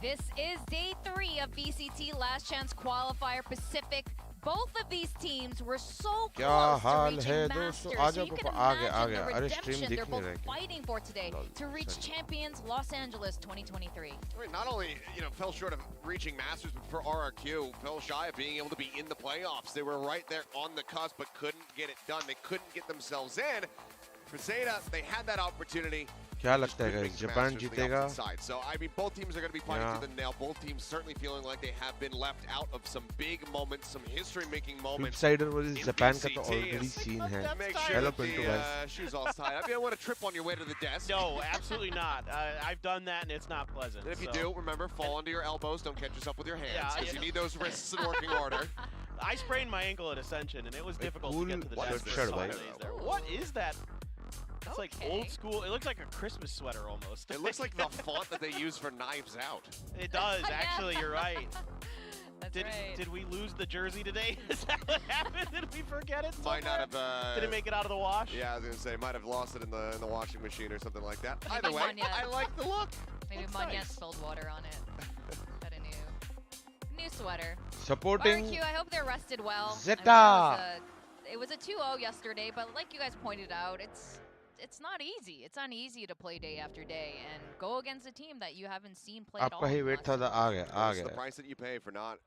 This is day 3 of VCT Last Chance Qualifier Pacific. Both of these teams were so close to reaching Masters, so you can imagine the redemption they're both fighting for today to reach Champions Los Angeles 2023. I mean, not only fell short of reaching Masters, but for RRQ, fell shy of being able to be in the playoffs. They were right there on the cusp, but couldn't get it done. They couldn't get themselves in. For ZETA, they had that opportunity. क्या लगता है guys, Japan जीतेगा? So I mean, both teams are going to be fighting to the nail. Both teams certainly feeling like they have been left out of some big moments, some history-making moments. Flipsider versus Japan का तो already seen है. Make sure that the shoes all tied. I mean, I want to trip on your way to the desk. No, absolutely not. I've done that and it's not pleasant. And if you do, remember, fall onto your elbows. Don't catch yourself with your hands, because you need those wrists in working order. I sprained my ankle at Ascension, and it was difficult to get to the desk. What is that? It's like old school. It looks like a Christmas sweater almost. It looks like the font that they use for Knives Out. It does, actually. You're right. That's right. Did we lose the jersey today? Is that what happened? Did we forget it somewhere? Might not have. Did it make it out of the wash? Yeah, I was gonna say might have lost it in the washing machine or something like that. Maybe Either way, I like the look. Maybe Manya spilled water on it. Got a new sweater. Supporting RRQ, I hope they're rested well. ZETA. I mean, it was a 2-0 yesterday, but like you guys pointed out, it's not easy. It's uneasy to play day after day and go against a team that you haven't seen play at all. आपका ही wait था आ गया It's the price that you pay for not,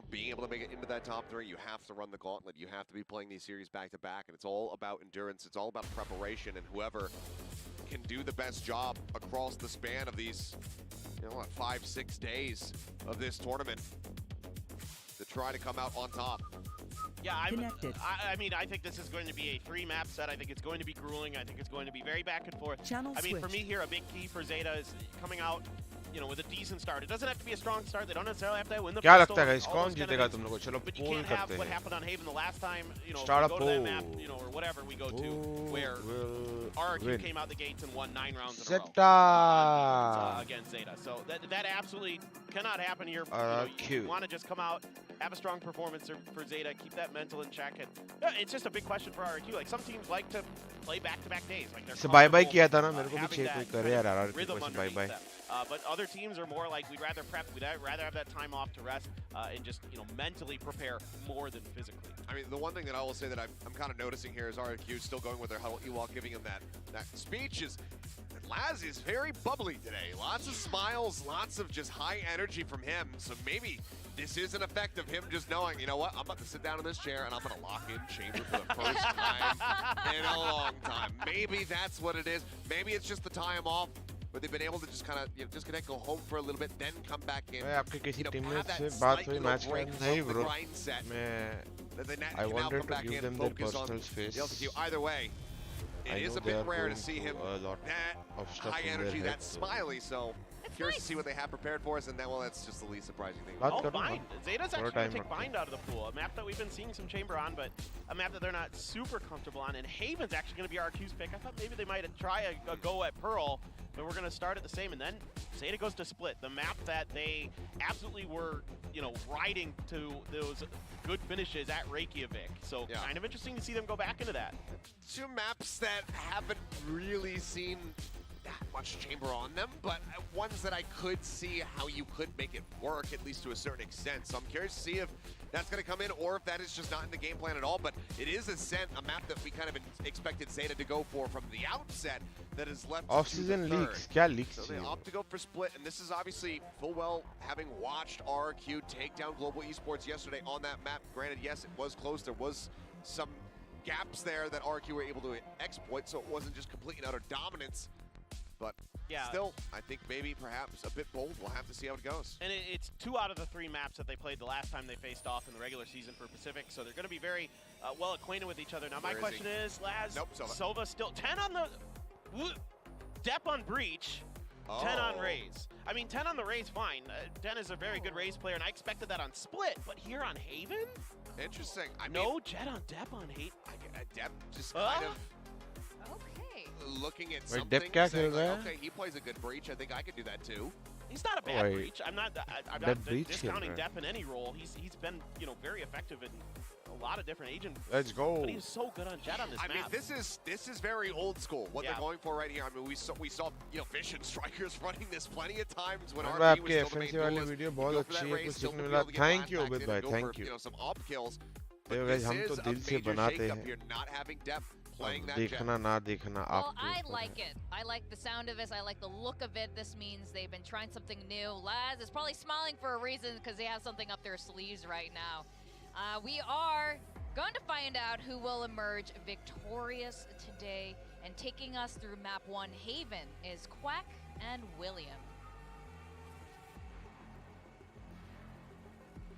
being able to make it into that top 3. You have to run the gauntlet. You have to be playing these series back to back, and it's all about endurance. It's all about preparation, and whoever can do the best job across the span of these, 5-6 days of this tournament to try to come out on top. Yeah, I mean, I think this is going to be a 3-map set. I think it's going to be grueling. I think it's going to be very back and forth. I mean, for me here, a big key for ZETA is coming out, with a decent start. It doesn't have to be a strong start. They don't necessarily have to win the क्या first लगता है story, guys, कौन जीतेगा तुम लोगों को? चलो but you pole can't have करते what हैं. happened on Haven the last time, Start we a go to that poll. map, or whatever we go to, where RRQ came out the gates and won 9 rounds in a row ZETA. against ZETA. So that absolutely cannot happen here. RRQ. You want to just come out, have a strong performance for ZETA, keep that mental in check. And it's just a big question for RRQ. Like, some teams like to play back-to-back days. Like, they're bye-bye किया था ना, मेरे को भी having 6 कोई that करे यार RRQ rhythm को underneath bye-bye. them. But other teams are more like, we'd rather prep, we'd rather have that time off to rest and just, mentally prepare more than physically. I mean, the one thing that I will say that I'm kind of noticing here is RRQ still going with their huddle Ewok, giving him that speech is that Laz is very bubbly today. Lots of smiles, lots of just high energy from him. So maybe this is an effect of him just knowing, you know what, I'm about to sit down in this chair and I'm going to lock in Chamber for the first time in a long time. Maybe that's what it is. Maybe it's just the time off, where they've been able to just kind of disconnect, go home for a little bit, then come back in. आपके किसी have teammate that से slight बात हुई little match break में? from नहीं the bro, grind set. That they I can now wanted come to back give in them and their focus on personal the space. LCQ. Either way, it is a bit rare to see him that high energy, that smiley. So curious to see what they have prepared for us, and then, well, that's just the least surprising thing. Oh, Bind. ZETA's actually going to take Bind out of the pool. A map that we've been seeing some Chamber on, but a map that they're not super comfortable on. And Haven's actually going to be RQ's pick. I thought maybe they might try a go at Pearl, but we're going to start at the same. And then ZETA goes to Split, the map that they absolutely were, riding to those good finishes at Reykjavik. So kind of interesting to see them go back into that. 2 maps that haven't really seen that much Chamber on them, but ones that I could see how you could make it work, at least to a certain extent. So I'm curious to see if that's going to come in, or if that is just not in the game plan at all. But it is Ascent, a map that we kind of expected ZETA to go for from the outset, that is left Off-season leaks, क्या leaks? So they opt to go for Split, and this is obviously full well having watched RRQ take down Global Esports yesterday on that map. Granted, yes, it was close. There was some gaps there that RRQ were able to exploit, so it wasn't just complete and utter dominance. But still, I think maybe perhaps a bit bold. We'll have to see how it goes. And it's 2 out of the 3 maps that they played the last time they faced off in the regular season for Pacific, so they're going to be very well acquainted with each other. Now, my question is, Laz, Sova still 10 on the Dep on Breach, 10 on Raze. I mean, 10 on the Raze, fine. 10 is a very good Raze player, and I expected that on Split, but here on Haven? Interesting. No Jet on Dep on Haven. Dep just kind of looking at something, saying like, okay, he plays a good Breach. I think I could do that too. He's not a bad Breach. I'm not discounting Dep in any role. He's been very effective in a lot of different agents. Let's go. But he's so good on Jet on this I map. mean, this is very old school. What they're going for right here. I mean, we saw Vision Strikers running this plenty of times when RP was still the main duelist. Video बहुत अच्छी है कुछ सीखने मिला thank you Ubaid भाई thank you some up kills. देखो guys हम तो दिल से बनाते हैं You're not having depth playing that देखना ना देखना Well, आपके I ऊपर like it. I like the sound of this. I like the look of it. This means they've been trying something new. Laz is probably smiling for a reason because they have something up their sleeves right now. We are going to find out who will emerge victorious today. And taking us through map 1 Haven is Quack and William.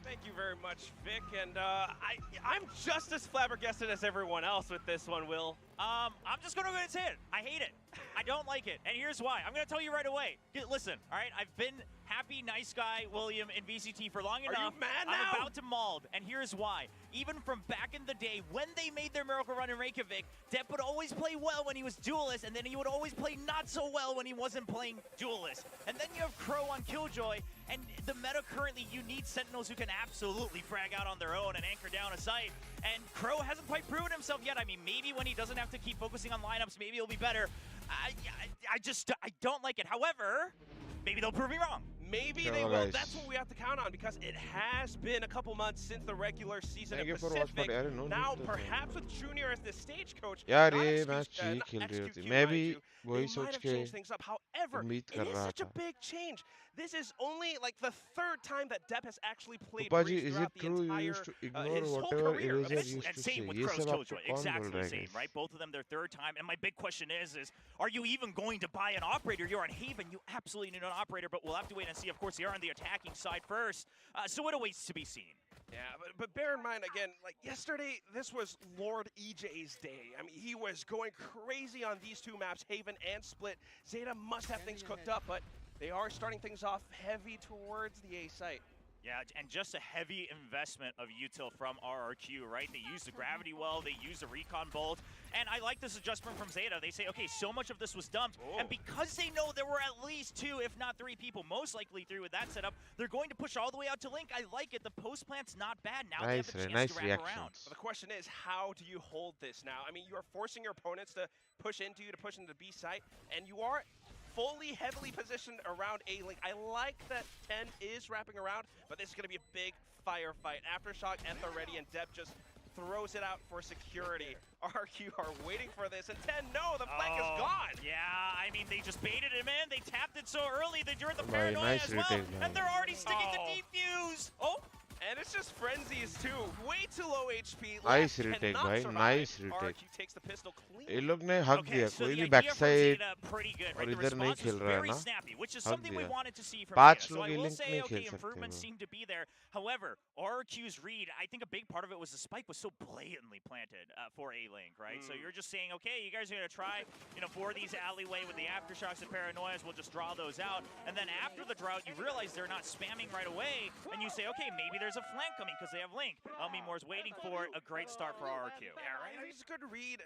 Thank you very much, Vic, and I'm just as flabbergasted as everyone else with this one, Will. I'm just gonna go ahead and say it. I hate it. I don't like it, and here's why. I'm gonna tell you right away. Listen, all right? I've been happy, nice guy, William, in VCT for long enough. Are you mad now? I'm about to mauled, and here's why. Even from back in the day, when they made their miracle run in Reykjavik, Depp would always play well when he was duelist, and then he would always play not so well when he wasn't playing duelist. And then you have Crow on Killjoy, and the meta currently, you need Sentinels who can absolutely frag out on their own and anchor down a site. And Crow hasn't quite proven himself yet. I mean, maybe when he doesn't have to keep focusing on lineups, maybe it'll be better. I don't like it. However, maybe they'll prove me wrong. Maybe they will. That's what we have to count on because it has been a couple months since the regular season of Pacific. Now, perhaps with Junior as the stagecoach, यार ये match ठीक खेल रही होती मैं भी वही सोच के things up. However, it is such a big change. This is only like the third time that Depp has actually played Upaji, Breeze is throughout it the true you entire used to ignore his whole whatever career. Eraser used And to same say? with ये Crow's सब आपको Killjoy. कौन बोल Exactly रहा the है same, guys? right? Both of them their third time. And my big question is are you even going to buy an operator? You're on Haven. You absolutely need an operator, but we'll have to wait and see. Of course, they are on the attacking side first, so it awaits to be seen. Yeah, but bear in mind, again, like yesterday, this was Lord EJ's day. I mean, he was going crazy on these two maps, Haven and Split. ZETA must have things cooked up, but they are starting things off heavy towards the A site. Yeah, and just a heavy investment of util from RRQ, right? They use the gravity well, they use the recon bolt, and I like this adjustment from ZETA. They say, okay, so much of this was dumped, and because they know there were at least 2, if not 3 people, most likely through with that setup, they're going to push all the way out to Link. I like it. The post plant's not bad. Now they have a chance to wrap around. But the question is, how do you hold this now? I mean, you are forcing your opponents to push into you, to push into the B site, and you are fully heavily positioned around A link. I like that 10 is wrapping around, but this is going to be a big firefight. Aftershock, Ether ready, and Depp just throws it out for security. RRQ are waiting for this, and 10, no, the flank is gone. Yeah, I mean, they just baited him in. They tapped it so early. They drew the paranoia as well, and they're already sticking to defuse. Oh, and it's just frenzies too. Way too low HP. Nice retake, bhai. Nice retake. RRQ takes the pistol clean. ये लोग ने हक दिया कोई भी back side और इधर नहीं खेल रहा है ना हक दिया 5 लोग ये लिंक नहीं खेल सकते seemed to be there. However, RRQ's read, I think a big part of it was the spike was so blatantly planted for A-Link, right? So you're just saying, okay, you guys are going to try, for these alleyway with the aftershocks and paranoias, we'll just draw those out. And then after the drought, you realize they're not spamming right away, and you say, okay, maybe there's a flank coming because they have Link. Moore's waiting for it. A great start for RRQ. Yeah, right. It's a good read,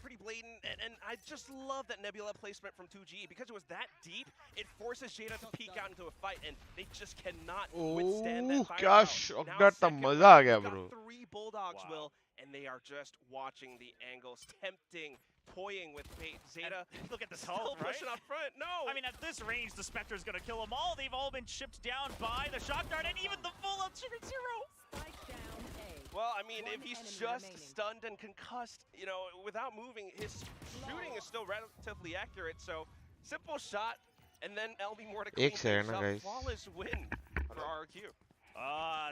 pretty blatant, and I just love that Nebula placement from 2G because it was that deep. It forces ZETA to peek out into a fight, and they just cannot withstand that fire. क्या shot था मजा आ गया bro. 3 Bulldogs will, and they are just watching the angles, tempting, toying with bait. ZETA, look at this still ult, right? pushing up front. No! I mean, at this range, the Spectre's going to kill them all. They've all been chipped down by the shock dart and even the full up Sugar Zero. Well, I mean, if he's just stunned and concussed, without moving, his shooting is still relatively accurate. So, simple shot, and then 𝐼𝐽𝐿 to clean things up. Flawless win for RRQ.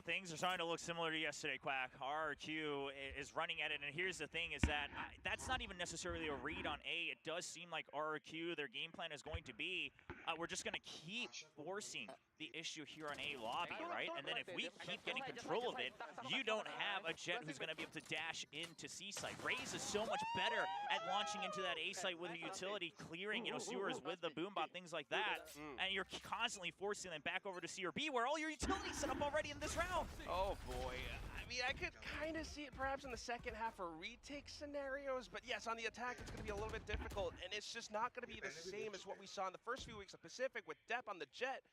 Things are starting to look similar to yesterday, Quack. RRQ is running at it, and here's the thing is that that's not even necessarily a read on A. It does seem like RRQ, their game plan is going to be, we're just going to keep forcing the issue here on A lobby, right? And then if we keep getting control of it, you don't have a Jet who's going to be able to dash into C site. Raze is so much better at launching into that A site with a utility, clearing, sewers with the boombot, things like that. And you're constantly forcing them back over to C or B, where all your utilities set up already in this round. Oh boy. I mean, I could kind of see it perhaps in the second half for retake scenarios, but yes, on the attack, it's going to be a little bit difficult, and it's just not going to be the same as what we saw in the first few weeks of Pacific with Depp on the Jet.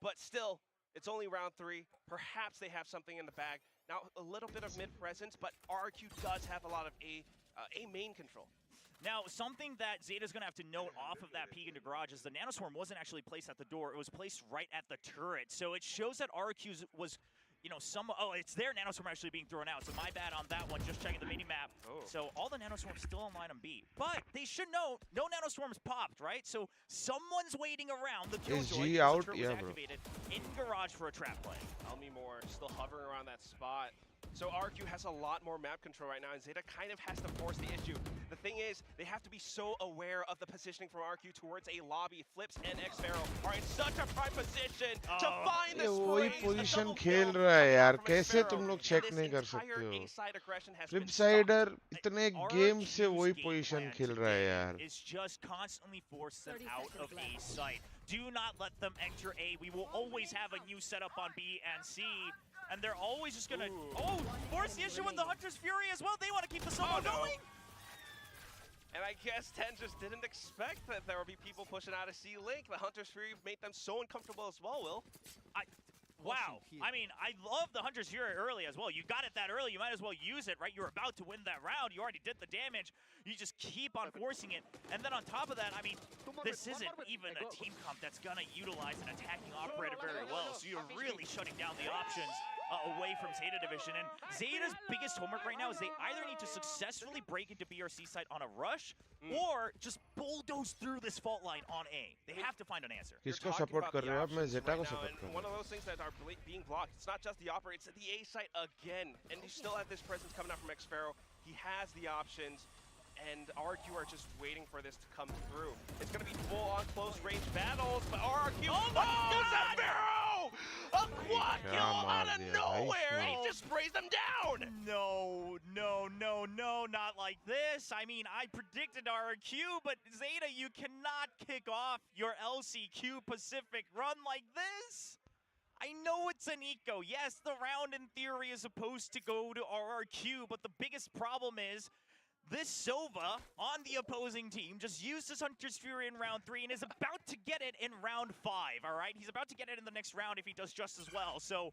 But still, it's only round 3. Perhaps they have something in the bag. Now, a little bit of mid presence, but RRQ does have a lot of A main control. Now, something that ZETA's going to have to note off of that peek into garage is the nanoswarm wasn't actually placed at the door. It was placed right at the turret. So it shows that RRQ's was, you know, it's their nanoswarm actually being thrown out. So my bad on that one, just checking the mini-map. Oh. So all the nanoswarms still online on B. But they should know, no nanoswarms popped, right? So someone's waiting around. The Killjoy out? Was yeah, activated in garage for a trap play. Tell me more. Still hovering around that spot. So RRQ has a lot more map control right now, and ZETA kind of has to force the issue. The thing is, they have to be so aware of the positioning from RRQ towards a lobby. Flips and 𝑋𝐹𝑎𝑟𝑜 are in such a prime position to find the वही sprays. Position खेल रहा है यार, कैसे तुम लोग check नहीं कर सकते हो? फ्लिपसाइडर इतने गेम से वही पोजीशन खेल रहा है यार. Is just constantly force them out of A site. Do not let them enter A. We will always have a new setup on B and C. And they're always just gonna force the issue with the Hunter's Fury as well. They want to keep the solo going. And I guess 10 just didn't expect that there would be people pushing out of C-Link. The Hunter's Fury made them so uncomfortable as well, Will. Wow. I mean, I love the Hunter's Fury early as well. You got it that early, you might as well use it, right? You're about to win that round. You already did the damage. You just keep on forcing it. And then on top of that, I mean, this isn't even a team comp that's going to utilize an attacking operator very well. So you're really shutting down the options away from ZETA Division. And ZETA's biggest homework right now is they either need to successfully break into BRC site on a rush or just bulldoze through this fault line on A. They have to find an answer. किसको support कर रहे हो आप? मैं ZETA को support कर रहा हूँ. One of those things that are being blocked, it's not just the operator, it's the A site again. And you still have this presence coming out from 𝑋𝐹𝑎𝑟𝑜. He has the options. And RRQ are just waiting for this to come through. It's going to be full-on close-range battles, but RRQ... Oh my God! A quad kill out of nowhere! He just sprays them down! No, not like this. I mean, I predicted RRQ, but ZETA, you cannot kick off your LCQ Pacific run like this. I know it's an eco. Yes, the round in theory is supposed to go to RRQ, but the biggest problem is this Sova on the opposing team just used his Hunter's Fury in round 3 and is about to get it in round 5, all right? He's about to get it in the next round if he does just as well. So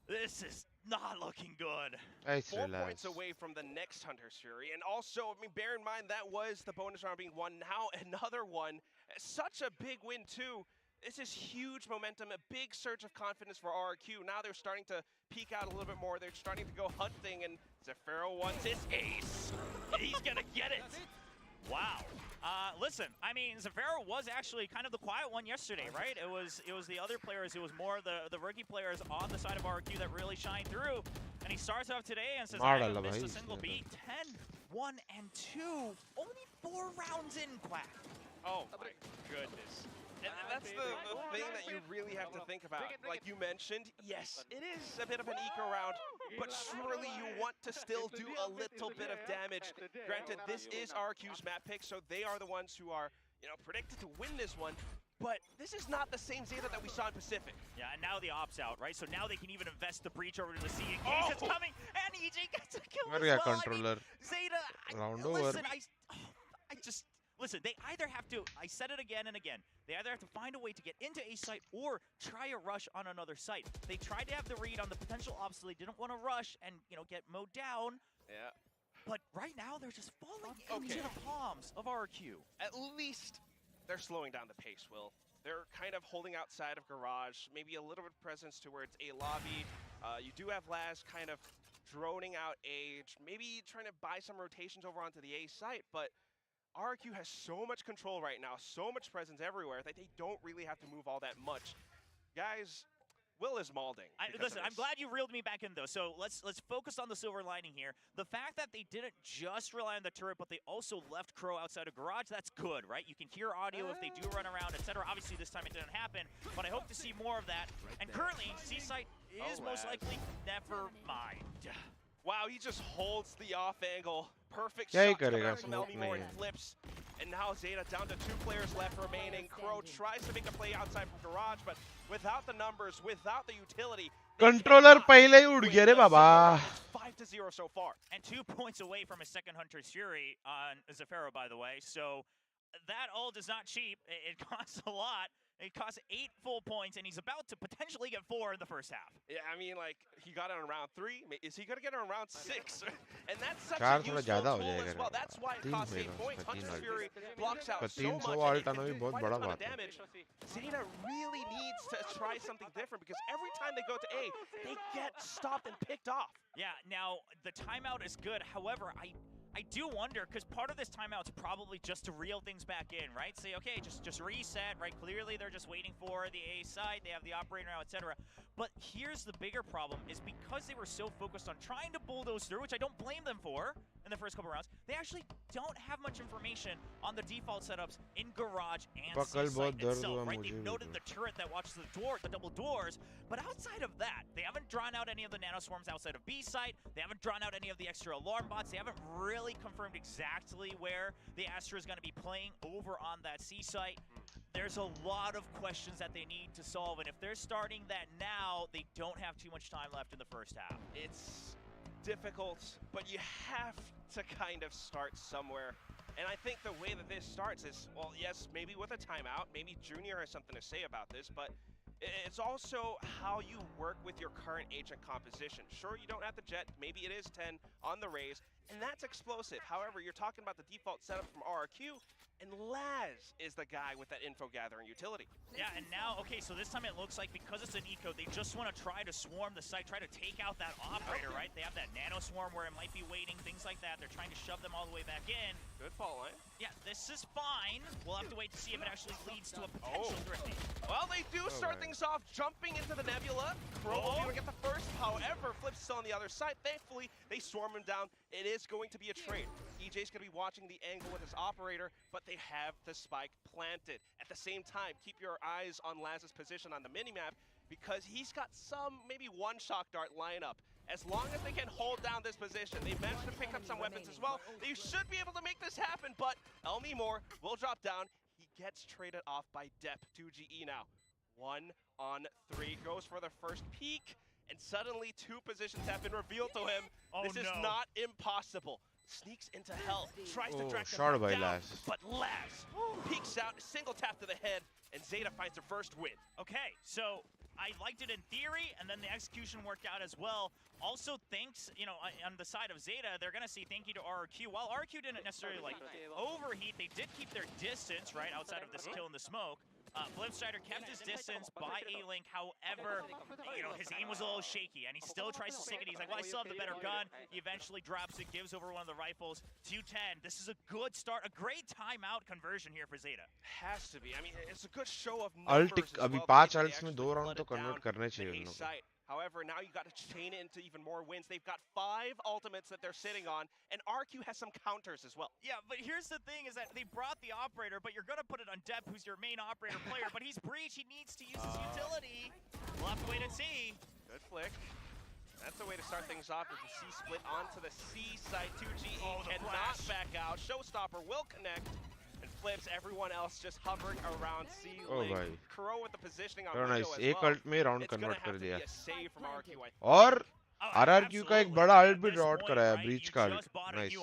this is not looking good. 4 points away from the next Hunter's Fury. And also, I mean, bear in mind that was the bonus round being won. Now another one. Such a big win, too. This is huge momentum, a big surge of confidence for RRQ. Now they're starting to peek out a little bit more. They're starting to go hunting, and 𝑍epharaoh wants his ace. He's gonna get it. Wow. Listen, I mean, 𝑍epharaoh was actually kind of the quiet one yesterday, right? It was the other players. It was more the rookie players on the side of RRQ that really shined through. And he starts off today and says, I haven't missed a single beat. 10, 1, and 2. Only 4 rounds in, Quack. Oh my goodness. And that's the thing that you really have to think about. Like you mentioned, yes, it is a bit of an eco round, but surely you want to still do a little bit of damage. Granted, this is RRQ's map pick, so they are the ones who are, you know, predicted to win this one. But this is not the same ZETA that we saw in Pacific. Yeah, and now the op's out, right? So now they can even invest the breach over to the C in case it's coming, and EJ gets a kill as well. Controller. I mean, ZETA, listen, I just... Listen, they either have to, I said it again and again, they either have to find a way to get into A site or try a rush on another site. They tried to have the read on the potential ops, so they didn't want to rush and, you know, get mowed down. Yeah. But right now, they're just falling into the palms of RRQ. At least they're slowing down the pace, Will. They're kind of holding outside of garage, maybe a little bit of presence towards A lobby. You do have Laz kind of droning out Age, maybe trying to buy some rotations over onto the A site, but RRQ has so much control right now, so much presence everywhere that they don't really have to move all that much. Guys, Will is mauling. Listen, I'm glad you reeled me back in, though. So let's focus on the silver lining here. The fact that they didn't just rely on the turret, but they also left 𝑘RO outside of garage, that's good, right? You can hear audio if they do run around, etc. Obviously, this time it didn't happen, but I hope to see more of that. And currently, C site is most likely never mind. Wow, he just holds the off angle. Perfect shot from 𝑬𝐿𝑚𝑖𝑚𝑜 and flips. And now ZETA down to 2 players left remaining. 𝑘RO tries to make a play outside from garage, but without the numbers, without the utility, controller पहले ही उड़ गया रे बाबा. 5-0 so far. And 2 points away from his second Hunter's Fury on 𝑍epharaoh, by the way. So that ult is not cheap. It costs a lot. It costs 8 full points, and he's about to potentially get 4 in the first half. Yeah, I mean, like, he got it on round 3. Is he going to get it on round 6? And that's such चार a थोड़ा useful ज़्यादा हो tool जाएगा as well. That's why it तीन costs 8 होएगा points. उसका Hunter's 3 Fury blocks out so 300 much, vault and it आना can भी do बहुत quite a बड़ा ton of बात है damage. ZETA really needs to try something different because every time they go to A, they get stopped and picked off. Yeah, now the timeout is good. However, I do wonder, because part of this timeout's probably just to reel things back in, right? Say, okay, just reset, right? Clearly they're just waiting for the A side, they have the operator now, etc. But here's the bigger problem, is because they were so focused on trying to bulldoze through, which I don't blame them for in the first couple rounds, they actually don't have much information on the default setups in Garage and C-Site itself, right? They've noted the turret that watches the double doors, but outside of that, they haven't drawn out any of the nanoswarms outside of B-Site, they haven't drawn out any of the extra alarm bots, they haven't really confirmed exactly where the Astra is going to be playing over on that C-Site. There's a lot of questions that they need to solve, and if they're starting that now, they don't have too much time left in the first half. It's difficult, but you have to kind of start somewhere. And I think the way that this starts is, well, yes, maybe with a timeout, maybe Junior has something to say about this, but it's also how you work with your current agent composition. Sure, you don't have the Jet, maybe it is 10 on the Raze, and that's explosive. However, you're talking about the default setup from RRQ, and Laz is the guy with that info gathering utility. Yeah, and now, okay, so this time it looks like because it's an eco, they just want to try to swarm the site, try to take out that operator, right? They have that nano swarm where it might be waiting, things like that. They're trying to shove them all the way back in. Good fall line. Yeah, this is fine. We'll have to wait to see if it actually leads to a potential thrifty. Well, they do start things off jumping into the Nebula. Crow will be able to get the first. However, Flip's still on the other side. Thankfully, they swarm him down. It is going to be a trade. EJ's going to be watching the angle with his operator, but they have the spike planted. At the same time, keep your eyes on Laz's position on the minimap because he's got some, maybe one shock dart lineup. As long as they can hold down this position, they've managed to pick up some weapons as well. They should be able to make this happen, but 𝐼𝐼𝐍𝐿 will drop down. He gets traded off by Depp, 2GE now. 1 on 3, goes for the first peek, and suddenly 2 positions have been revealed to him. This is not impossible. Sneaks into Hell, tries to track them down, Laz. but Laz peeks out, single tap to the head, and ZETA finds her first win. Okay, so I liked it in theory, and then the execution worked out as well. Also, thanks, you know, on the side of ZETA, they're going to see thank you to RRQ. While RRQ didn't necessarily, like, overheat, they did keep their distance, right, outside of this kill in the smoke. Flipsider kept his distance by A-Link, however, you know, his aim was a little shaky, and he still tries to stick it. He's like, well, I still have the better gun. He eventually drops it, gives over one of the rifles. 210. This is a good start, a great timeout conversion here for ZETA. Has to be. I mean, it's a good show of numbers Ultic as अभी well. 5 ults में 2 round तो convert करने चाहिए उन लोगों को. However, now you got to chain it into even more wins. They've got 5 ultimates that they're sitting on, and RQ has some counters as well. Yeah, but here's the thing is that they brought the operator, but you're going to put it on Depp, who's your main operator player, but he's Breach. He needs to use his utility. We'll have to wait and see. Good flick. That's the way to start things off with the C split onto the C side. 2GE cannot back out. Showstopper will connect. And Flips, everyone else just hovering around C lane. Crow with the positioning on window as well. एक alt में round convert कर दिया. और RRQ का एक बड़ा alt भी drought कराया ब्रीच का alt. Nice.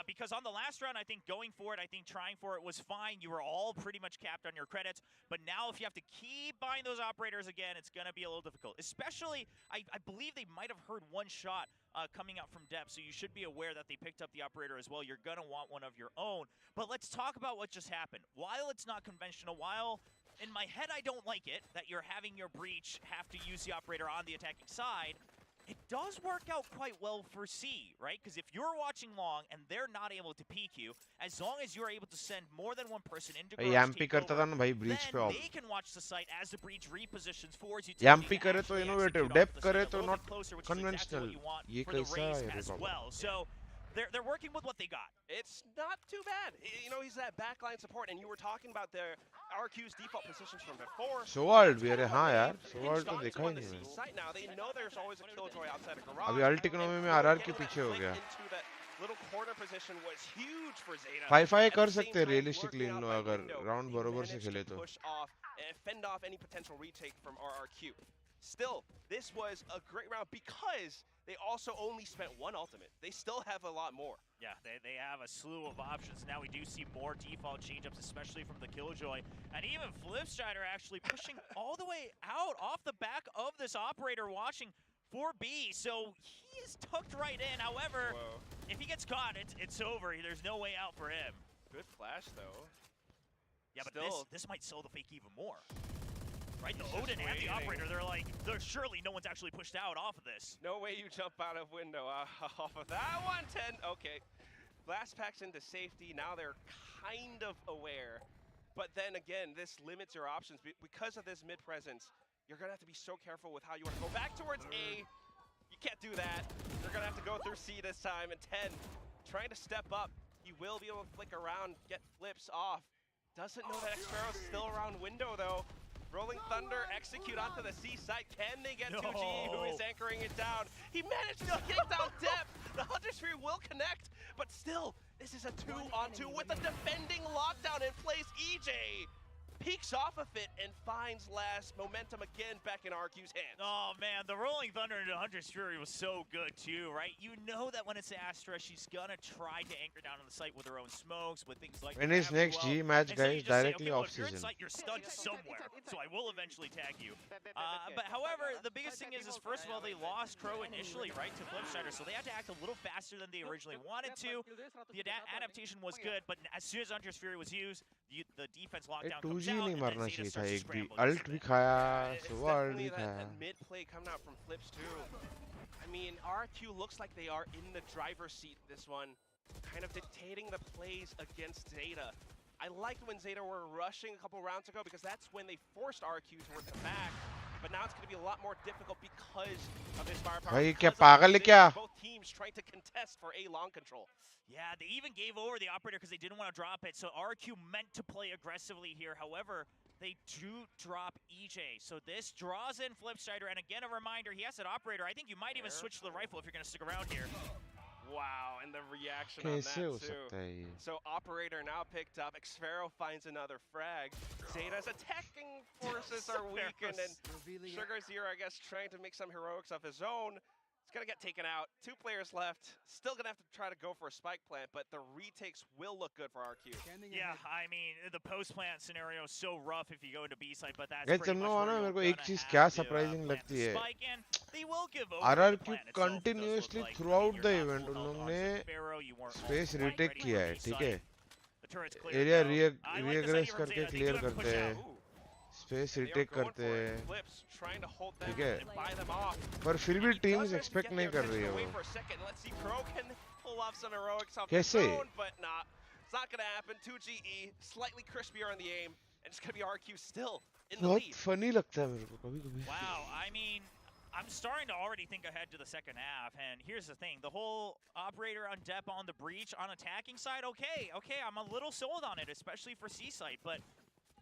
Because on the last round, I think going for it, I think trying for it was fine. You were all pretty much capped on your credits. But now if you have to keep buying those operators again, it's going to be a little difficult. Especially, I believe they might have heard one shot coming out from depth, so you should be aware that they picked up the operator as well. You're going to want one of your own. But let's talk about what just happened. While it's not conventional, while in my head I don't like it, that you're having your breach have to use the operator on the attacking side, it does work out quite well for C, right? Because if you're watching long and they're not able to peek you, as long as you're able to send more than one person into garage then they can watch the site as the breach repositions for you. Yampi करे तो innovative, depth करे तो not conventional. ये कैसा है as well. So they're working with what they got. It's not too bad. You know, he's that backline support, and you were talking about their RQ's default positions from before. Sowald भी अरे हाँ यार, Sowald तो देखा ही नहीं मैंने. Now they know there's always a killjoy outside of garage. अभी alt economy में RRQ पीछे हो गया. Little corner position was huge for ZETA. 5-5 कर सकते हैं realistically इन लोग अगर round बरोबर से खेले तो. Push off and fend off any potential retake from RRQ. Still, this was a great round because they also only spent one ultimate. They still have a lot more. Yeah, they have a slew of options. Now we do see more default change-ups, especially from the 𝘍𝐽𝐽. And even 𝘼𝘽𝐺 actually pushing all the way out off the back of this operator watching for B. So he is tucked right in. However, if he gets caught, it's over. There's no way out for him. Good flash, though. Yeah, but Still, this might sell the fake even more. Right, the Odin and the operator, they're like, surely no one's actually pushed out off of this. No way you jump out of window off of that one. 10, okay. Blast packs into safety. Now they're kind of aware. But then again, this limits your options. Because of this mid presence, you're going to have to be so careful with how you want to go back towards A. You can't do that. You're going to have to go through C this time. And 10, trying to step up. He will be able to flick around, get flips off. Doesn't know that 𝘍𝑺 still around window, though. Rolling Thunder execute onto the C site. Can they get 2G, who is anchoring it down? He managed to get down depth. The Hunter Sphere will connect, but still, this is a 2-on-2 with a defending lockdown in place. 𝘼𝐽𝐿 peeks off of it and finds last momentum again back in RRQ's hands. Oh man, the Rolling Thunder into Hunter Fury was so good too, right? You know that when it's Astra, she's gonna try to anchor down on the site with her own smokes, with things like When his next G match, guys, directly off You're season. you're stunned somewhere, so I will eventually tag you. But however, the biggest thing is first of all, they lost 𝘍𝐽 initially, right, to 𝘼𝘽𝐺, so they had to act a little faster than they originally wanted to. The adaptation was good, but as soon as Hunter's Fury was used, the defense lockdown comes 2G out, नहीं and मरना then चाहिए ZETA था starts to एक भी scramble. Alt भी खाया It's सुबह alt definitely भी खाया that mid play coming out from flips too. I mean, RRQ looks like they are in the driver's seat this one, kind of dictating the plays against ZETA. I liked when ZETA were rushing a couple rounds ago because that's when they forced RRQ towards the back. But now it's going to be a lot more difficult because of this firepower. भाई because क्या of the पागल है position क्या? Both teams trying to contest for A long control. Yeah, they even gave over the operator because they didn't want to drop it. So RRQ meant to play aggressively here. However, they do drop 𝘼𝐽𝐿. So this draws in 𝘼𝘺𝐺. And again, a reminder, he has an operator. I think you might even switch to the rifle if you're going to stick around here. Wow, and the reaction on that कैसे हो too. सकता है ये? So operator now picked up. 𝘍𝑺 finds another frag. ZETA's attacking forces are weakened, and 𝘍𝑺, I guess, trying to make some heroics of his own. It's gonna get taken out. 2 players left. Still gonna have to try to go for a spike plant, but the retakes will look good for RRQ. Yeah, I mean, the post plant scenario is so rough if you go into B site, but that's Guys, pretty तुम much लोगों where ना you're मेरे को gonna एक चीज have क्या to, surprising plant लगती the है? spike, and they will give over RRQ the plant itself, it does look continuously like. throughout You're the not event full उन health लोगों on ने 𝘍𝑺, you weren't space quite retake ready किया for है, B ठीक site. है? The turret's cleared, area though. I like this regress idea from करके ZETA. They clear do have to push करते out. हैं, space They are retake going करते for it. हैं, 𝘍𝑺 trying to hold them ठीक है? and buy them off. पर फिर भी He does teams manage to expect get नहीं their कर रही है attention away वो. for a second. Let's see, 𝘍𝑺 can pull off some heroics off his कैसे? own, but nah, it's not gonna happen. 2GE, slightly crispier on the aim, and it's gonna be RRQ still in the बहुत lead. funny लगता है मेरे को कभी-कभी. Wow, I mean, I'm starting to already think ahead to the second half, and here's the thing. The whole operator on dep on the breach on attacking side, okay, I'm a little sold on it, especially for C site, but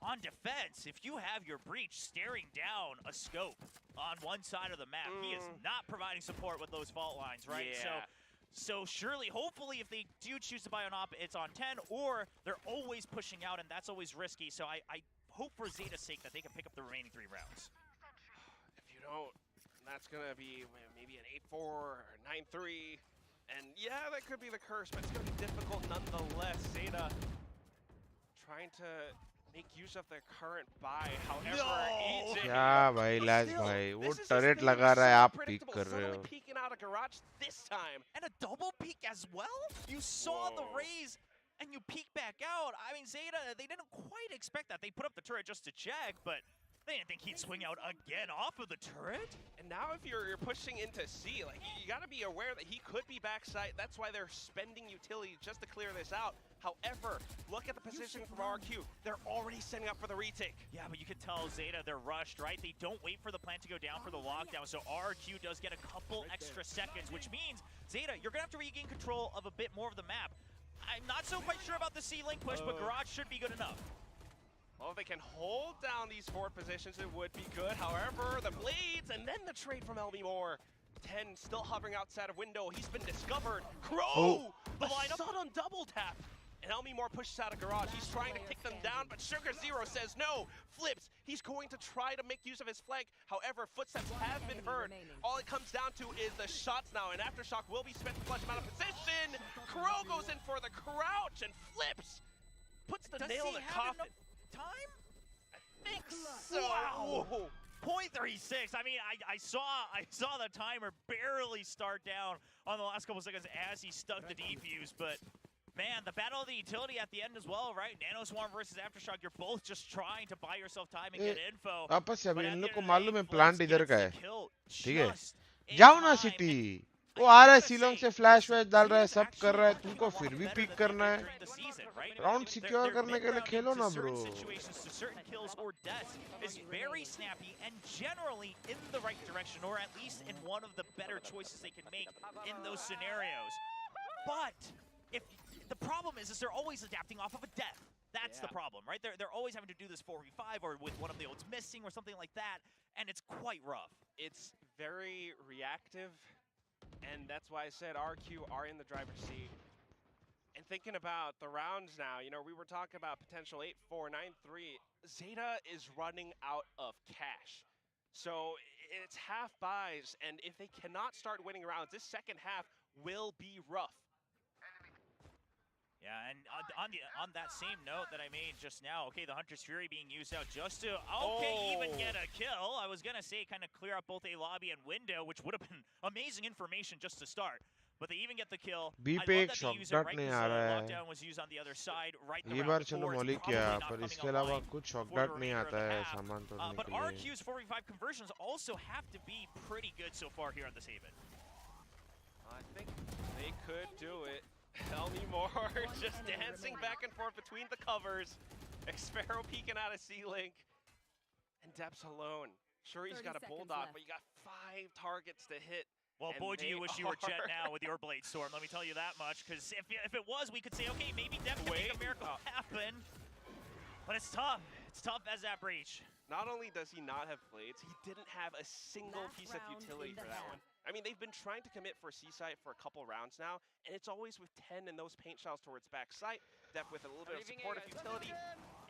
on defense, if you have your breach staring down a scope on one side of the map, he is not providing support with those fault lines, right? Yeah. So surely, hopefully, if they do choose to buy an op, it's on 10, or they're always pushing out, and that's always risky. So I hope for ZETA's sake that they can pick up the remaining 3 rounds. If you don't, that's gonna be maybe an 8-4 or 9-3. And yeah, that could be the curse, but it's gonna be difficult nonetheless. ZETA trying to make use of their current buy. However, 𝘼𝐽𝐿 क्या भाई लाज Still, भाई वो this is turret just लगा रहा है so आप pick predictable. कर रहे Suddenly हो. peeking out a garage this time. And a double peek as well? You saw the Whoa. raise, and you peek back out. I mean, ZETA, they didn't quite expect that. They put up the turret just to check, but they didn't think he'd swing out again off of the turret. And now if you're pushing into C, like you gotta be aware that he could be backside. That's why they're spending utility just to clear this out. However, look at the positioning from RRQ. They're already setting up for the retake. Yeah, but you can tell ZETA, they're rushed, right? They don't wait for the plant to go down for the lockdown, so RRQ does get a couple extra seconds, which means, ZETA, you're gonna have to regain control of a bit more of the map. I'm not so quite sure about the C-Link push, but Garage should be good enough. Well, if they can hold down these forward positions, it would be good. However, the blades and then the trade from 𝘍𝑺. 10 still hovering outside of window. He's been discovered. 𝘍𝑺! Oh. The sudden double tap. And 𝘼𝘽𝑉 pushes out a garage. He's trying to kick them down, but SugarZero says no. Flips. He's going to try to make use of his flank. However, footsteps have been heard. All it comes down to is the shots now, and Aftershock will be spent to flush him out of position. 𝘼𝑲 goes in for the crouch and flips. Puts the nail in the coffin. Time? I think so. Wow. 0.36. I mean, I saw the timer barely start down on the last couple seconds as he stuck the defuse, but man, the battle of the utility at the end as well, right? NanoSwarm versus Aftershock, you're both just trying to buy yourself time and get info. आपस से अभी but in at लोग the को end of the मालूम day, है plant Flux इधर gets का the है kill ठीक है just in जाओ ना time. सिटी And वो आ रहा है gotta शिलोंग say, से फ्लैश वैश डाल रहा है Zeta's सब कर रहा है actually तुमको looking a फिर lot भी better पिक than करना they है did during the season, right? Round secure Their करने के लिए mid-round खेलो into ना certain bro situations, to certain kills or deaths is very snappy and generally in the right direction, or at least in one of the better choices they can make in those scenarios. But if the problem is they're always adapting off of a death. That's the problem, right? They're always having to do this 4v5 or with one of the ults missing or something like that, and it's quite rough. It's very reactive, and that's why I said RRQ are in the driver's seat. And thinking about the rounds now, you know, we were talking about potential 8-4, 9-3. ZETA is running out of cash. So it's half buys, and if they cannot start winning rounds, this second half will be rough. Yeah, and on that same note that I made just now, okay, the Hunter's Fury being used out just to, even get a kill. I was going to say kind of clear up both a lobby and window, which would have been amazing information just to start. But they even get the kill. B पे एक shot डट नहीं आ रहा है Lockdown was used on the other side, right ये बार चलो मौलिक किया पर इसके अलावा कुछ शॉट डट नहीं आता है सामान तोड़ने but के लिए RRQ's 4v5 conversions also have to be pretty good so far here on this Haven. I think they could do it. 𝘼𝑉 just dancing back and forth between the covers. 𝑋𝐵AROW peeking out of C-Link. And Depths alone. Sure, he's got a Bulldog, but you got 5 targets to hit. Well, boy, do you wish you were Jet now with your Blade Storm. Let me tell you that much. Because if it was, we could say, okay, maybe Depth can make a miracle happen. But it's tough. It's tough as that breach. Not only does he not have blades, he didn't have a single piece of utility for that one. I mean, they've been trying to commit for C-site for a couple rounds now, and it's always with 10 and those paint shells towards backside, Depth with a little bit of supportive utility.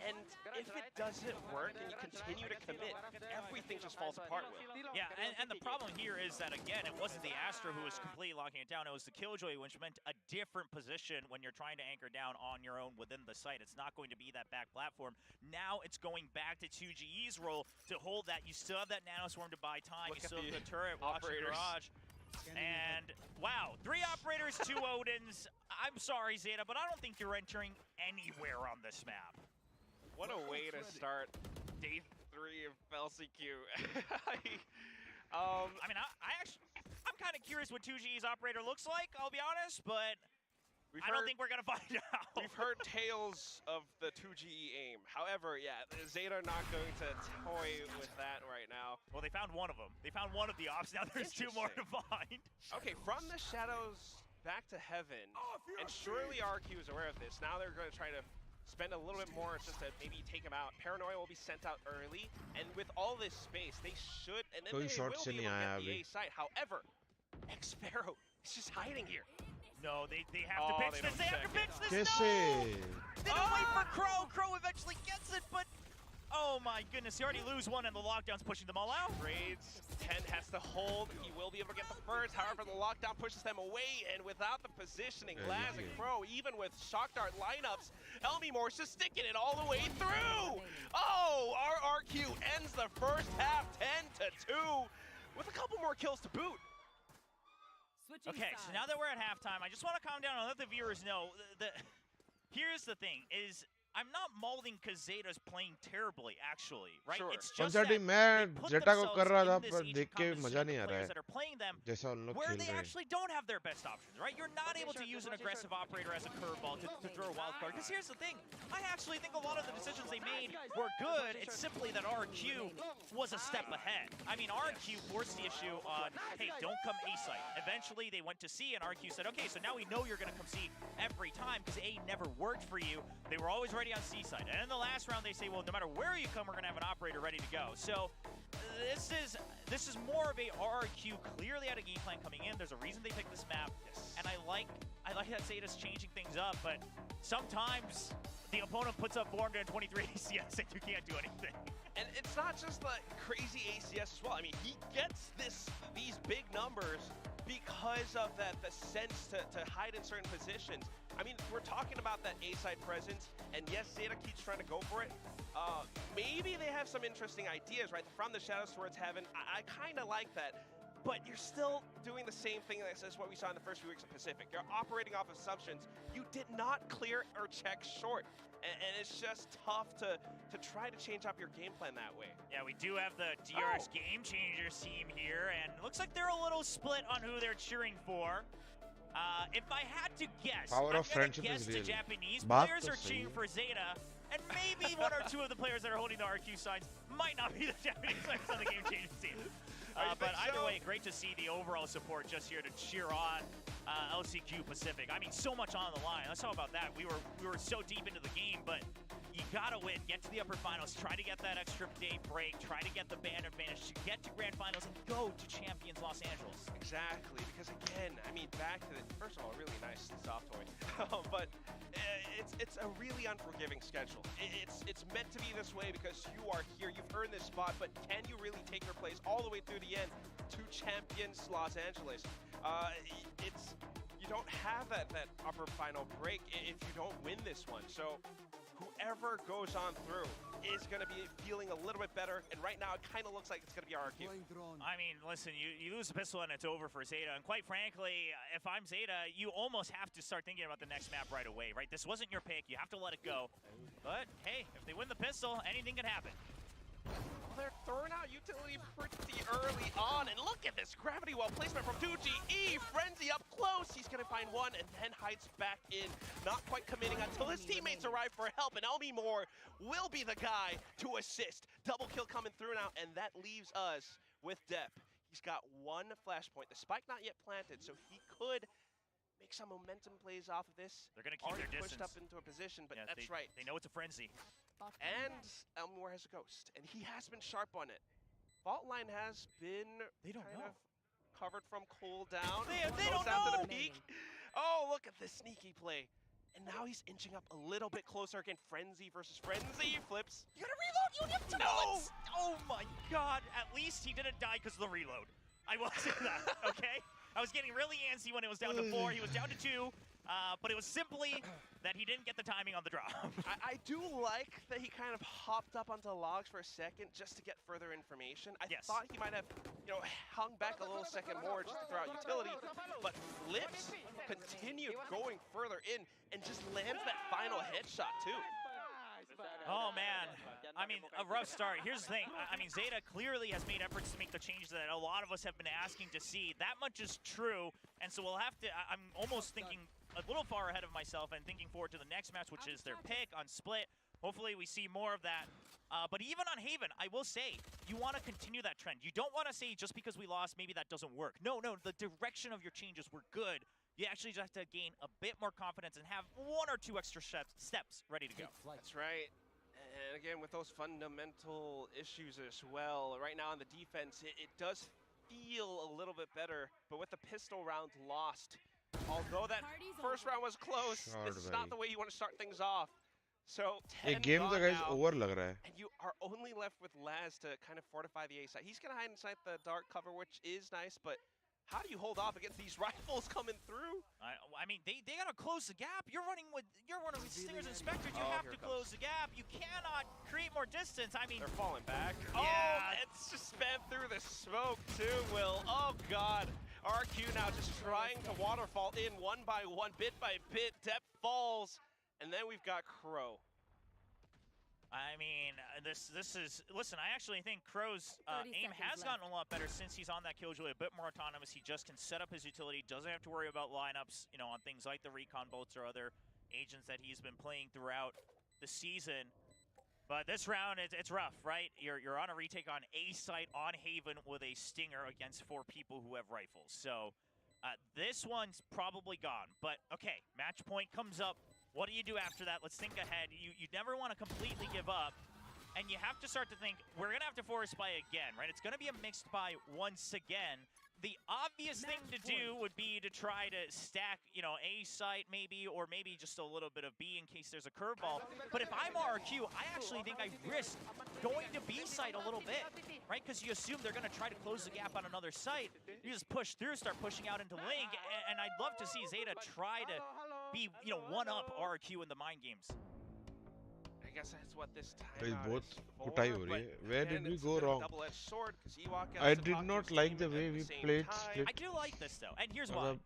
And if it doesn't work and you continue to commit, everything just falls apart, Will. Yeah, and the problem here is that, again, it wasn't the Astra who was completely locking it down. It was the 𝘼𝐽𝑉, which meant a different position when you're trying to anchor down on your own within the site. It's not going to be that back platform. Now it's going back to 2GE's role to hold that. You still have that NanoSwarm to buy time. You still have the turret, watching garage. And, wow, 3 operators, 2 Odins. I'm sorry, ZETA, but I don't think you're entering anywhere on this map. What a way to start day 3 of LCQ. I mean, I'm kind of curious what 2GE's operator looks like, I'll be honest, but I don't think we're going to find out. We've heard tales of the 2GE aim. However, yeah, ZETA are not going to toy with that right now. Well, they found one of them. They found one of the ops. Now there's 2 more to find. Okay, from the shadows back to heaven, and surely RRQ is aware of this. Now they're going to try to spend a little bit more just to maybe take him out. Paranoia will be sent out early, and with all this space, they should, and then they will be able to get the A site. However, 𝘋𝐵AROW is just hiding here. No, they have to pitch this. They have to pitch this. कैसे They don't wait for 𝘼𝐽𝑉. 𝘼𝐽𝑉 eventually gets it, but oh my goodness, he already lose one, and the lockdown's pushing them all out. Trades, 10 has to hold. He will be able to get the first. However, the lockdown pushes them away, and without the positioning, Laz and 𝘼𝐻, even with shock dart lineups, 𝘼𝑉 is just sticking it all the way through. Oh, RRQ ends the first half 10-2 with a couple more kills to boot. Okay, so now that we're at halftime, I just want to calm down and let the viewers know. Here's the thing, is I'm not mauling because ZETA's playing terribly, actually, right? Sure. It's just that मैं they put ZETA को कर रहा था themselves in पर this देख के econ मजा with नहीं आ रहा players है that are playing them जैसा उन लोग where खेल they रहे हैं actually don't have their best options, right? You're not able to use an aggressive operator as a curveball to throw a wild card. Because here's the thing, I actually think a lot of the decisions they made were good. It's simply that RRQ was a step ahead. I mean, RRQ forced the issue on, hey, don't come A site. Eventually, they went to C, and RRQ said, okay, so now we know you're going to come C every time because A never worked for you. They were always ready on C side. And in the last round, they say, well, no matter where you come, we're going to have an operator ready to go. So this is more of a RRQ clearly had a game plan coming in. There's a reason they picked this map, and I like that ZETA's changing things up, but sometimes the opponent puts up 423 ACS and you can't do anything. And it's not just the crazy ACS as well. I mean, he gets these big numbers because of the sense to hide in certain positions. I mean, we're talking about that A-side presence, and yes, ZETA keeps trying to go for it. Maybe they have some interesting ideas, right? From the shadows towards heaven. I kind of like that. But you're still doing the same thing as what we saw in the first few weeks of Pacific. You're operating off assumptions. You did not clear or check short. And it's just tough to try to change up your game plan that way. Yeah, we do have the DRX Game Changers team here, and it looks like they're a little split on who they're cheering for. If I had to guess, I'm going to guess the Japanese players are cheering for ZETA, and maybe one or two of the players that are holding the RRQ signs might not be the Japanese players on the Game Changers team. But either way, great to see the overall support just here to cheer on LCQ Pacific. I mean, so much on the line. Let's talk about that. We were so deep into the game, but you gotta win, get to the upper finals, try to get that extra day break, try to get the band advantage to get to grand finals and go to Champions Los Angeles. Exactly, because again, I mean, back to the, first of all, really nice soft toy, but it's a really unforgiving schedule. It's meant to be this way because you are here, you've earned this spot, but can you really take your place all the way through the end to Champions Los Angeles? You don't have that upper final break if you don't win this one. So whoever goes on through is going to be feeling a little bit better, and right now it kind of looks like it's going to be RRQ. I mean, listen, you lose the pistol and it's over for ZETA, and quite frankly, if I'm ZETA, you almost have to start thinking about the next map right away, right? This wasn't your pick, you have to let it go. But hey, if they win the pistol, anything can happen. They're throwing out utility pretty early on, and look at this gravity well placement from 2GE. Frenzy up close, he's gonna find one and then hides back in, not quite committing until his teammates arrive for help, and 𝑼𝘍𝑗 will be the guy to assist. Double kill coming through now, and that leaves us with 𝐷eP. He's got one flashpoint, the spike not yet planted, so he could make some momentum plays off of this. They're gonna keep their distance. Pushed up into a position, but yeah, that's right. They know it's a frenzy. And 𝘼𝘍𝑗 has a ghost, and he has been sharp on it. Fault line has been kind of covered from cooldown. They don't down know. to the peak. Oh, look at this sneaky play. And now he's inching up a little bit closer again. Frenzy versus Frenzy. Flips. You gotta reload. You have to bullets. Oh my god. At least he didn't die because of the reload. I will say that, okay? I was getting really antsy when it was down to 4. He was down to 2. But it was simply that he didn't get the timing on the drop. I do like that he kind of hopped up onto logs for a second just to get further information. I thought he might have, hung back a little second more just to throw out utility, but Flips continued going further in and just lands that final headshot too. Oh man, I mean, a rough start. Here's the thing, I mean, ZETA clearly has made efforts to make the changes that a lot of us have been asking to see. That much is true, and so we'll have to, I'm almost thinking a little far ahead of myself and thinking forward to the next match, which is their pick on Split. Hopefully we see more of that. But even on Haven, I will say, you want to continue that trend. You don't want to say just because we lost, maybe that doesn't work. No, the direction of your changes were good. You actually just have to gain a bit more confidence and have 1 or 2 extra steps ready to go. That's right. And again, with those fundamental issues as well, right now on the defense, it does feel a little bit better. But with the pistol round lost, although that first round was close, this is not the way you want to start things off. So 10 game gone guys now, over lag raha hai. and you are only left with Laz to kind of fortify the A side. He's going to hide inside the dark cover, which is nice, but how do you hold off against these rifles coming through? I mean, they gotta close the gap. You're one of these Stingers and Spectres. You have to close the gap. You cannot create more distance. I mean, they're falling back. Yeah. Oh, it's just spam through the smoke too, Will. Oh God. RRQ now just trying to waterfall in one by one, bit by bit. 𝐷eP falls, and then we've got Crow. I mean, this is, listen, I actually think Crow's aim has gotten a lot better since he's on that Killjoy, a bit more autonomous. He just can set up his utility, doesn't have to worry about lineups, on things like the recon bolts or other agents that he's been playing throughout the season. But this round, it's rough, right? You're on a retake on A site on Haven with a Stinger against 4 people who have rifles. So this one's probably gone. But okay, match point comes up. What do you do after that? Let's think ahead. You never want to completely give up. and you have to start to think, we're going to have to force buy again, right? It's going to be a mixed buy once again. The obvious thing to do would be to try to stack, you know, A site maybe, or maybe just a little bit of B in case there's a curveball. But if I'm RRQ, I actually think I risk going to B site a little bit, right? Because you assume they're going to try to close the gap on another site. You just push through, start pushing out into Link, and I'd love to see ZETA try to be, you know, one-up RRQ in the mind games. I guess that's what this time Guys, out both is for, kutai ho rahi but hai. Where again, did we it's a go bit of a wrong? double-edged sword, 'cause Ewok gets I to did talk to not his like team the at way we same played time. split. I do like this, though, and here's why. मतलब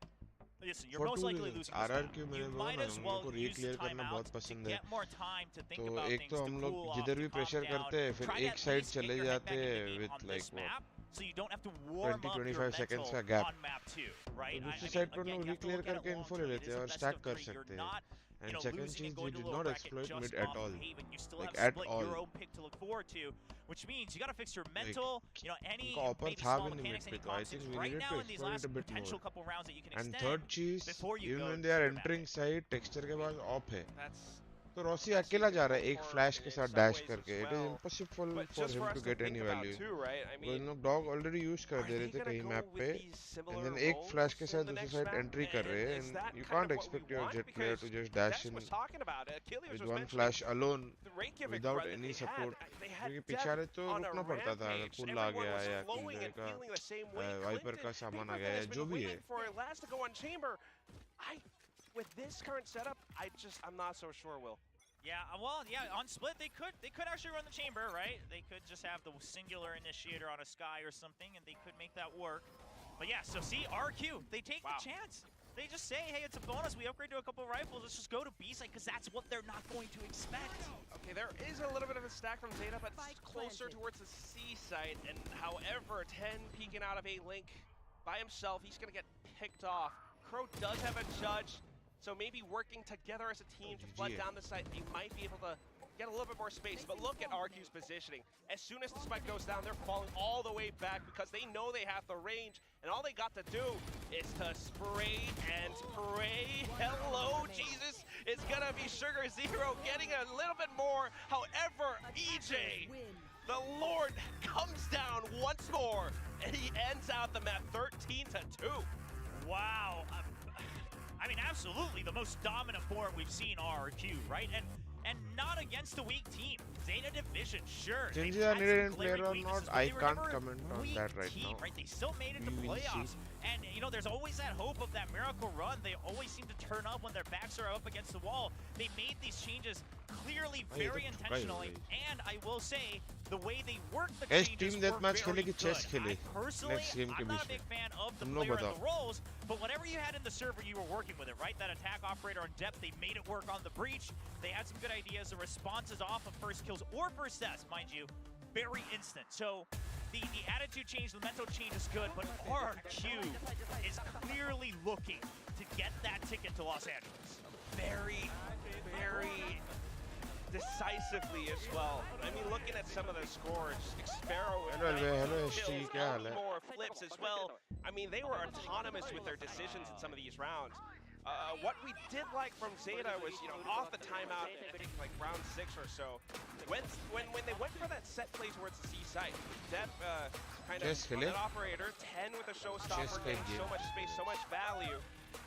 Listen, you're for most two likely reasons. losing this RRQ game. मैंने You बोला might ना, as हम well लोग को use the reclear करना timeout बहुत to पसंद है. get more time to think तो about एक things, तो to हम लोग cool off, जिधर to भी calm प्रेशर down. करते हैं फिर Try to एक at साइड least चले get your head जाते back in the हैं game with on like this what map, so you don't have to warm up your 20-25 seconds mental का gap. on map 2, right? तो I दूसरी mean, side पर again, लोग you have to reclear look at it करके long info term. ले It लेते is हैं a और best stack of कर 3. You're सकते हैं. not, you And know, second losing and चीज, going we to a did low not bracket exploit just mid off at all. of Haven. You still Like have at split all. your own pick to look forward to, which means you got to fix your Like mental, you know, any उनका offer maybe था small भी नहीं mechanics, mid any pick. I comp think six we right needed to now in these exploit last it a bit potential more. couple rounds that you can And extend third cheese, before you even go when they to are your map entering pick. side, texture के बाद off है. That's तो Rossi best you अकेला can जा रहा है hope एक for flash के in साथ some डैश ways as करके. It is well. impossible But for just him for to us to get think any about value. too, right? I वो mean, इन लोग डॉग ऑलरेडी यूज कर are दे रहे they थे gonna कहीं go map with पे. these And similar then एक roles flash के in साथ the दूसरी next साइड map? एंट्री कर रहे हैं. Is And that you kind can't of what we expect your want? jet player Because to just dash Des in was talking about it. Achilles with was one mentioning flash alone the Reykjavik without run that any they support. had क्योंकि Death पीछे वाले तो on a रुकना पड़ता था. rampage. पुल आ Everyone गया was या flowing किलर and का feeling the same way. Viper का Clinton, सामान आ Paper गया has या been जो भी है. waiting for Laz to go on chamber. With this current setup, I'm not so sure, Will. Yeah, well, yeah, on split they could actually run the chamber, right? They could just have the singular initiator on a Sky or something, and they could make that work. But yeah, so see, RQ, they take the chance. They just say, hey, it's a bonus. We upgrade to a couple rifles. Let's just go to B side because that's what they're not going to expect. Okay, there is a little bit of a stack from ZETA, but it's closer towards the C side. And however, 10 peeking out of a Link by himself, he's going to get picked off. Crow does have a judge, so maybe working together as a team to flood down the site, they might be able to get a little bit more space. But look at RQ's positioning. As soon as the spike goes down, they're falling all the way back because they know they have the range, and all they got to do is to spray and pray. Hello, Jesus. It's gonna be Sugar Zero getting a little bit more. However, EJ, the Lord, comes down once more, and he ends out the map 13-2. Wow. I mean, absolutely the most dominant form we've seen RRQ, right? And not against a weak team. ZETA Division, sure. Since they've they are had needed some in player glaring or weaknesses, not, but I they were can't never a comment on weak that right team, now. right? They still made it to We will see. playoffs. And, you know, there's always that hope of that miracle run. They always seem to turn up when their backs are up against the wall. They made these changes clearly very intentionally. And I will say, the way they worked the changes team were deathmatch very खेले कि chess good. खेले? Personally, Next game के I'm not a beach big में. fan of the तुम लोग player and बताओ. the roles, but whatever you had in the server, you were working with it, right? That attack operator on depth, they made it work on the breach. They had some good ideas. The responses off of first kills or first deaths, mind you, very instant. So the attitude change, the mental change is good, but RRQ is clearly looking to get that ticket to Los Angeles. Very, very decisively as well. I mean, looking at some of the scores, Sparrow with Hello, 19 kills, ST, क्या हाल है? more flips as well. I mean, they were autonomous with their decisions in some of these rounds. What we did like from ZETA was, you know, off the timeout, I think like round 6 or so, when they went for that set play towards the C site, that kind of that operator, 10 with a showstopper, getting so much space, so much value,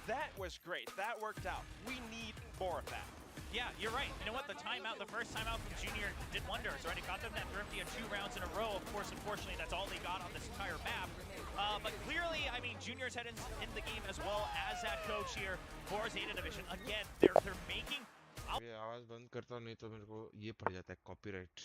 that was great. That worked out. We need more of that. Yeah, you're right. You know what? The first timeout from Junior did wonders, right? It got them that thrifty of 2 rounds in a row. Of course, unfortunately, that's all they got on this entire map. But clearly, I mean, Junior's head in the game as well as that coach here for ZETA Division. Again, they're making... ये आवाज बंद करता हूँ नहीं तो मेरे को ये पड़ जाता है कॉपीराइट.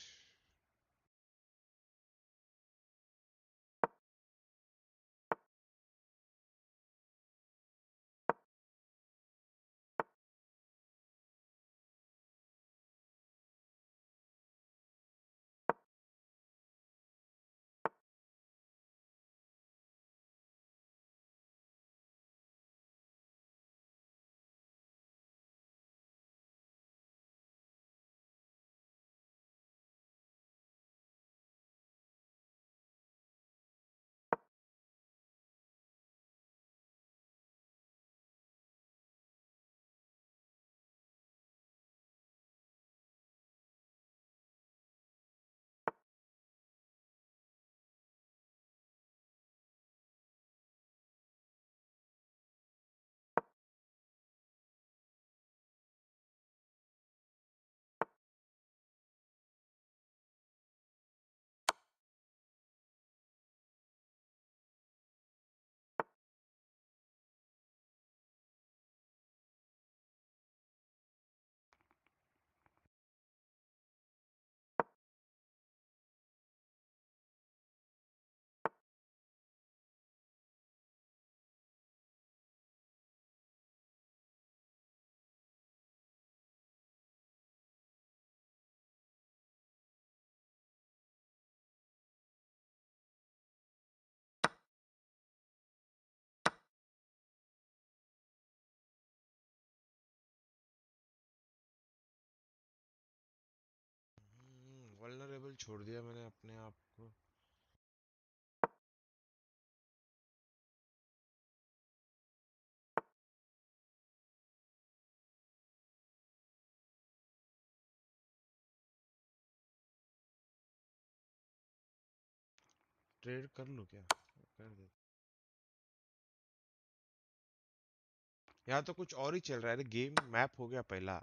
वल्नरेबल छोड़ दिया मैंने अपने आप को। ट्रेड कर लूं क्या? कर दे। यहाँ तो कुछ और ही चल रहा है। गेम मैप हो गया पहला।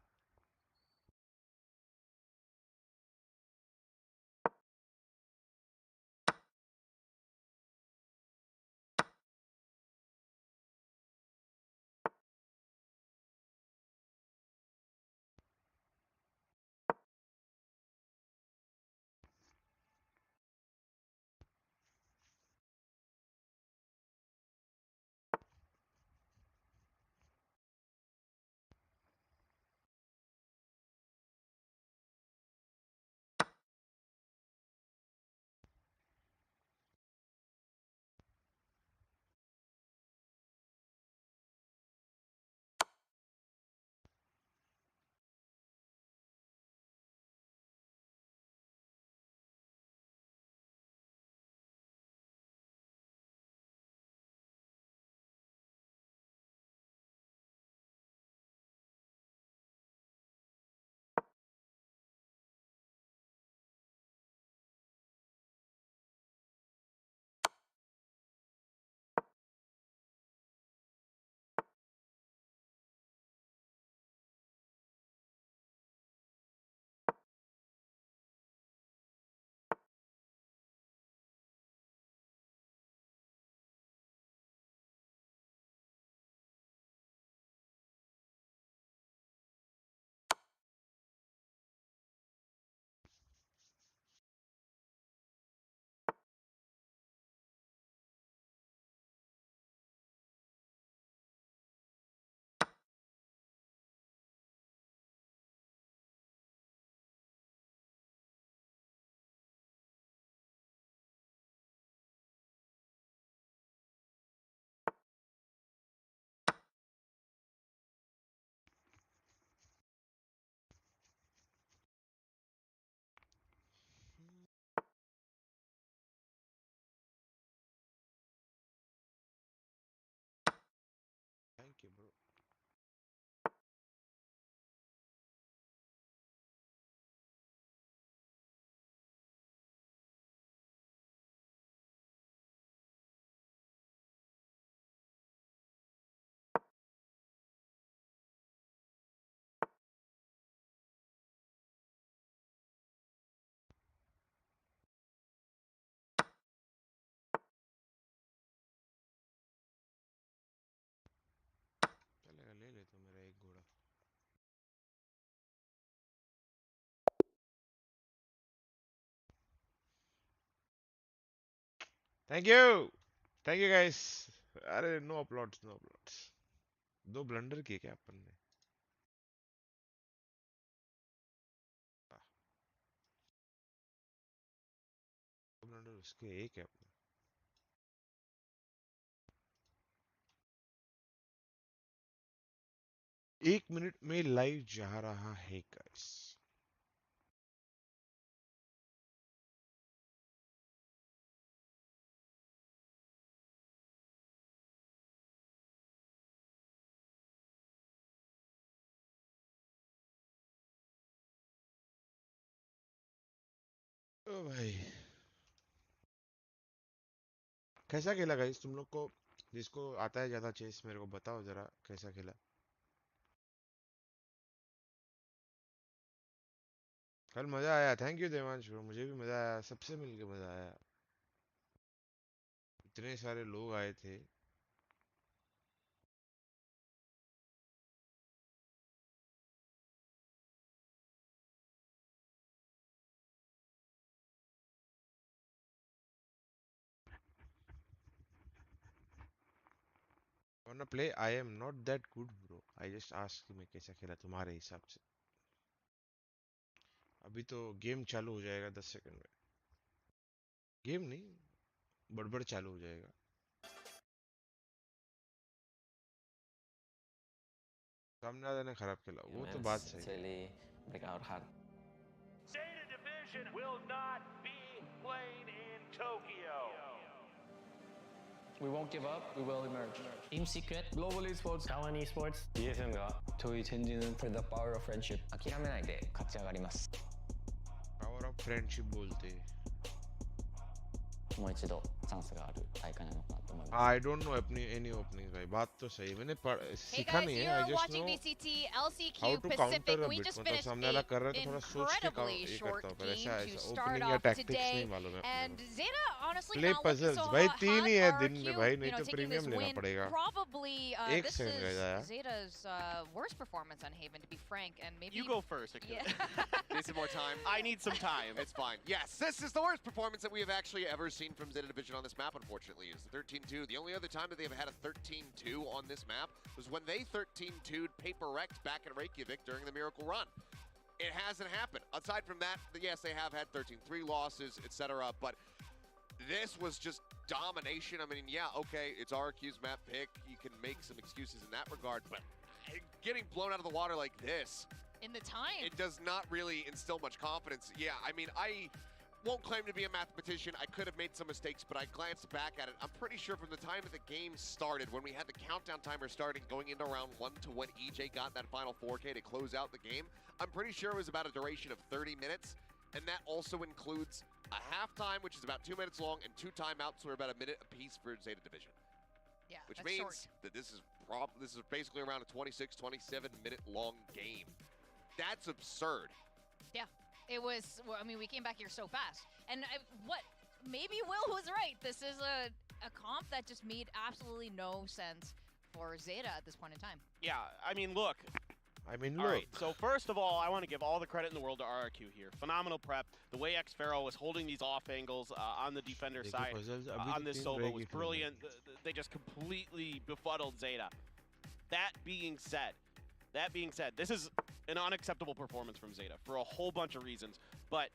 Thank you bro. चलेगा, ले ले तो मेरा एक घोड़ा। Thank you, thank you guys. अरे नो अपलोड्स, नो अपलोड्स। दो ब्लंडर किए क्या अपन ने? दो ब्लंडर उसके एक है अपने। 1 मिनट में लाइव जा रहा है गाइस। ओ भाई, कैसा खेला गाइस तुम लोग को? जिसको आता है ज्यादा चेस मेरे को बताओ जरा, कैसा खेला? कल मजा आया। थैंक यू देवांश ब्रो, मुझे भी मजा आया, सबसे मिलके मजा आया। इतने सारे लोग आए थे। wanna play? I am not that good bro. I just ask कि मैं कैसा खेला तुम्हारे हिसाब से। अभी तो गेम चालू हो जाएगा 10 सेकंड में। गेम नहीं, बड़बड़ चालू हो जाएगा। सामने वाले ने खराब खेला, वो तो बात सही है। really break out hard. competition will not be played in Tokyo. We won't give up, we will emerge. Team Secret, Global Esports, Valorant Esports, DSM가 저희 젠지는 for the power of friendship. 諦めないで勝ち上がります。 Power of friendship बोलते. もう一度チャンスがある大会なのかなと思います。 I don't know any openings भाई. बात तो सही. मैंने Hey सीखा guys, नहीं है. you're I just watching know VCT how LCQ to Pacific. counter a We bit. just मतलब finished सामने वाला कर रहा है तो an थोड़ा सोच के incredibly ये short करता हूँ. पर game ऐसा to ऐसा start opening या off tactics today. नहीं मालूम है. And ZETA honestly Play not looking puzzles. so भाई hot. 3 ही है दिन RRQ, में भाई. नहीं you know, तो taking this प्रीमियम लेना win, पड़ेगा. probably एक this second is रहेगा. ZETA's worst performance on Haven, to be frank, and maybe You go first, Akira. Yeah. Need some more time. I need some time. It's fine. Yes, this is the worst performance that we have actually ever seen from ZETA Division on this map, unfortunately. It's the 13-2. The only other time that they've had a 13-2 on this map was when they 13-2'd Paper Rex back in Reykjavik during the Miracle Run. It hasn't happened. Aside from that, yes, they have had 13-3 losses, etc., but this was just domination. I mean, yeah, okay, it's RRQ's map pick. You can make some excuses in that regard, but getting blown out of the water like this, in the time. it does not really instill much confidence. Yeah, I mean, I won't claim to be a mathematician. I could have made some mistakes, but I glanced back at it. I'm pretty sure from the time that the game started, when we had the countdown timer starting going into round 1 to when EJ got that final 4K to close out the game, I'm pretty sure it was about a duration of 30 minutes, and that also includes a halftime, which is about 2 minutes long, and 2 timeouts, so we're about a minute apiece for ZETA Division. Yeah, Which that's means short. that this is basically around a 26, 27 minute long game. That's absurd. Yeah, it was. Well, I mean, we came back here so fast, and maybe Will was right. This is a comp that just made absolutely no sense for ZETA at this point in time. Yeah, I mean, look. I mean, All look. right, so first of all, I want to give all the credit in the world to RRQ here. Phenomenal prep. The way 𝑋𝐸 was holding these off angles on the defender side on this solo was brilliant. They just completely befuddled ZETA. That being said, this is an unacceptable performance from ZETA for a whole bunch of reasons. But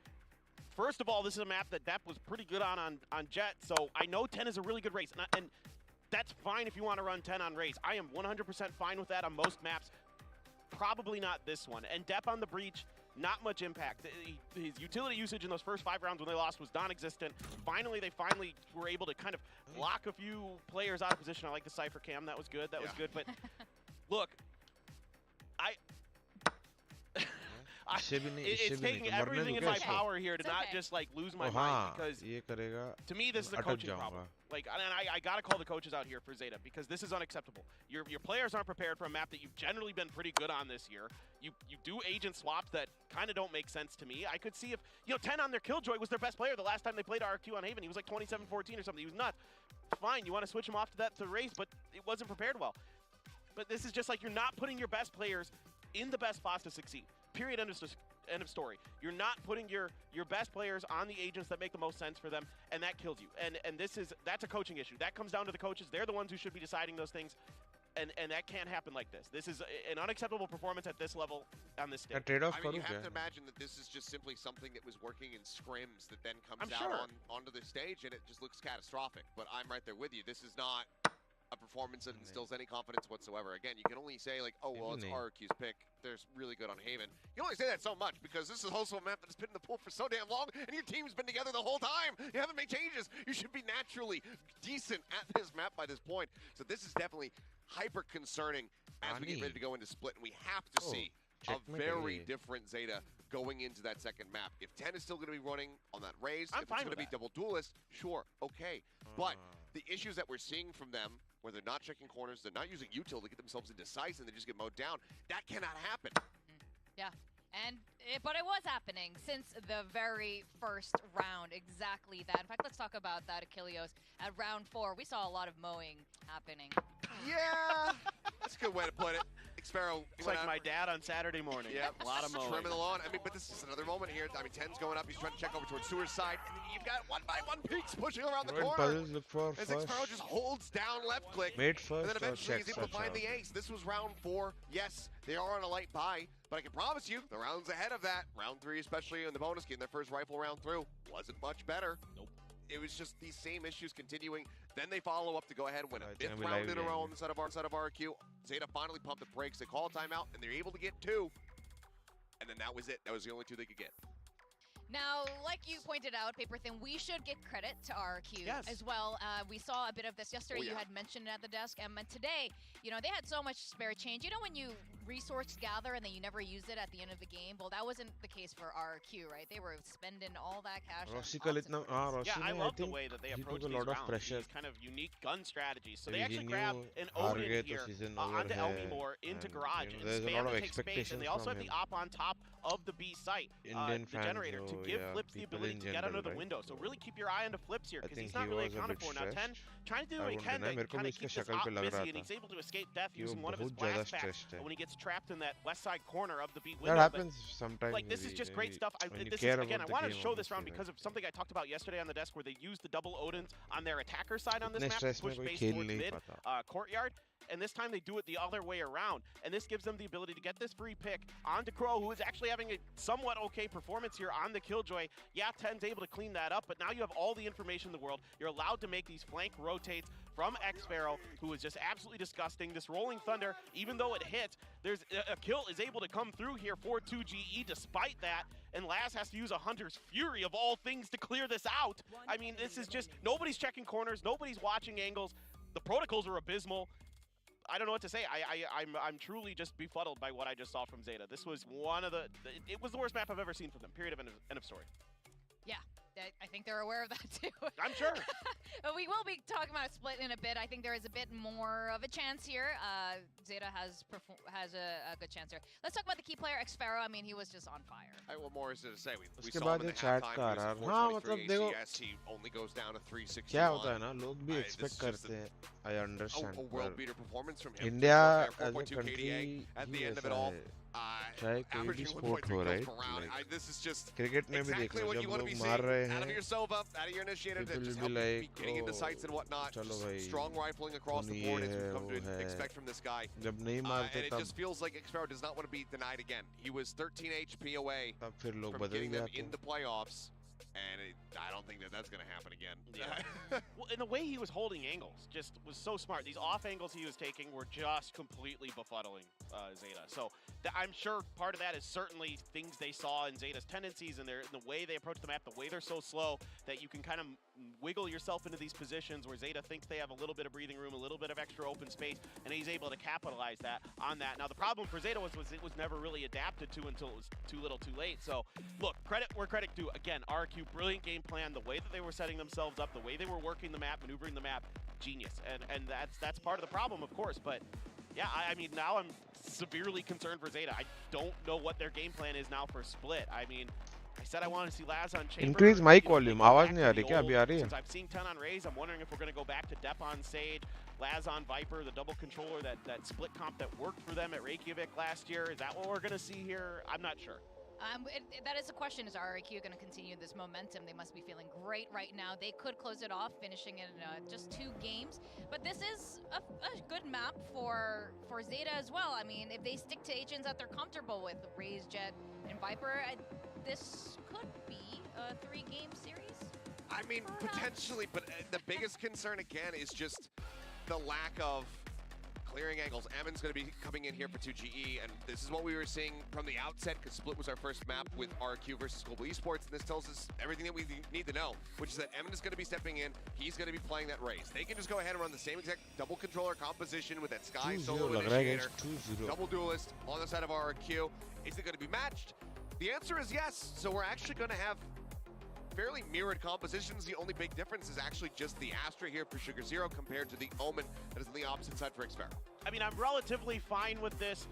first of all, this is a map that Depp was pretty good on Jet, so I know 10 is a really good race, and that's fine if you want to run 10 on race. I am 100% fine with that on most maps. Probably not this one. And Depp on the breach, not much impact. His utility usage in those first 5 rounds when they lost was non-existent. They finally were able to kind of lock a few players out of position. I like the Cypher cam. That was good. That was good. But look, it's taking everything in my power here to not just like lose my mind, because to me this is a coaching problem. Like, and I gotta call the coaches out here for ZETA, because this is unacceptable. Your players aren't prepared for a map that you've generally been pretty good on this year. You do agent swaps that kind of don't make sense to me. I could see if 10 on their 𝘍𝐽𝐽 was their best player the last time they played RRQ on Haven. He was like 27-14 or something. He was nuts. Fine, you want to switch him off to that race, but it wasn't prepared well. But this is just like you're not putting your best players in the best spots to succeed. Period. End of story. You're not putting your best players on the agents that make the most sense for them, and that kills you. And that's a coaching issue. That comes down to the coaches. They're the ones who should be deciding those things, and that can't happen like this. This is an unacceptable performance at this level on this stage. I mean, you have to imagine that this is just simply something that was working in scrims that then comes onto the stage, and it just looks catastrophic. But I'm right there with you. This is not a performance that instills any confidence whatsoever. Again, you can only say like, oh, well, it's RRQ's pick. They're really good on Haven. You can only say that so much, because this is also a map that has been in the pool for so damn long, and your team's been together the whole time. You haven't made changes. You should be naturally decent at this map by this point. So this is definitely hyper concerning as we get ready to go into split, and we have to see a very different ZETA going into that second map. If 10 is still going to be running on that raise, if it's going to be double duelist, sure, okay. But the issues that we're seeing from them, where they're not checking corners, they're not using util to get themselves into size, and they just get mowed down, that cannot happen. Yeah. But it was happening since the very first round, exactly that. In fact, let's talk about that 𝘍𝐽𝐽. At round 4, we saw a lot of mowing happening. Yeah, that's a good way to put it. 𝘋𝐸, it's like my dad on Saturday morning. Yeah, a lot of mowing. Trimming the lawn. I mean, but this is another moment here. I mean, 10's going up. He's trying to check over towards Sewer's side. And then you've got 1x1 peaks pushing around the corner. As 𝘋𝐸 just holds down left click. And then eventually he's able to find the ace. This was round 4. Yes, they are on a light buy, but I can promise you, the rounds ahead of that, round 3 especially in the bonus game, their first rifle round through, wasn't much better. Nope. It was just these same issues continuing. Then they follow up to go ahead and win a 5th round in a row on the side of RRQ. ZETA finally pumped the brakes. They call a timeout, and they're able to get 2. And then that was it. That was the only 2 they could get. Now, Now, like you pointed out, Paperthin, we should give credit to RRQ as well. We saw a bit of this yesterday. You had mentioned it at the desk. And today, you know, they had so much spare change. You know when you resource gather and then you never use it at the end of the game? Well, that wasn't the case for RRQ, right? They were spending all that cash. Yeah, I love the way that they approach these rounds, these kind of unique gun strategies. So they actually grabbed an Odin here onto 𝘼𝐼𝐍𝐿 into Garage and spam to take space. And they also have the op on top of the B site, the generator, to give Flips the ability to get under the window. So really keep your eye on the Flips here, because he's not really accounted for. Now, 10 trying to do what he can to kind of keep this op busy, and he's able to escape death using one of his blast packs when he gets trapped in that west side corner of the B window. That happens sometimes. Like, this is just great stuff. Again, I wanted to show this round because of something I talked about yesterday on the desk, where they used the double Odins on their attacker side on this map to push base towards mid courtyard. And this time they do it the other way around. And this gives them the ability to get this free pick onto Crow, who is actually having a somewhat okay performance here on the Killjoy. Yeah, 10's able to clean that up, but now you have all the information in the world. You're allowed to make these flank rotates from 𝑋𝐻, who is just absolutely disgusting. This Rolling Thunder, even though it hits, there's a kill is able to come through here for 2GE despite that. And Laz has to use a Hunter's Fury of all things to clear this out. I mean, this is just, nobody's checking corners, nobody's watching angles. The protocols are abysmal. I don't know what to say. I'm truly just befuddled by what I just saw from ZETA. This was one of it was the worst map I've ever seen from them. Period. End of story. Yeah, I think they're aware of that too. I'm sure. But we will be talking about a split in a bit. I think there is a bit more of a chance here. ZETA has a good chance here. Let's talk about the key player, 𝘋𝐻. I mean, he was just on fire. What more is there to say? We उसके saw him बाद in ये the chat halftime. का He uh was रहा हाँ 423 मतलब देखो ACS. He only goes down to 361. क्या होता है ना लोग भी This एक्सपेक्ट is just करते हैं I understand a world beater performance from him. India as a 4.2 country KDA at the end of it ऐसा all. है चाहे कोई भी Averaging स्पोर्ट 1.3 हो kills right per round. like This is just cricket में भी देख exactly लो what जब you want to लोग be मार रहे seeing out of हैं your Sova, out of your initiator, that people just will be help like getting into sights and whatnot. चलो भाई Strong rifling across the ये board as है we've come वो to है expect from this guy. जब नहीं And मारते it तब just feels like 𝑋𝐻 does not want to be denied again. He was 13 HP away तब फिर लोग from बदल getting them जाते in the playoffs. And I don't think that that's going to happen again. Yeah. Well, and the way he was holding angles just was so smart. These off angles he was taking were just completely befuddling ZETA. So I'm sure part of that is certainly things they saw in ZETA's tendencies and the way they approach the map, the way they're so slow that you can kind of wiggle yourself into these positions where ZETA thinks they have a little bit of breathing room, a little bit of extra open space, and he's able to capitalize on that. Now the problem for ZETA was it was never really adapted to until it was too little too late. So look, credit where credit due. Again, RRQ, brilliant game plan, the way that they were setting themselves up, the way they were working the map, maneuvering the map, genius. And that's part of the problem, of course. But yeah, I mean, now I'm severely concerned for ZETA. I don't know what their game plan is now for split. I mean, I said I want to see Laz on Chamber. Increase mic volume. आवाज नहीं आ रही क्या? अभी आ रही है? Since I've seen 10 on Raze, I'm wondering if we're going to go back to Depp on Sage, Laz on Viper, the double controller, that split comp that worked for them at Reykjavik last year. Is that what we're going to see here? I'm not sure. That is the question. Is RRQ going to continue this momentum? They must be feeling great right now. They could close it off, finishing in just 2 games. But this is a good map for ZETA as well. I mean, if they stick to agents that they're comfortable with, Raze, Jet, and Viper, this could be a 3-game series. I mean, potentially, but the biggest concern again is just the lack of clearing angles. Ammon's going to be coming in here for 2GE, and this is what we were seeing from the outset, because Split was our first map with RRQ versus Global Esports, and this tells us everything that we need to know, which is that Ammon is going to be stepping in. He's going to be playing that Raze. They can just go ahead and run the same exact double controller composition with that Sky solo initiator, double duelist on the side of RRQ. Is it going to be matched? The answer is yes. So we're actually going to have fairly mirrored compositions. The only big difference is actually just the Astra here for 𝘼𝐼𝐍𝐿 compared to the Omen that is on the opposite side for 𝑋𝐻. I mean, I'm relatively fine with this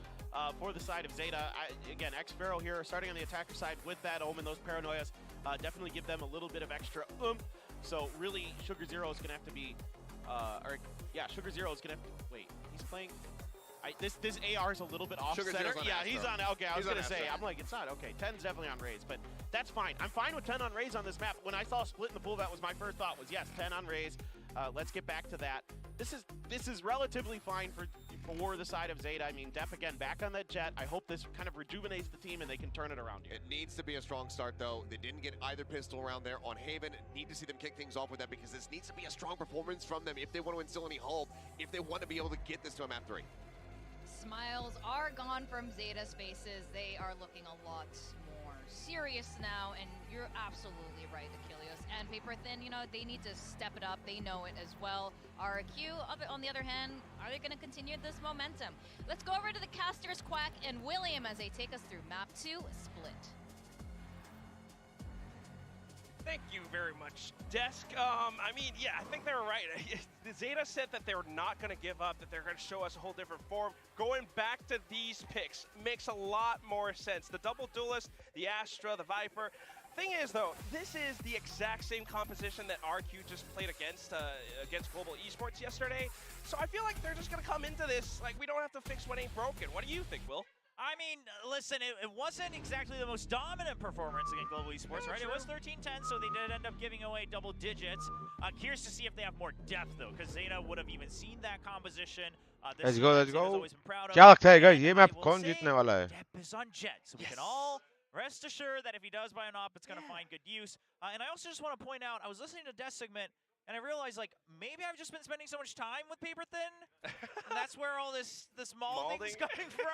for the side of ZETA. Again, 𝑋𝐻 here starting on the attacker side with that Omen, those paranoias definitely give them a little bit of extra oomph. So really, 𝘼𝐼𝐍𝐿 is going to have to be, 𝘼𝐼𝐍𝐿 is going to have to, wait, he's playing, this AR is a little bit off center. Yeah, he's on, okay, I was going to say, I'm like, it's not, okay, 10's definitely on Raze, but that's fine. I'm fine with 10 on Raze on this map. When I saw Split in the pool, that was my first thought was, yes, 10 on Raze. Let's get back to that. This is relatively fine for the side of ZETA. I mean, Depp again back on that Jet. I hope this kind of rejuvenates the team and they can turn it around here. It needs to be a strong start though. They didn't get either pistol around there on Haven. Need to see them kick things off with that, because this needs to be a strong performance from them if they want to instill any hope, if they want to be able to get this to a map 3. Smiles are gone from ZETA spaces. They are looking a lot more serious now, and you're You're absolutely right, 𝘼𝐽𝐿𝐼𝐽𝐿. And Paper Thin, you know, they need to step it up. They know it as well. RRQ, on the other hand, are they going to continue this momentum? Let's go over to the casters, Quack and William, as they take us through map 2, Split. Thank you very much, Desk. I mean, yeah, I think they were right. ZETA said that they're not going to give up, that they're going to show us a whole different form. Going back to these picks makes a lot more sense. The double duelist, the Astra, the Viper. Thing is, though, this is the exact same composition that RQ just played against Global Esports yesterday. So I feel like they're just going to come into this like we don't have to fix what ain't broken. What do you think, Will? I mean, listen, it wasn't exactly the most dominant performance against Global Esports, right? It was 13-10, so they did end up giving away double digits. Curious to see if they have more depth, though, because ZETA would have even seen that composition. Let's go, let's go. क्या लगता है guys, ये map कौन जीतने वाला है? Depth is on Jet, so we can all rest assured that if he does buy an op, it's going to find good use. And I also just want to point out, I was listening to Death segment, and I realized, like, maybe I've just been spending so much time with Paper Thin, and that's where all this maulding's coming from.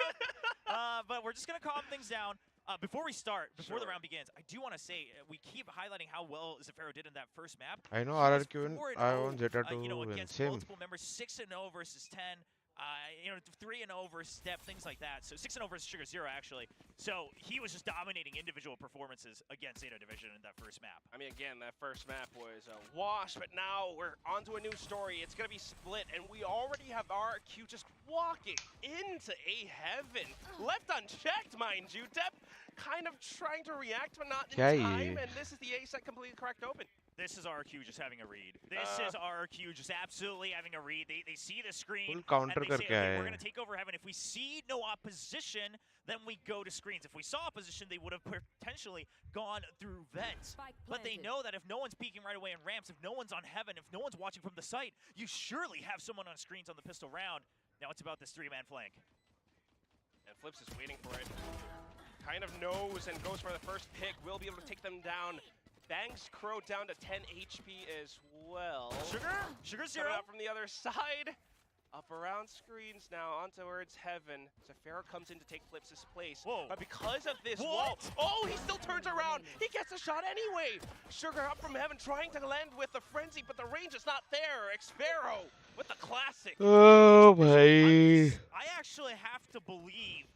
But we're just going to calm things down. Before we start, before the round begins, I do want to say, we keep highlighting how well 𝘼𝐼𝐽𝐿 did in that first map. I know RRQ and I want ZETA to you know, win. against Same. multiple members, 6-0 versus 10. You know, 3-0 versus Step, things like that. So 6-0 versus 𝘼𝐼𝐽𝐿, actually. So he was just dominating individual performances against ZETA Division in that first map. I mean, again, that first map was a wash, but now we're onto a new story. It's going to be Split, and we already have RRQ just walking into a heaven. Left unchecked, mind you. Dep kind of trying to react, but not in time, and this is the A set completely cracked open. This is RRQ just having a read. This is RRQ just absolutely having a read. They see the screen, Full counter and they say, करके okay, आए we're going हैं. to take over heaven. If we see no opposition, then we go to screens. If we saw opposition, they would have potentially gone through vents. But they know that if no one's peeking right away in ramps, if no one's on heaven, if no one's watching from the site, you surely have someone on screens on the pistol round. Now it's about this three-man flank. And Flips is waiting for it. Kind of knows and goes for the first pick. Will be able to take them down. Bangs Crow down to 10 HP as well. 𝘼𝐼𝐽𝐿 zero. Coming out from the other side. Up around screens now, on towards heaven. 𝘼𝐼𝐽𝐿 comes in to take Flips' place. Whoa. But because of this wall, oh, he still turns around. He gets a shot anyway. Sugar up from heaven, trying to land with the frenzy, but the range is not there. 𝘼𝐼𝐽𝐿 with the classic. Oh, bhai. I actually have to believe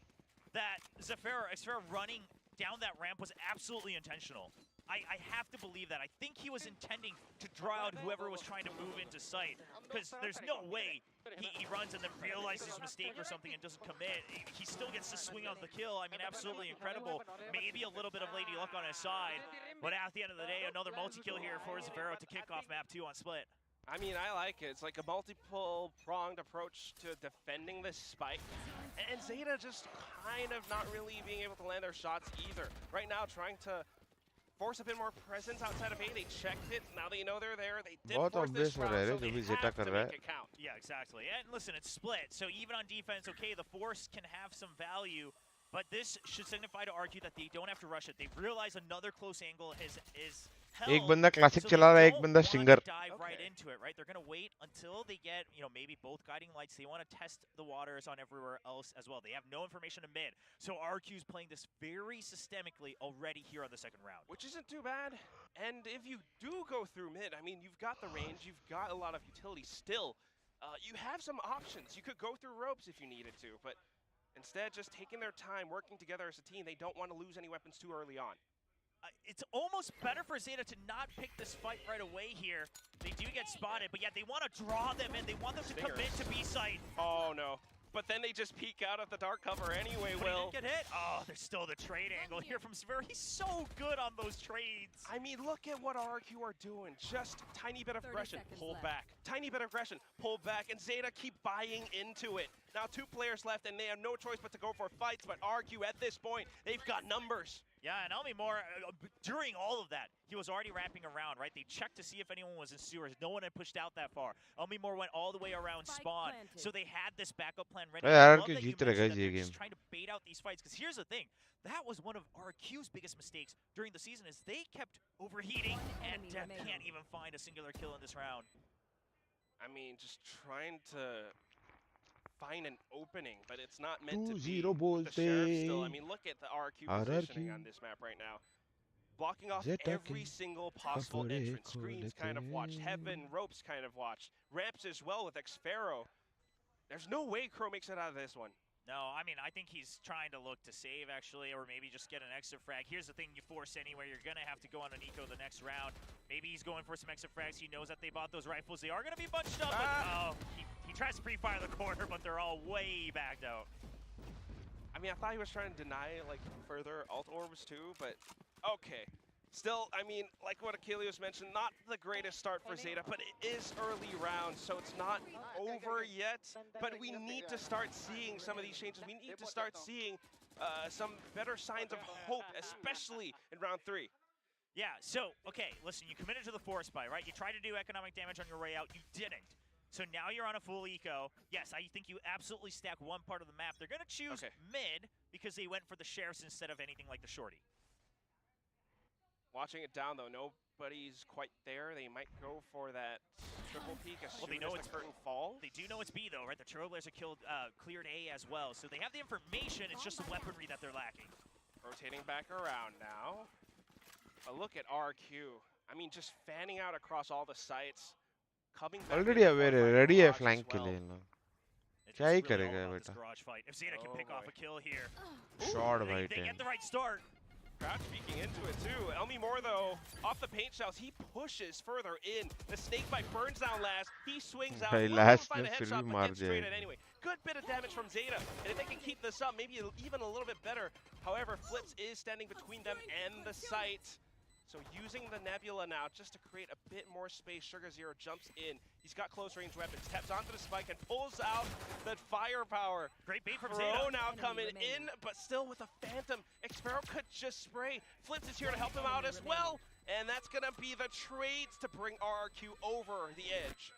that 𝘼𝐼𝐽𝐿 running down that ramp was absolutely intentional. I have to believe that. I think he was intending to draw out whoever was trying to move into sight, because there's no way he runs and then realizes his mistake or something and doesn't commit. He still gets to swing on the kill. I mean, absolutely incredible. Maybe a little bit of lady luck on his side, but at the end of the day, another multi-kill here for 𝘼𝐼𝐽𝐿 to kick off map 2 on Split. I mean, I like it. It's like a multiple-pronged approach to defending this spike. And ZETA just kind of not really being able to land their shots either. Right now, trying to force a bit more presence outside of A. They checked it. Now they know they're there. They did force this round, so they have to make it count. Yeah, exactly. And listen, it's Split, so even on defense, okay, the force can have some value, but this should signify to RQ that they don't have to rush it. They realize another close angle is held. एक बंदा classic चला रहा है, एक बंदा stinger. Dive right into it, right? They're going to wait until they get, you know, maybe both guiding lights. They want to test the waters on everywhere else as well. They have no information in mid. So RQ's playing this very systemically already here on the second round. Which isn't too bad. And if you do go through mid, I mean, you've got the range, you've got a lot of utility still. You have some options. You could go through ropes if you needed to, but instead just taking their time, working together as a team. They don't want to lose any weapons too early on. It's almost better for ZETA to not pick this fight right away here. They do get spotted, but yet they want to draw them in. They want them to commit to B site. Oh, no. But then they just peek out of the dark cover anyway, Will. Get hit. Oh, there's still the trade angle here from 𝘼𝐼𝐽𝐿. He's so good on those trades. I mean, look at what RRQ are doing. Just tiny bit of aggression, pull back. Tiny bit of aggression, pull back. And ZETA keep buying into it. Now 2 players left, and they have no choice but to go for fights. But RRQ, at this point, they've got numbers. Yeah, and 𝘼𝐼𝐽𝐿, during all of that, he was already ramping around, right? They checked to see if anyone was in sewers. No one had pushed out that far. 𝘼𝐼𝐽𝐿 went all the way around spawn, so they had this backup plan ready. RRQ जीत रहा है ये game. Just trying to bait out these fights, because here's the thing. That was one of RQ's biggest mistakes during the season, is they kept overheating, and Dep can't even find a singular kill in this round. I mean, just trying to find an opening, but it's not meant to be. 2-0 The Sheriff still, I Bolte. mean, look at the RRQ positioning on this map right now. blocking off ZETA every single possible entrance. Screens kind of watched, Heaven, Ropes kind of watched, Ramps as well with 𝑋𝐹𝑎𝑟𝑜. There's no way Crow makes it out of this one. No, I mean, I think he's trying to look to save, actually, or maybe just get an extra frag. Here's the thing, you force anywhere, you're going to have to go on an eco the next round. Maybe he's going for some extra frags. He knows that they bought those rifles. They are going to be bunched up. But, he tries to pre-fire the corner, but they're all way backed out. I mean, I thought he was trying to deny, like, further alt orbs, too, but okay. Still, I mean, like what 𝘍𝐽𝐿 mentioned, not the greatest start for ZETA, but it is early rounds, so it's not over yet. But we need to start seeing some of these changes. We need to start seeing some better signs of hope, especially in round 3. Yeah, so, okay, listen, you committed to the force buy, right? You tried to do economic damage on your way out, you didn't. So now you're on a full eco. Yes, I think you absolutely stack one part of the map. They're going to choose mid because they went for the sheriffs instead of anything like the shorty. Watching it down, though, nobody's quite there. They might go for that triple peek as soon as the curtain falls. They do know it's B, though, right? The Trailblazer cleared A as well. So they have the information. It's just the weaponry that they're lacking. Rotating back around now. A look at RRQ. I mean, just fanning out across all the sites. Coming back already aware ready है flank के लिए ना क्या ही करेगा बेटा if ZETA can pick off a kill here. Short by they get the right start. Crouch peeking into it too. 𝘼𝐼𝐼 though, off the paint shells, he pushes further in. The snake bite burns down Laz. He swings out. Laz find a ने फिर headshot, भी but मार gets दिया traded anyway. Good bit of damage from ZETA, and if they can keep this up, maybe even a little bit better. However, 𝑓lips is standing between them and the site. So using the Nebula now just to create a bit more space. 𝑠ugr0 jumps in. He's got close range weapons. Taps onto the spike and pulls out that firepower. Great bait from Crow ZETA. now coming in, but still with a Phantom. 𝑋𝐹𝑎𝑟𝑜 could just spray. 𝑓lips is here to help him out as well. And that's going to be the trades to bring RRQ over the edge.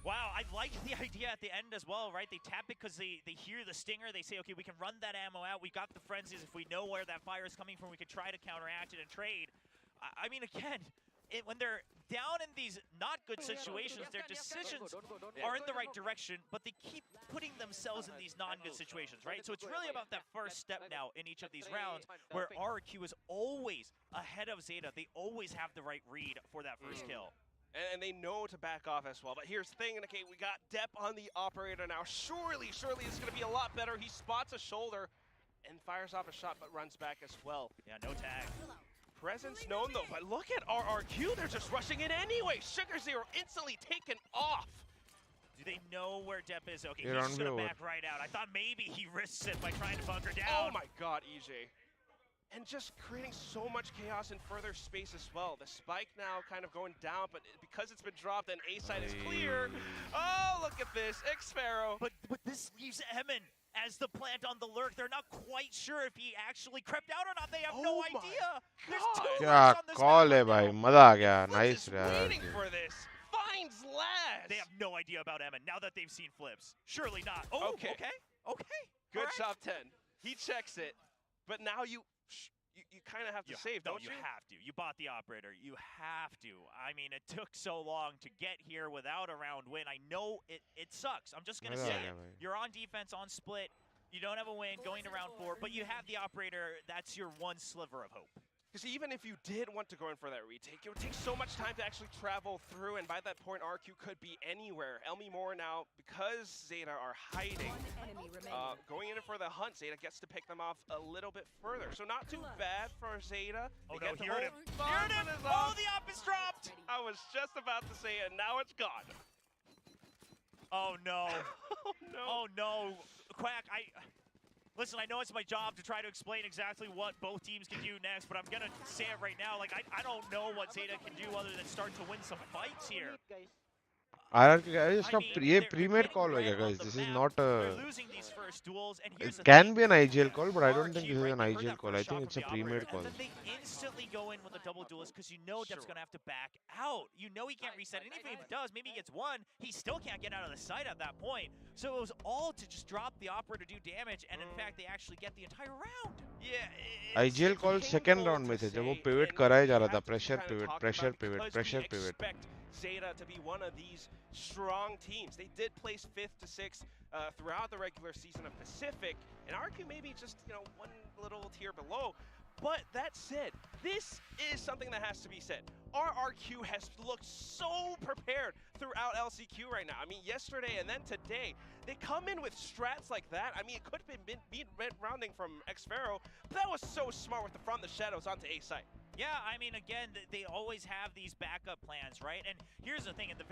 Wow, I like the idea at the end as well, right? They tap it because they hear the stinger. They say, okay, we can run that ammo out. We got the frenzies. If we know where that fire is coming from, we can try to counteract it and trade. I mean, again, when they're down in these not good situations, their decisions are in the right direction, but they keep putting themselves in these non-good situations, right? So it's really about that first step now in each of these rounds where RRQ is always ahead of ZETA. They always have the right read for that first kill. And they know to back off as well. But here's the thing, okay, we got 𝑑ep on the operator now. Surely it's going to be a lot better. He spots a shoulder and fires off a shot, but runs back as well. Yeah, no tag. Presence known though, but look at RRQ, they're just rushing in anyway. 𝘍𝑔r0 instantly taken off. Do they know where 𝑑ep is? Okay, he's just gonna back right out. I thought maybe he risks it by trying to bunker down. Oh my god, 𝘼𝐽. And just creating so much chaos and further space as well. The spike now kind of going down, but because it's been dropped and A side is clear. Oh, look at this, 𝑋𝐹𝑎𝑟𝑜. But this leaves Emin as the plant on the lurk. They're not quite sure if he actually crept out or not. They have no idea. There's two क्या call है भाई मजा आ गया nice waiting for this. Finds Laz. They have no idea about Emin now that they've seen 𝑓lips. Surely not. Oh, okay. Good job, 10. He checks it, but now you kind of have to save, don't you? You have to. You bought the operator. You have to. I mean, it took so long to get here without a round win. I know it sucks. I'm just going to say it. You're on defense, on split. You don't have a win going to round 4, but you have the operator. That's your one sliver of hope. Because even if you did want to go in for that retake, it would take so much time to actually travel through, and by that point, RRQ could be anywhere. 𝘼𝐼𝐼 now, because ZETA are hiding, going in for the hunt, ZETA gets to pick them off a little bit further. So not too bad for ZETA. Oh no, heard him. Heard him! Oh, the op is dropped! I was just about to say it, and now it's gone. Oh no. Oh no. Oh no. Quack, listen, I know it's my job to try to explain exactly what both teams can do next, but I'm going to say it right now. Like, I don't know what ZETA can do other than start to win some fights here. RRQ guys, ये pre-made call होगा guys. This is not a. They're losing these first duels, and here's it can be an IGL call, but I don't think this is an IGL call. I think it's a pre-made call. And then they instantly go in with a double duelist because you know 𝑑ep's going to have to back out. You know he can't reset, and even if he does, maybe he gets one, he still can't get out of the site at that point. So it was all to just drop the operator to do damage, and in fact, they actually get the entire round. Yeah. IGL call second round में थे जब वो pivot कराया जा रहा था, pressure pivot. ZETA to be one of these strong teams. They did place 5th to 6th throughout the regular season of Pacific, and RRQ maybe just one little tier below. But that said, this is something that has to be said. RRQ has looked so prepared throughout LCQ right now. I mean, yesterday and then today, they come in with strats like that. I mean, it could have been rounding from 𝑋𝐸, but that was so smart with the From the Shadows onto A site. Yeah, I mean, again, they always have these backup plans, right? And here's the thing, at the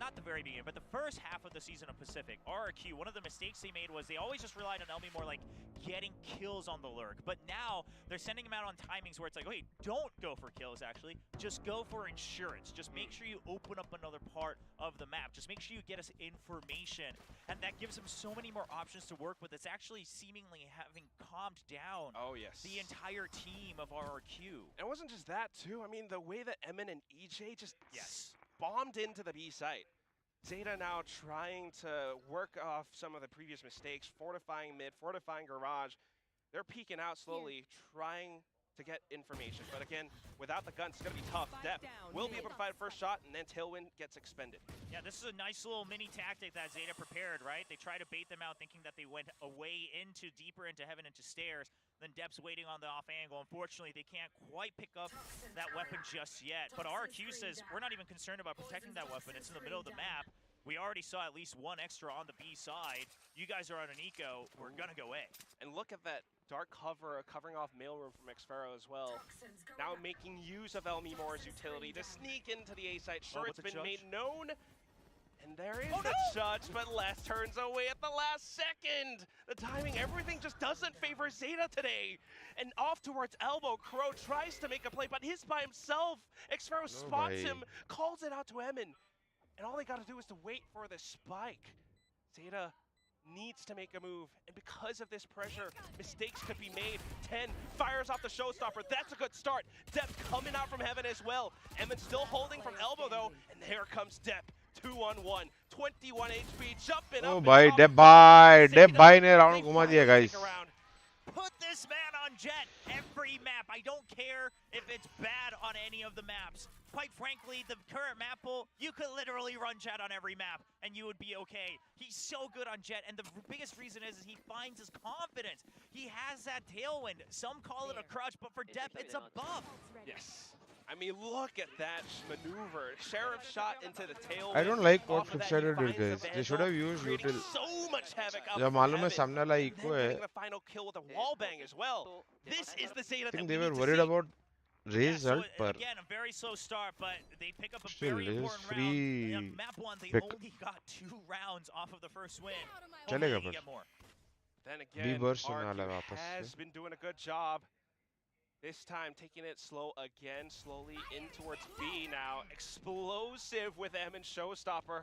not the very beginning, but the first half of the season of Pacific, RRQ, one of the mistakes they made was they always just relied on 𝑬𝐼 more like getting kills on the lurk. But now they're sending them out on timings where it's like, wait, don't go for kills, actually. Just go for insurance. Just make sure you open up another part of the map. Just make sure you get us information. And that gives them so many more options to work with. It's actually seemingly having calmed down the entire team of RRQ. And it wasn't just that, too. I mean, the way that Emin and EJ just bombed into the B site. ZETA now trying to work off some of the previous mistakes, fortifying mid, fortifying garage. They're peeking out slowly, trying to get information. But again, without the guns, it's going to be tough. 𝘼 will be able to find first shot, and then 𝘼𝐿 gets expended. Yeah, this is a nice little mini tactic that ZETA prepared, right? They try to bait them out thinking that they went away deeper into heaven, into stairs. Then 𝘼's waiting on the off angle. Unfortunately, they can't quite pick up that weapon just yet. But RRQ says, we're not even concerned about protecting that weapon. It's in the middle of the map. We already saw at least one extra on the B side. You guys are on an eco. We're going to go A. And look at that dark cover, covering off mailroom from 𝑋𝐸 as well. Now making use of 𝑬𝐼 utility to sneak into the A site. Sure, it's been made known. And there is the judge, but Les turns away at the last second. The timing, everything just doesn't favor ZETA today. And off towards elbow, Crow tries to make a play, but he's by himself. 𝑋𝐸 spots him, calls it out to Emin. And all they got to do is to wait for the spike. ZETA needs to make a move, and because of this pressure, mistakes could be made. 10 fires off the showstopper. That's a good start. 𝘼 coming out from heaven as well. Emin still holding from elbow though, and there comes 𝘼. 2-on-1, 21 HP, jumping up. भाई Depp भाई ने round घुमा दिया guys. Put this man on Jet every map. I don't care if it's bad on any of the maps. Quite frankly, the current map pool, you could literally run Jet on every map and you would be okay. He's so good on Jet, and the biggest reason is he finds his confidence. He has that tailwind. Some call it a crutch, but for 𝘼, it's a buff. Yes. I mean, look at that maneuver. Sheriff shot into the tailwind. I don't like what 𝘼𝐿 did, guys. They should have used util. So much havoc. जब मालूम है सामने वाला eco है. The final kill with a wall bang as well. This is the ZETA. I think they were worried about Raze ult, but again, a very slow start, but they pick up a still, very important free round. Map 1, they pick. only got 2 rounds off of the first win. चलेगा Hopefully they पर. get more. Then again, burst होने वाला है RRQ वापस has से. been doing a good job. This time taking it slow again, slowly in towards B now. Explosive with Emin showstopper.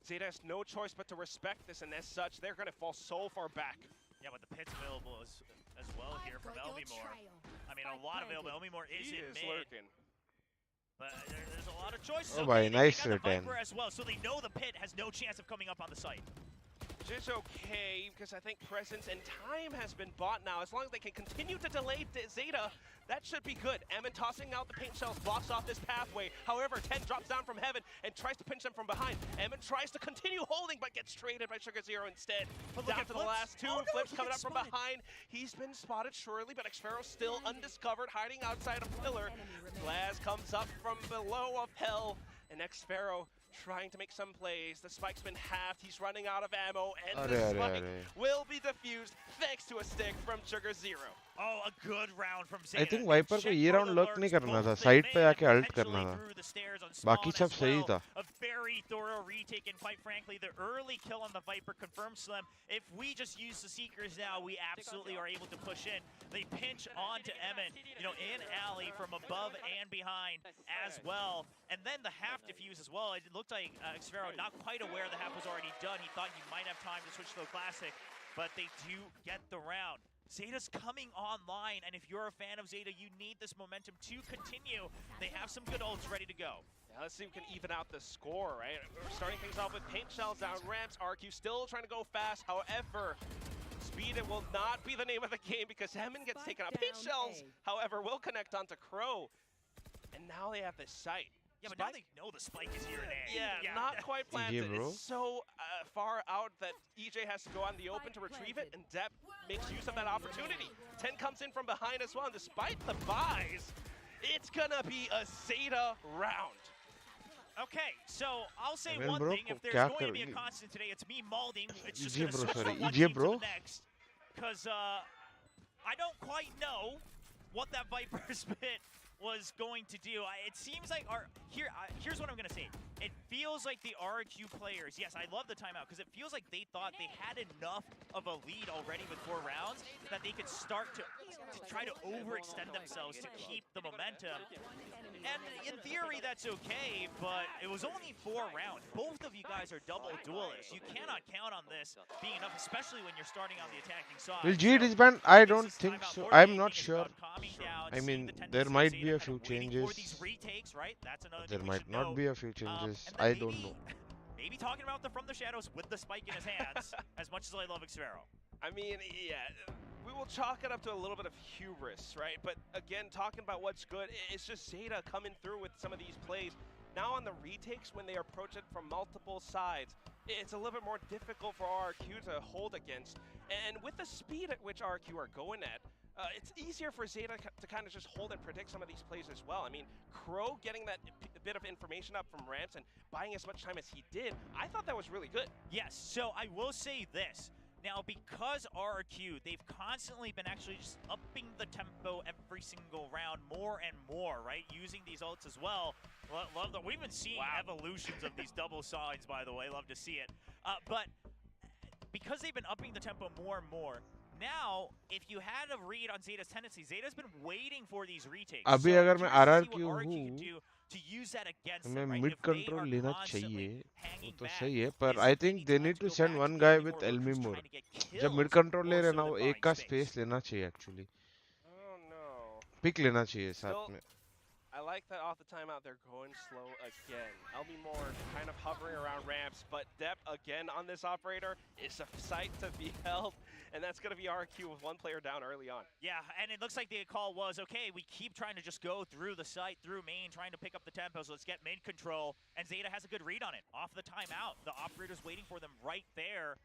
ZETA has no choice but to respect this, and as such, they're going to fall so far back. Yeah, but the pit's available as well here from 𝘼𝐼. I mean, a lot available. 𝘼𝐼 is He in is mid. lurking. But there's a lot of choices. Oh, Okay, boy, they nice got the return. Viper as well, so they know the pit has no chance of coming up on the site. Which is okay, because I think presence and time has been bought now. As long as they can continue to delay ZETA, that should be good. Emin tossing out the paint shells, blocks off this pathway. However, 10 drops down from heaven and tries to pinch them from behind. Emin tries to continue holding, but gets traded by �ＳugarZero instead. But look Down at to the last two. Oh, no, Flips he coming up gets from spotted. behind. He's been spotted surely, but 𝑋𝐸 still undiscovered, hiding outside a pillar. Glaz comes up from below of hell, and 𝑋𝐸 trying to make some plays. The spike's been halved. He's running out of ammo, and the spike will be defused thanks to a stick from �ＳugarZero. Oh, a good round from ZETA. I think Viper को ये round lurk नहीं करना था, side पे आके ult करना था. बाकी सब सही था. A very thorough retake, and quite frankly, the early kill on the Viper confirms Slim. If we just use the Seekers now, we absolutely are able to push in. They pinch onto Emin, you know, in alley from above and behind as well. And then the half defuse as well. It looked like 𝑋𝐸 not quite aware the half was already done. He thought he might have time to switch to the classic, but they do get the round. ZETA's coming online, and if you're a fan of ZETA, you need this momentum to continue. They have some good ults ready to go. Yeah, let's see if we can even out the score, right? We're starting things off with paint shells down ramps. RRQ still trying to go fast. However, speed it will not be the name of the game because Emin gets taken out. Paint shells, however, will connect onto Crow. And now they have this site. Yeah, but now they know the spike is here in A. Yeah, not quite planted. bro. It's so far out that EJ has to go on the open to retrieve it, and 𝘼 makes use of that opportunity. 10 comes in from behind as well, and despite the buys, it's gonna be a ZETA round. Okay, so I'll say Well, one bro, thing. If there's kya going to be a kar- constant today, it's me malding. It's just EJ going to bro, switch sorry, from one EJ team bro. to the next. Because I don't quite know what that Viper spit was going to do. It seems like here's what I'm going to say. It feels like the RRQ players, yes, I love the timeout, because it feels like they thought they had enough of a lead already with 4 rounds that they could start to try to overextend themselves to keep the momentum. And in theory, that's okay, but it was only 4 rounds. Both of you guys are double duelists. You cannot count on this being enough, especially when you're starting on the attacking side. Will G So disband? I this don't is think timeout so. more I'm than not anything. It's sure. about calming down, I seeing mean, the there tendency of might ZETA be a kind few of waiting changes. for these retakes, right? That's another There thing we might should not know. be a few changes. And then I don't know. Maybe talking about the From the Shadows with the spike in his hands, as much as I love 𝘼𝐼𝐍𝐊𝐒. I mean, yeah, we will chalk it up to a little bit of hubris, right? But again, talking about what's good, it's just ZETA coming through with some of these plays. Now on the retakes, when they approach it from multiple sides, it's a little bit more difficult for RRQ to hold against. And with the speed at which RRQ are going at, it's easier for ZETA to kind of just hold and predict some of these plays as well. I mean, 𝘼𝐼𝐍𝐿 getting that bit of information up from Ramps and buying as much time as he did, I thought that was really good. Yes, so I will say this. Now, because RRQ, they've constantly been actually just upping the tempo every single round more and more, right? Using these ults as well. Love that. We've been seeing evolutions of these double sides, by the way. Love to see it. But because they've been upping the tempo more and more, now, if you had a read on ZETA's tendency, ZETA's been waiting for these retakes. अभी अगर मैं RRQ हूँ, to use that against मैं them, right? mid If they control are लेना constantly चाहिए, वो hanging तो back, सही है, पर is I they think need they time need to to go send back one to guy the with Elmi Moore 𝘼𝐼𝐼𝐿 trying to get जब mid kills control ले more रहे so ना than वो buying एक का space. space लेना चाहिए actually. Oh no. Pick लेना चाहिए साथ Still, में. I like that off the timeout, they're going slow again. 𝘼𝐼𝐼𝐿 kind of hovering around ramps, but depth again on this operator is a sight to be held, and that's going to be RRQ with 1 player down early on. Yeah, and it looks like the call was, okay, we keep trying to just go through the site, through main, trying to pick up the tempo, so let's get mid control, and ZETA has a good read on it. Off the timeout, the operator's waiting for them right there.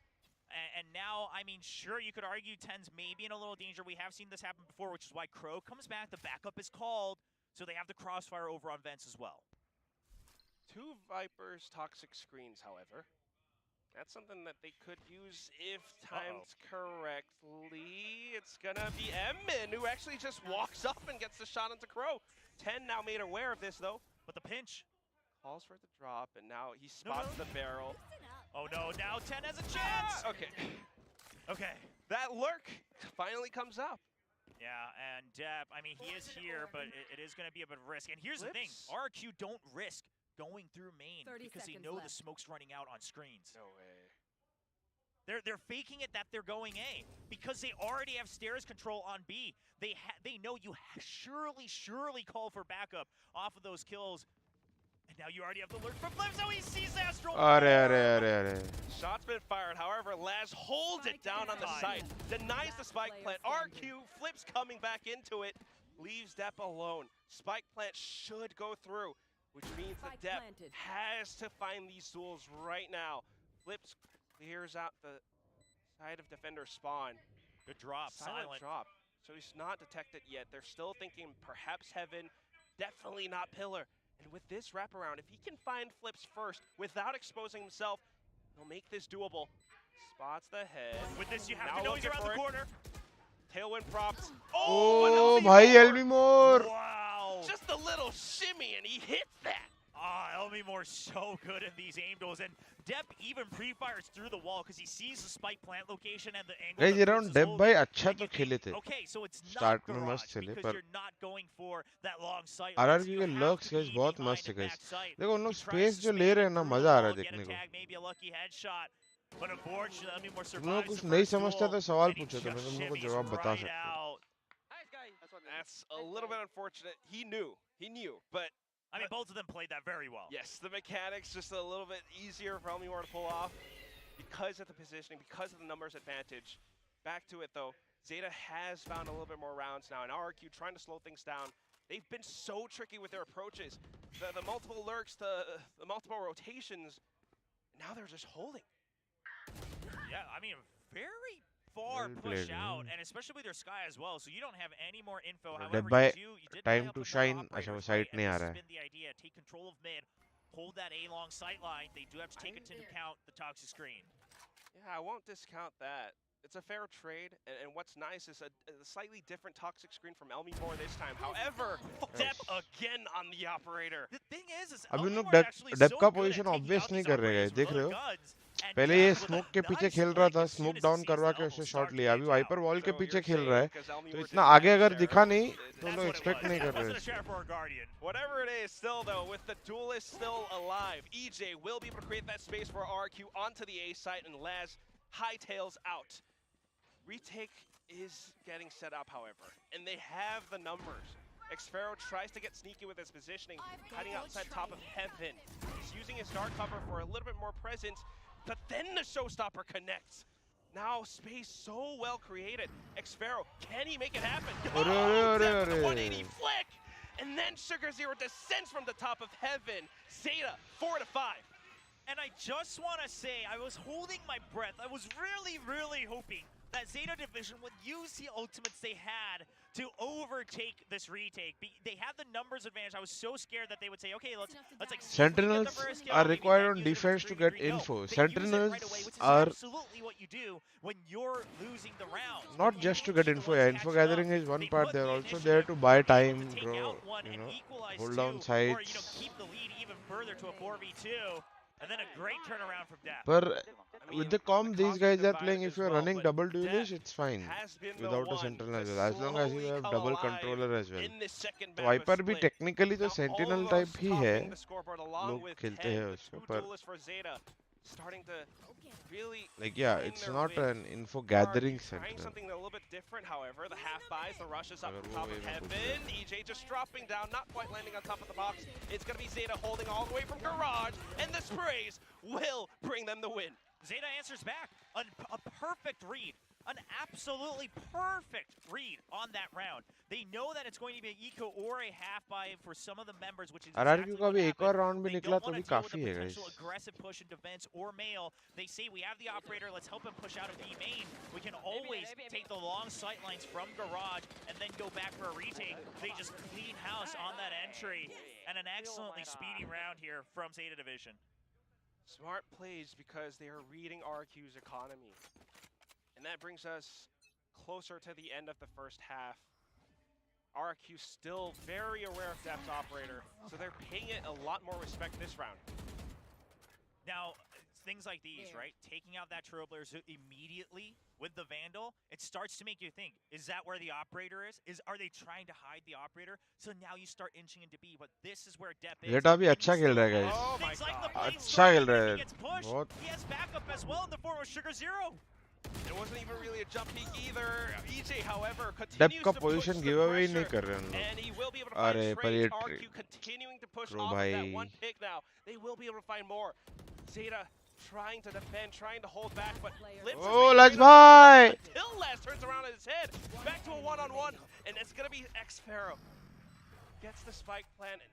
And now, I mean, sure, you could argue 10's maybe in a little danger. We have seen this happen before, which is why 𝘼𝐼𝐼𝐿 comes back, the backup is called, so they have the crossfire over on Vents as well. 2 Vipers toxic screens, however. That's something that they could use if timed correctly. It's gonna be Emin who actually just walks up and gets the shot into 𝘼𝐼𝐼𝐿. 10 now made aware of this though. But the pinch. Calls for the drop, and now he spots the barrel. Oh no, now 10 has a chance! Okay. Okay. That lurk finally comes up. Yeah, and I mean, he is here, but it is going to be a bit of risk. And here's the thing, Flips. RRQ don't risk going through main 30 because they seconds know the left. smoke's running out on screens. No way. They're faking it that they're going A because they already have stairs control on B. They know you surely call for backup off of those kills. And now you already have the lurk from Flips, so he sees Astral. अरे. Shot's been fired. However, Laz holds it down on the site, denies the spike plant. RRQ Flips coming back into it, leaves Depp alone. Spike plant should go through, which means that Depp has to find these duels right now. Flips clears out the side of defender spawn. Good drop, silent. Drop. So he's not detected yet. They're still thinking perhaps Heaven, definitely not Pillar. And with this wraparound, if he can find Flips first without exposing himself, he'll make this doable. Spots the head. With this, you have Now to know he's looking around the for it. corner. Tailwind props. Oh, an भाई 𝘼𝐼𝐼𝐿 𝘼𝐼𝐼𝐼𝐿 Wow. Just a little shimmy, and he hits that. 𝘼𝐼𝐼𝐼𝐿 so good in these aim duels, and Depp even pre-fires through the wall because he sees the spike plant location and the angle. Guys, that around Flips is Depp भाई holding. अच्छा And तो you think, खेले थे. Okay, so it's Start not में garage मस्त चले, because पर you're not going for that long sight. RRQ के lurks guys बहुत मस्त है guys. देखो उन लोग space जो ले रहे हैं ना मजा आ रहा है देखने को. Maybe a lucky headshot. But unfortunately, more तुम लोग survives कुछ the नहीं first समझता duel, तो सवाल and he पूछो तो मैं just तुम लोग को shimmies जवाब बता right सकता हूँ. out. That's a little bit unfortunate. He knew, but I mean, both of them played that very well. yes, the mechanics just a little bit easier for 𝘼𝐼𝐼𝐿 to pull off because of the positioning, because of the numbers advantage. Back to it though, ZETA has found a little bit more rounds now, and RRQ trying to slow things down. They've been so tricky with their approaches. The multiple lurks, the multiple rotations, now they're just holding. Yeah, I mean, very far Well push played, out, man. and especially with your Sky as well, so you don't have any more info. Dead However, by you did time tie up to with shine. more अच्छा वो operators, site right? And नहीं आ this रहा has है. been the idea. Take control of mid, hold that A long sight line. They do have to take into account the toxic screen. Yeah, I won't discount that. It's a fair trade, and what's nice is a slightly different toxic screen from 𝑘𝐈𝐍𝐿 this time. However, Depp again on the operator. The thing is अभी उन लोग 𝘼𝐿 actually Depp so का good at position taking obvious out नहीं these कर रहे हैं, operators with देख रहे other हो. guns, and पहले Depp ये with a स्मोक के पीछे nice खेल रहा flick था, as soon smoke as he down sees करवा the के elbow उसने start शॉट to लिया. अभी age वाइपर out. वॉल के So पीछे you're खेल रहा है, saying 'cause 𝘼𝐿 तो were इतना designed आगे अगर there, दिखा नहीं तो That's लोग what it एक्सपेक्ट was. नहीं कर That रहे wasn't a इसको. share for a Guardian. Whatever it is, still though, with the duelist still alive, 𝘼𝐽𝐿 will be able to create that space for RRQ onto the A site, and 𝘼𝐿 hightails out. Retake is getting set up, however, and they have the numbers. 𝑋𝐹aRO tries to get sneaky with his positioning, hiding outside top of heaven. He's using his dark cover for a little bit more presence, but then the showstopper connects. Now space so well created. 𝑋𝐹aRO, can he make it happen? Depp with the 180 flick! And then 𝑠ugars0 descends from the top of heaven. ZETA, 4-5. And I just want to say, I was holding my breath. I was really hoping that ZETA Division would use the ultimates they had to overtake this retake. They had the numbers advantage. I was so scared that they would say, okay, let's like see if we can get the Sentinels first kill, are maybe required then on use it if it's defense to 3v3. get No, info. they use it Sentinels right away, which is are absolutely what you do when you're losing the round. not just to get info. Once Info catching up, gathering is one they part. put They're the also there initiative, to buy able to time, take bro. out one You and know, equalize hold two, down or sites. keep the lead even further to a 4v2, and then a great turnaround from Depp. But I mean, with the comp these guys are playing, if as you're well, running but double Depp duelist, it's fine has been the without a one sentinel to as well. As long as you slowly have come double alive controller as well. in this second तो map of wiper भी split. Technically तो Now sentinel almost type ही है. topping the scoreboard along लोग with खेलते 10, हैं the उसको, two पर duelists for ZETA starting to really like yeah, find it's their not way. an info gathering Trying sentinel. something a little bit different, however. The half buys, the rushes up अगर from वो top way of में heaven. कुछ है. 𝘼𝐽𝐿 just dropping down, not quite landing on top of the box. It's going to be ZETA holding all the way from garage, and the sprays will bring them the win. ZETA answers back. A perfect read. An absolutely perfect read on that round. They know that it's going to be an eco or a half buy for some of the members, which is RRQ exactly का what भी एक और happened. Round भी They निकला don't तो want भी to deal with काफी the है potential guys. aggressive push in defense or mail. They say we have the operator, let's help him push out of B main. We can always take the long sight lines from garage and then go back for a retake. They just clean house on that entry, and an excellently speedy round here from ZETA Division. Smart plays because they are reading RRQ's economy. And that brings us closer to the end of the first half. RRQ still very aware of Depp's operator, so they're paying it a lot more respect this round. Now, things like these, right? Taking out that Trailblazer immediately with the Vandal, it starts to make you think, is that where the operator is? Are they trying to hide the operator? So now you start inching into B, but this is where Depp is. ZETA भी and अच्छा he खेल still रहा है has guys. Oh my things like the God. blade अच्छा strike, खेल and रहा if है. he gets pushed, बहुत. he has backup as well in the form of 𝘼𝐿𝐼𝐿. It wasn't even really a jump peek either. 𝘼𝐽𝐿, however, डेप continues का to push position the give away ही pressure, नहीं कर रहे हैं उन and he will be able to लोग. find अरे पर trades. ये RRQ continuing to push Bro, off of that भाई. one pick now. They will be able to find more. ZETA trying to defend, trying to hold back, but Lips is Oh, making let's great buy! until 𝘼𝐿 turns around on his head. Back to a one-on-one, and it's going to be 𝑋𝐹aRO. Gets the spike plant, and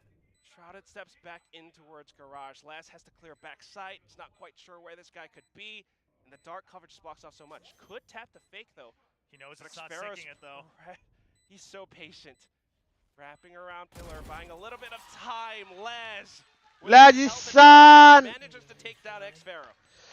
Shrouded steps back in towards garage. 𝘼𝐿 has to clear back sight. He's not quite sure where this guy could be, and the dark coverage just blocks off so much. Could tap the fake, though. He knows it's not 𝑋𝐹aRO's sinking it, though. He's so patient. Wrapping around pillar, buying a little bit of time. 𝘼𝐿 with 𝘼𝐿 his son! manages to take down 𝑋𝐹aRO.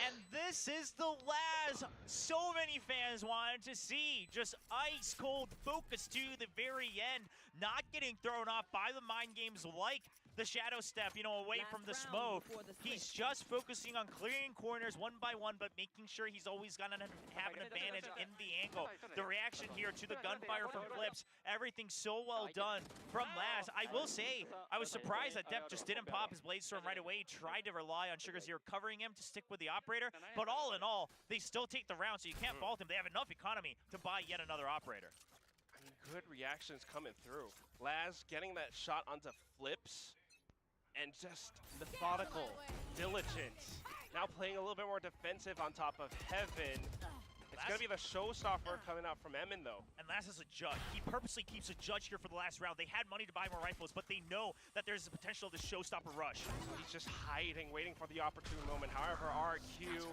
And this is the 𝘼𝐿 so many fans wanted to see. Just ice cold focus to the very end. Not getting thrown off by the mind games like the shadow step, you know, away from the smoke. He's just focusing on clearing corners one by one, but making sure he's always gonna have an advantage in the angle. The reaction here to the gunfire from Clips, everything so well done from 𝘼𝐿. I will say, I was surprised that Depp just didn't pop his Blade Storm right away. He tried to rely on 𝘼𝐿 covering him to stick with the operator, but all in all, they still take the round, so you can't fault him. They have enough economy to buy yet another operator. I mean, good reactions coming through. 𝘼𝐿 getting that shot onto Flips, and just methodical, diligent. Now playing a little bit more defensive on top of heaven. It's going to be the showstopper coming out from Emin, though. And 𝘼𝐿 is a judge. He purposely keeps a judge here for the last round. They had money to buy more rifles, but they know that there's the potential of the showstopper rush. He's just hiding, waiting for the opportune moment. However, RRQ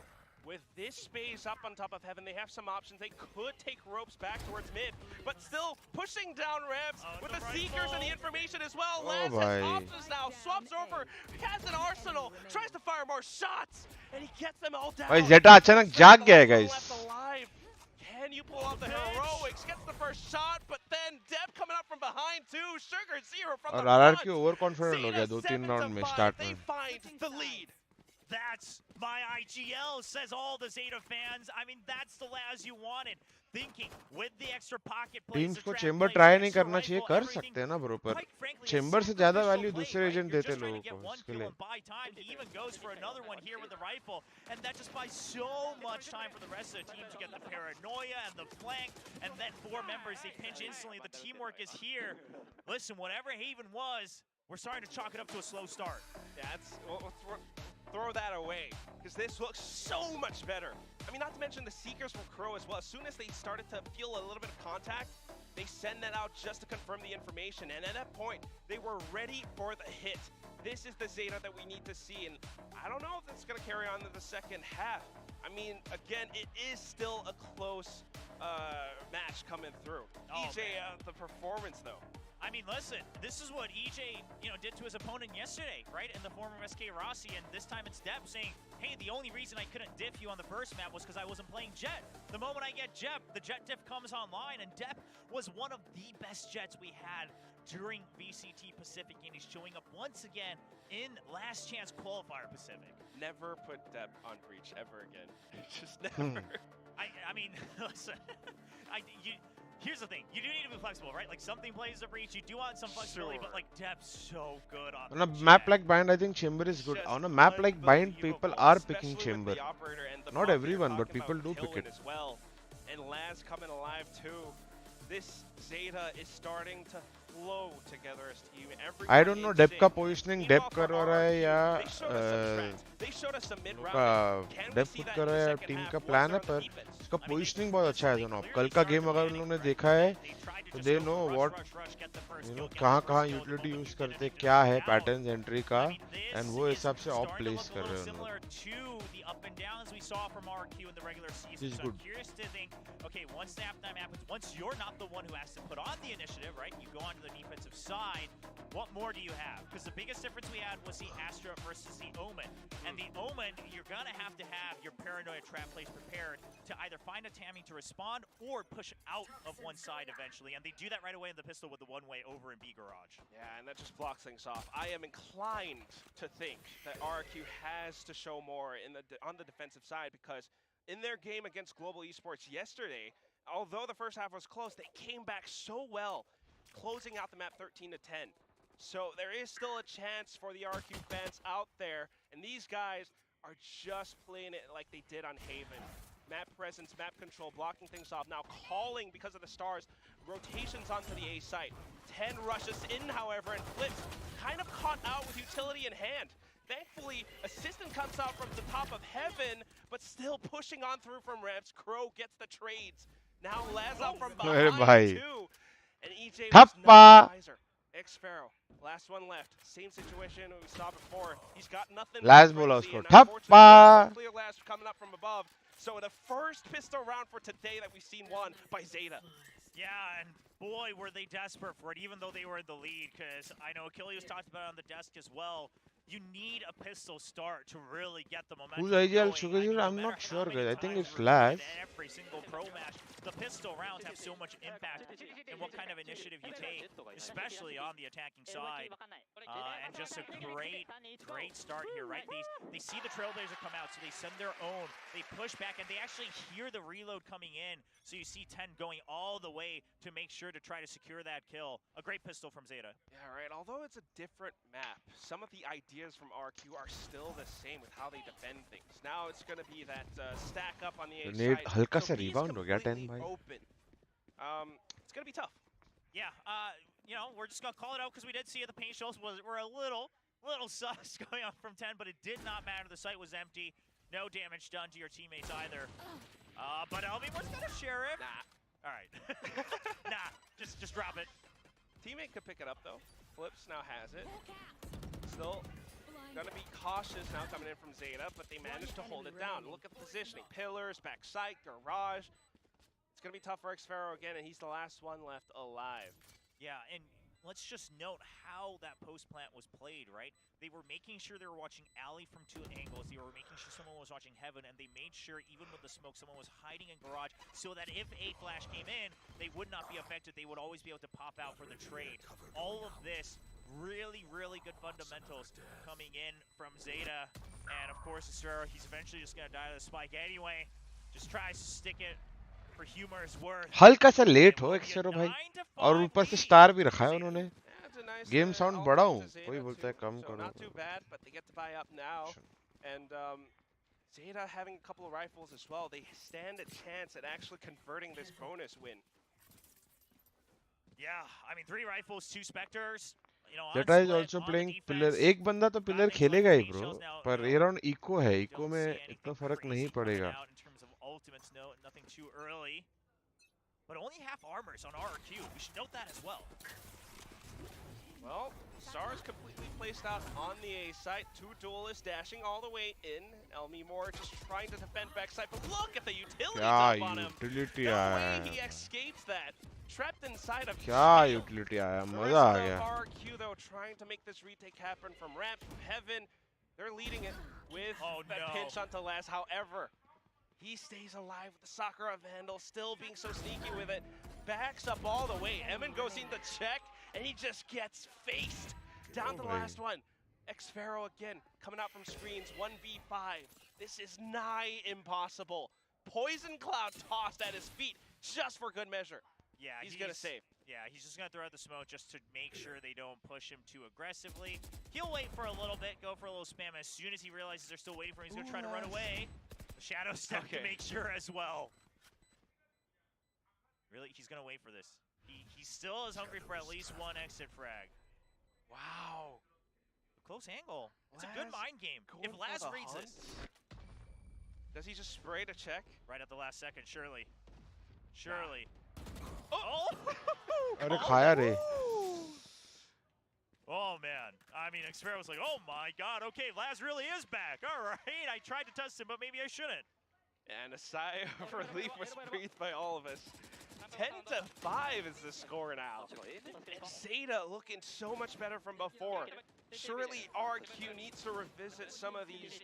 With this space up on top of Heaven, they have some options. They could take ropes back towards mid, but still pushing down Revs with the Seekers and the information as well. Laz has options now, swaps over, has an arsenal, tries to fire more shots, and he gets them all down. भाई ZETA अचानक जाग गया है guys. Can you pull off the heroics? Gets the first shot, but then Deb coming up from behind too. Sugar Zero from the और RRQ front. overconfident हो गया 2-3 round में start They में. find the lead. That's my IGL, says all the ZETA fans. I mean, that's the Laz you wanted. Thinking with the extra pocket plays, teams को chamber try नहीं करना चाहिए, कर सकते हैं ना ब्रो, पर चेंबर से ज्यादा वैल्यू दूसरे एजेंट देते लोगों को इसके लिए. He even goes for another one here with the rifle, and that just buys so much time for the rest of the team to get the paranoia and the flank, and then 4 members, they pinch instantly. The teamwork is here. Listen, whatever Haven was, we're starting to chalk it up to a slow start. Yeah, throw that away, because this looks so much better. I mean, not to mention the Seekers from Crow as well. As soon as they started to feel a little bit of contact, they send that out just to confirm the information. And at that point, they were ready for the hit. This is the ZETA that we need to see. And I don't know if it's going to carry on to the second half. I mean, again, it is still a close match coming through. EJ, the performance, though. I mean, listen, this is what EJ, did to his opponent yesterday, right? In the form of SK Rossi, and this time it's Deb saying, hey, the only reason I couldn't diff you on the first map was because I wasn't playing Jet. The moment I get Jet, the Jet diff comes online, and Deb was one of the best Jets we had during VCT Pacific, and he's showing up once again in Last Chance Qualifier Pacific. Never put Deb on Breach ever again. Just never. I mean, listen, here's the thing, you do need to be flexible, right? Like, something plays the Breach, you do want some flexibility, but like, Deb's so good on a map like Bind, I think Chamber is good. On a map like Bind, people are picking Chamber. Not everyone, but people do pick it. As well. And Laz coming alive too. This ZETA is starting to flow together as team. I don't know Deb का positioning Deb कर रहा है या Deb खुद कर रहा है या टीम का प्लान है, पर इसका positioning बहुत अच्छा है दोनों. कल का गेम अगर उन्होंने देखा है तो they know what, कहाँ यूटिलिटी यूज करते, क्या है पैटर्न एंट्री का, and वो हिसाब से ऑफ प्लेस कर रहे हैं उन्होंने. Up and downs we saw from RRQ in the regular season. So I'm curious to think, okay, once the halftime happens, once you're not the one who has to put on the initiative, right? You go onto the defensive side. What more do you have? Because the biggest difference we had was the Astra versus the Omen. And the Omen, you're gonna have your paranoia trap plays prepared to either find a Tammy to respond or push out of one side eventually. And they do that right away in the pistol with the one-way over in B garage. Yeah, and that just blocks things off. I am inclined to think that RRQ has to show more on the defensive side, because in their game against Global Esports yesterday, although the first half was close, they came back so well, closing out the map 13-10. So there is still a chance for the RRQ fans out there, and these guys are just playing it like they did on Haven. Map presence, map control, blocking things off. Now calling, because of the stars, rotations onto the A site. 10 rushes in, however, and Flips kind of caught out with utility in hand. Thankfully, Assistant comes out from the top of Heaven, but still pushing on through from Revs. Crow gets the trades. Now Laz out from behind too. And EJ was not wiser. 𝘋𝐈𝐍𝐊𝐒, last one left. Same situation we saw before. He's got nothing. Laz bola usko. Thappa. Clear Laz coming up from above. So the first pistol round for today that we've seen won by ZETA. Yeah, and boy, were they desperate for it, even though they were in the lead, because I know 𝘍𝐼𝐍𝐿 talked about it on the desk as well. You need a pistol start to really get the momentum. Who's ideal Sugar? I'm not sure, guys. I think it's Laz. Every single pro match, the pistol rounds have so much impact in what kind of initiative you take, especially on the attacking side. And just a great start here, right? They see the Trailblazer come out, so they send their own. They push back, and they actually hear the reload coming in. So you see 10 going all the way to make sure to try to secure that kill. A great pistol from ZETA. Yeah, right. Although it's a different map, some of the ideas from RRQ are still the same with how they defend things. Now it's going to be that stack up on the A side. हल्का सा rebound हो गया 10 भाई. Open. It's going to be tough. Yeah, we're just going to call it out because we did see the paint shows were a little sus going on from 10, but it did not matter. The site was empty. No damage done to your teammates either. But Elvie's got a sheriff. Nah. All right. Nah, just drop it. Teammate could pick it up though. Flips now has it. Still gonna be cautious now coming in from ZETA, but they managed to hold it down. Look at the positioning. Pillars, backside, garage. It's going to be tough for 𝑋𝐹𝑒RO again, and he's the last one left alive. Yeah, and let's just note how that post plant was played, right? They were making sure they were watching alley from 2 angles. They were making sure someone was watching heaven, and they made sure, even with the smoke, someone was hiding in garage, so that if a flash came in, they would not be affected. They would always be able to pop out for the trade. All of this, really, really good fundamentals coming in from ZETA. And of course, 𝑋𝐹𝑒RO, he's eventually just gonna die to the spike anyway. Just tries to stick it for humor's worth. हल्का सा late हो 𝑋𝐹𝑒RO भाई, और ऊपर से star भी रखा है उन्होंने. Game sound बड़ा हूँ, कोई बोलता है कम करो. Not too bad, but they get to buy up now. And ZETA having a couple of rifles as well, they stand a chance at actually converting this bonus win. Yeah, I mean 3 rifles, 2 specters. You know, ZETA is also playing pillar. एक बंदा तो pillar खेलेगा ही bro, पर ये round eco है, eco में इतना फर्क नहीं पड़ेगा. In terms of ultimates, no, nothing too early. But only half armors on RRQ. We should note that as well. Well, SAR's completely placed out on the A site. 2 duelists dashing all the way in. 𝑒𝐿𝑚 just trying to defend backside, but look at the utility dump on him. Utility No आया. way he escapes that. Trapped inside of क्या steel. utility आया, The मजा आ rest गया. of RRQ though trying to make this retake happen from ramp, from heaven. They're leading it with a pinch onto Laz. However, he stays alive with the Sakura Vandal, still being so sneaky with it. Backs up all the way. Emin goes in to check, and he just gets faced. Down to the last one. 𝑋𝐹𝑒RO again, coming out from screens, 1v5. This is nigh impossible. Poison Cloud tossed at his feet, just for good measure. Yeah, he's gonna save. Yeah, he's just gonna throw out the smoke just to make sure they don't push him too aggressively. He'll wait for a little bit, go for a little spam. As soon as he realizes they're still waiting for him, he's gonna try to run away. The shadow step to make sure as well. Really, he's gonna wait for this. He still is hungry for at least 1 exit frag. Wow. Close angle. It's a good mind game. If Laz reads this. Does he just spray to check? Right at the last second, surely. Surely. Oh! अरे खाया रे. Oh man. I mean, 𝑋𝐹𝑒RO was like, oh my god, okay, Laz really is back. All right, I tried to test him, but maybe I shouldn't. And a sigh of relief was breathed by all of us. 10-5 is the score now. ZETA looking so much better from before. Surely RRQ needs to revisit some of these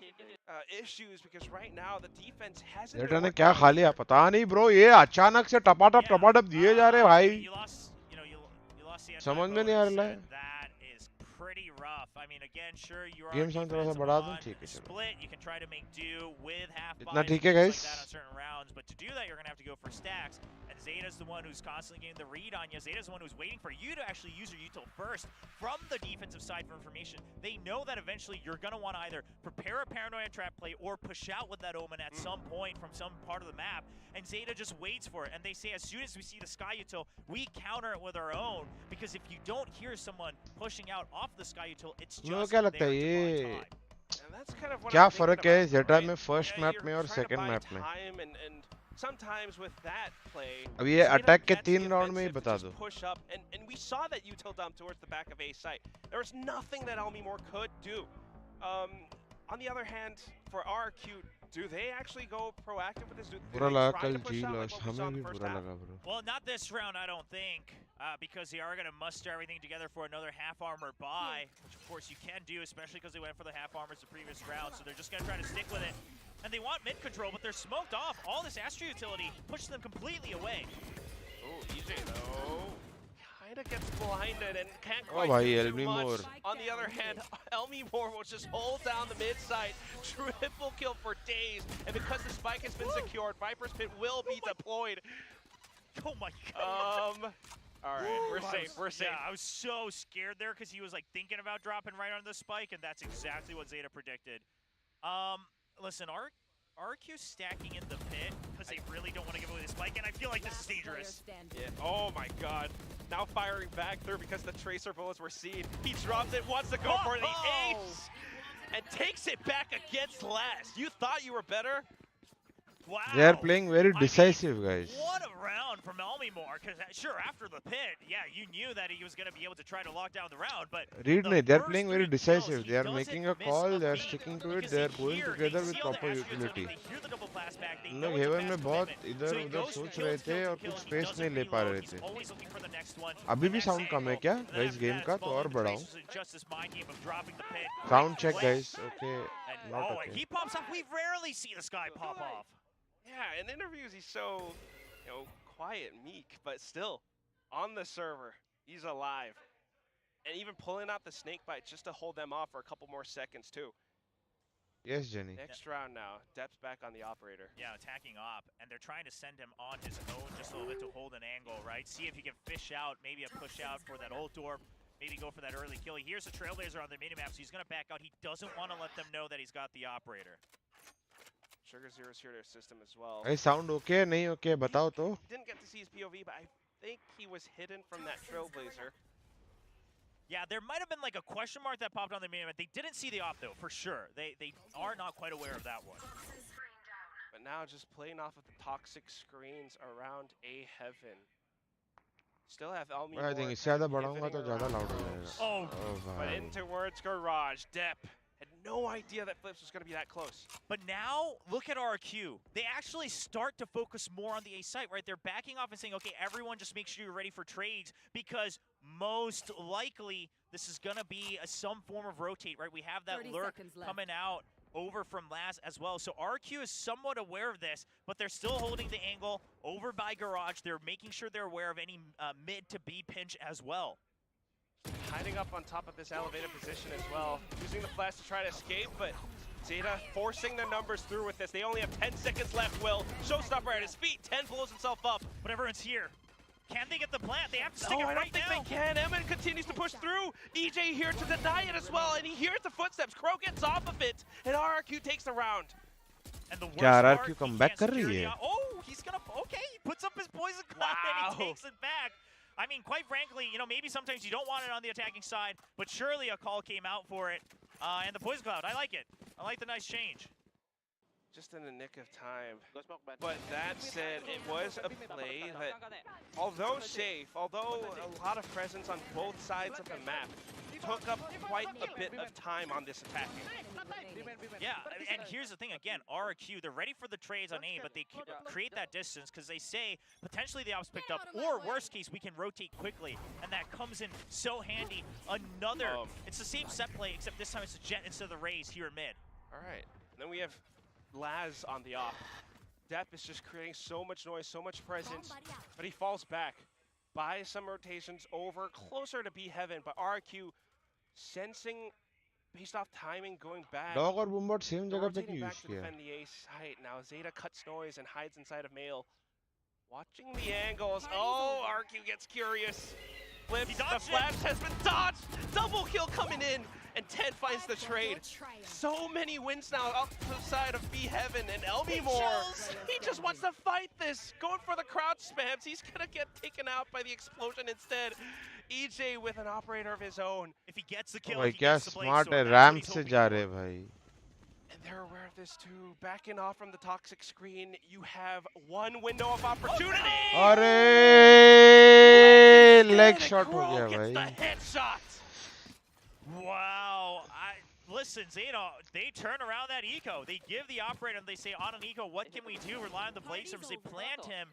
issues because right now the defense hasn't ZETA ने क्या खा लिया पता नहीं bro, ये अचानक से टपाटप दिए जा रहे भाई. समझ में नहीं आ रहा है. Pretty rough. I mean, again, sure, you are Game sound थोड़ा सा बढ़ा दूं, ठीक है चलो. Split, you can try to make do with half इतना buys ठीक है like guys. that on certain rounds, but to do that, you're gonna have to go for stacks. And ZETA's the one who's constantly getting the read on you. ZETA's the one who's waiting for you to actually use your util first from the defensive side for information. They know that eventually you're gonna want to either prepare a paranoia trap play or push out with that omen at some point from some part of the map. And ZETA just waits for it. And they say as soon as we see the sky util, we counter it with our own. Because if you don't hear someone pushing out off the sky util, it's just क्या लगता है ये क्या फर्क है ZETA में first map में और सेकंड मैप में? Sometimes with that play, अब ये अटैक के 3 राउंड में ही बता दो. Push up, and we saw that util dump towards the back of A site. There was nothing that 𝑒𝐿𝑚 could do. On the other hand, for RRQ, do they actually go proactive with this? Do बुरा they लगा try to कल push जी out like loss, what we saw हमें in भी the first बुरा half? लगा bro. Well, not this round, I don't think, because they are going to muster everything together for another half armor buy, which of course you can do, especially because they went for the half armors the previous round, so they're just going to try to stick with it. And they want mid control, but they're smoked off. All this Astro utility pushes them completely away. Oh, EJ though kind of gets blinded and can't Oh quite भाई do too 𝑒𝐿𝑚 much. On the other hand, 𝑒𝐿𝑚 will just hold down the mid side, triple kill for days, and because the spike has been secured, Viper's Pit will be deployed. Oh my god. All right, we're safe. We're safe. Yeah, I was so scared there because he was like thinking about dropping right on the spike, and that's exactly what ZETA predicted. Listen, RRQ stacking in the pit because they really don't want to give away the spike, and I feel like this is dangerous. Yeah. Oh my god. Now firing back through because the tracer bullets were seen. He drops it, wants to go for it, he apes, and takes it back against Laz. You thought you were better? Wow. They are playing very decisive, guys. What a round from 𝘼𝐼𝐍𝐿, because sure, after the pit, yeah, you knew that he was going to be able to try to lock down the round, but Read me, they are playing very kills, decisive. They are making a call, they are sticking to it, they are going together with proper utility. लोग haven में बहुत इधर उधर सोच रहे थे और कुछ स्पेस नहीं ले पा रहे थे. अभी भी साउंड कम है क्या गाइस गेम का? तो और बढ़ाऊं. Sound check, guys. Okay, not okay. He pops up. We rarely see this guy pop off. Yeah, in interviews he's so, quiet, meek, but still, on the server, he's alive. And even pulling out the snake bites just to hold them off for a couple more seconds too. Yes, Jenny. Next round now, Depth's back on the operator. Yeah, attacking op, and they're trying to send him on his own just a little bit to hold an angle, right? See if he can fish out, maybe a push out for that ult door. Maybe go for that early kill. He hears a Trailblazer on the minimap, so he's going to back out. He doesn't want to let them know that he's got the operator. Sugar Zero's here to assist him as well. Hey, sound okay? नहीं okay? बताओ तो. Didn't get to see his POV, but I think he was hidden from that Trailblazer. Yeah, there might have been like a question mark that popped on the minimap. They didn't see the op though, for sure. They are not quite aware of that one. But now just playing off of the toxic screens around A Heaven. Still have 𝘼𝐼𝐍𝐿. I think इससे ज़्यादा बढ़ाऊंगा तो ज़्यादा loud हो जाएगा. Oh, but in towards Garage. Depp had no idea that Flips was going to be that close. but now look at RRQ. They actually start to focus more on the A site, right? They're backing off and saying, okay, everyone just make sure you're ready for trades, because most likely this is going to be some form of rotate, right? We have that lurk coming out over from Laz as well. So RRQ is somewhat aware of this, but they're still holding the angle over by Garage. They're making sure they're aware of any mid to B pinch as well. Hiding up on top of this elevated position as well. Using the flash to try to escape, but ZETA forcing their numbers through with this. They only have 10 seconds left, Will. Showstopper at his feet. 10 blows himself up. But everyone's here. Can they get the plant? They have to stick it I right don't think now. they can. Emin continues to push through. EJ here to deny it as well, and he hears the footsteps. Crow gets off of it, and RRQ takes the round. And the worst क्या part, RRQ he comeback can't कर रही security है? out. Oh, he's gonna. Okay, he puts up his poison cloud and he takes it back. I mean, quite frankly, maybe sometimes you don't want it on the attacking side, but surely a call came out for it. And the poison cloud, I like it. I like the nice change. Just in the nick of time. But that said, it was a play that, although safe, although a lot of presence on both sides of the map, took up quite a bit of time on this attack. Yeah, and here's the thing again, RRQ, they're ready for the trades on A, but they create that distance because they say potentially the ops picked up, or worst case, we can rotate quickly, and that comes in so handy. Another, it's the same set play, except this time it's a Jet instead of the Raze here in mid. All right, and then we have Laz on the off. Depp is just creating so much noise, so much presence, but he falls back. Buys some rotations over, closer to B Heaven, but RRQ sensing, based off timing, going back. Dog और Boombot same जगह पे क्यों use to किया? defend the A site. Now ZETA cuts noise and hides inside of 𝘼𝐼𝐍𝐿. Watching the angles. Oh, RRQ gets curious. Flips, the flash has been dodged. Double kill coming in, and 10 finds the trade. So many wins now up to the side of B Heaven, and 𝘼𝐼𝐍𝐿, he just wants to fight this. Going for the crouch spams. He's gonna get taken out by the explosion instead. EJ with an operator of his own. If he gets the kill, भाई he क्या gets the blade smart है, sword. RAM से जा रहे भाई. And they're aware of this too. Backing off from the toxic screen, you have one window of opportunity. अरे leg shot हो गया भाई. The headshot. Wow. Listen, ZETA, they turn around that eco. They give the operator and they say, on an eco, what can we do? Rely on the blade service. They plant him.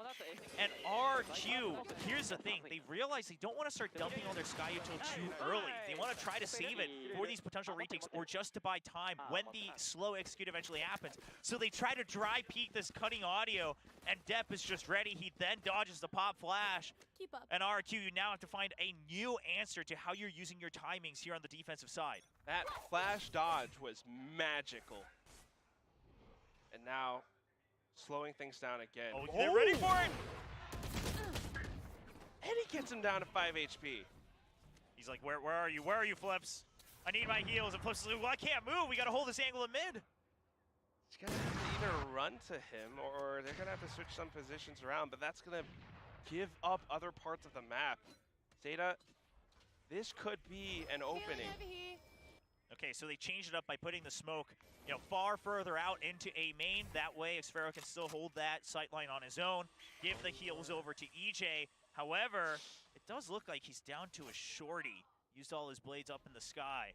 And RRQ, here's the thing. They realize they don't want to start dumping all their Sky Util too early. They want to try to save it for these potential retakes or just to buy time when the slow execute eventually happens. So they try to dry peek this cutting audio, and Depp is just ready. He then dodges the pop flash. And RRQ, you now have to find a new answer to how you're using your timings here on the defensive side. That flash dodge was magical. And now, slowing things down again. Oh, they're ready for it! And he gets him down to 5 HP. He's like, where are you? Where are you, Flips? I need my heals. And Flips is like, well, I can't move. We got to hold this angle in mid. He's going to have to either run to him or they're going to have to switch some positions around, but that's going to give up other parts of the map. ZETA, this could be an opening. Okay, so they changed it up by putting the smoke, you know, far further out into A main. That way, 𝘼𝑗ℎ𝑟O can still hold that sightline on his own, give the heals over to EJ. However, it does look like he's down to a shorty. Used all his blades up in the sky.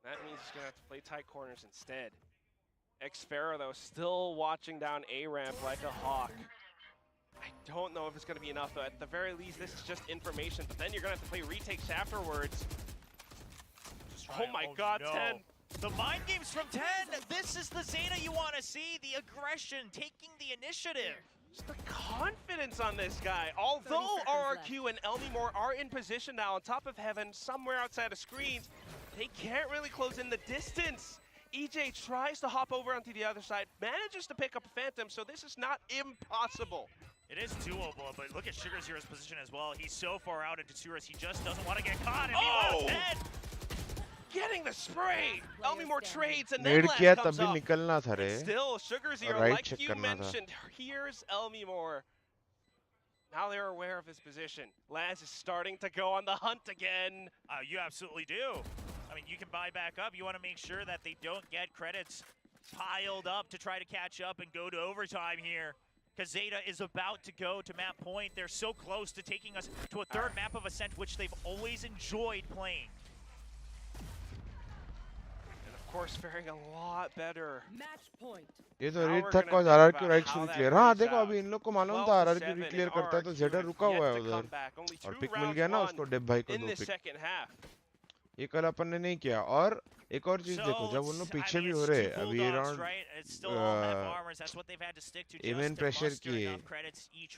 That means he's going to have to play tight corners instead. 𝘼𝑗ℎ𝑟O, though, still watching down A ramp like a hawk. I don't know if it's going to be enough, though. At the very least, this is just information. But then you're going to have to play retakes afterwards. Oh my god, no. 10. The mind games from 10. This is the ZETA you want to see. The aggression, taking the initiative. Just the confidence on this guy. Although RRQ and 𝘼𝑗ℎ𝑟O are in position now on top of Heaven, somewhere outside of screens, they can't really close in the distance. EJ tries to hop over onto the other side, manages to pick up a Phantom, so this is not impossible. It is doable, but look at 𝘼𝑗ℎ𝑟O's position as well. He's so far out into Turus, he just doesn't want to get caught. And Oh! dead. Getting the spray! 𝘼𝑗ℎ𝑟O trades and then Ned Laz किया comes तभी up. निकलना था रे. Still, 𝘼𝑗ℎ𝑟O, Right like check you करना था. mentioned, here's 𝘼𝑗ℎ𝑟O. Now they're aware of his position. Laz is starting to go on the hunt again. You absolutely do. I mean, you can buy back up. You want to make sure that they don't get credits piled up to try to catch up and go to overtime here. Because ZETA is about to go to map point. They're so close to taking us to a third map of Ascent, which they've always enjoyed playing. And of course, faring a lot better. Match point. ये तो Now red we're था gonna cause think RRQ about right how शुरू that clear. हाँ plays देखो out. अभी इन लोग को मालूम 12 था to RRQ 7, क्लियर करता है तो RRQ ZETA have रुका yet हुआ है to उधर. come back. Only और 2 पिक मिल rounds गया ना won उसको डेब भाई को in 2 this pick. second half. ये कल अपन ने नहीं किया. और एक और चीज देखो, जब उन लोग पीछे भी हो रहे हैं अभी ये राउंड एमएन प्रेशर किए,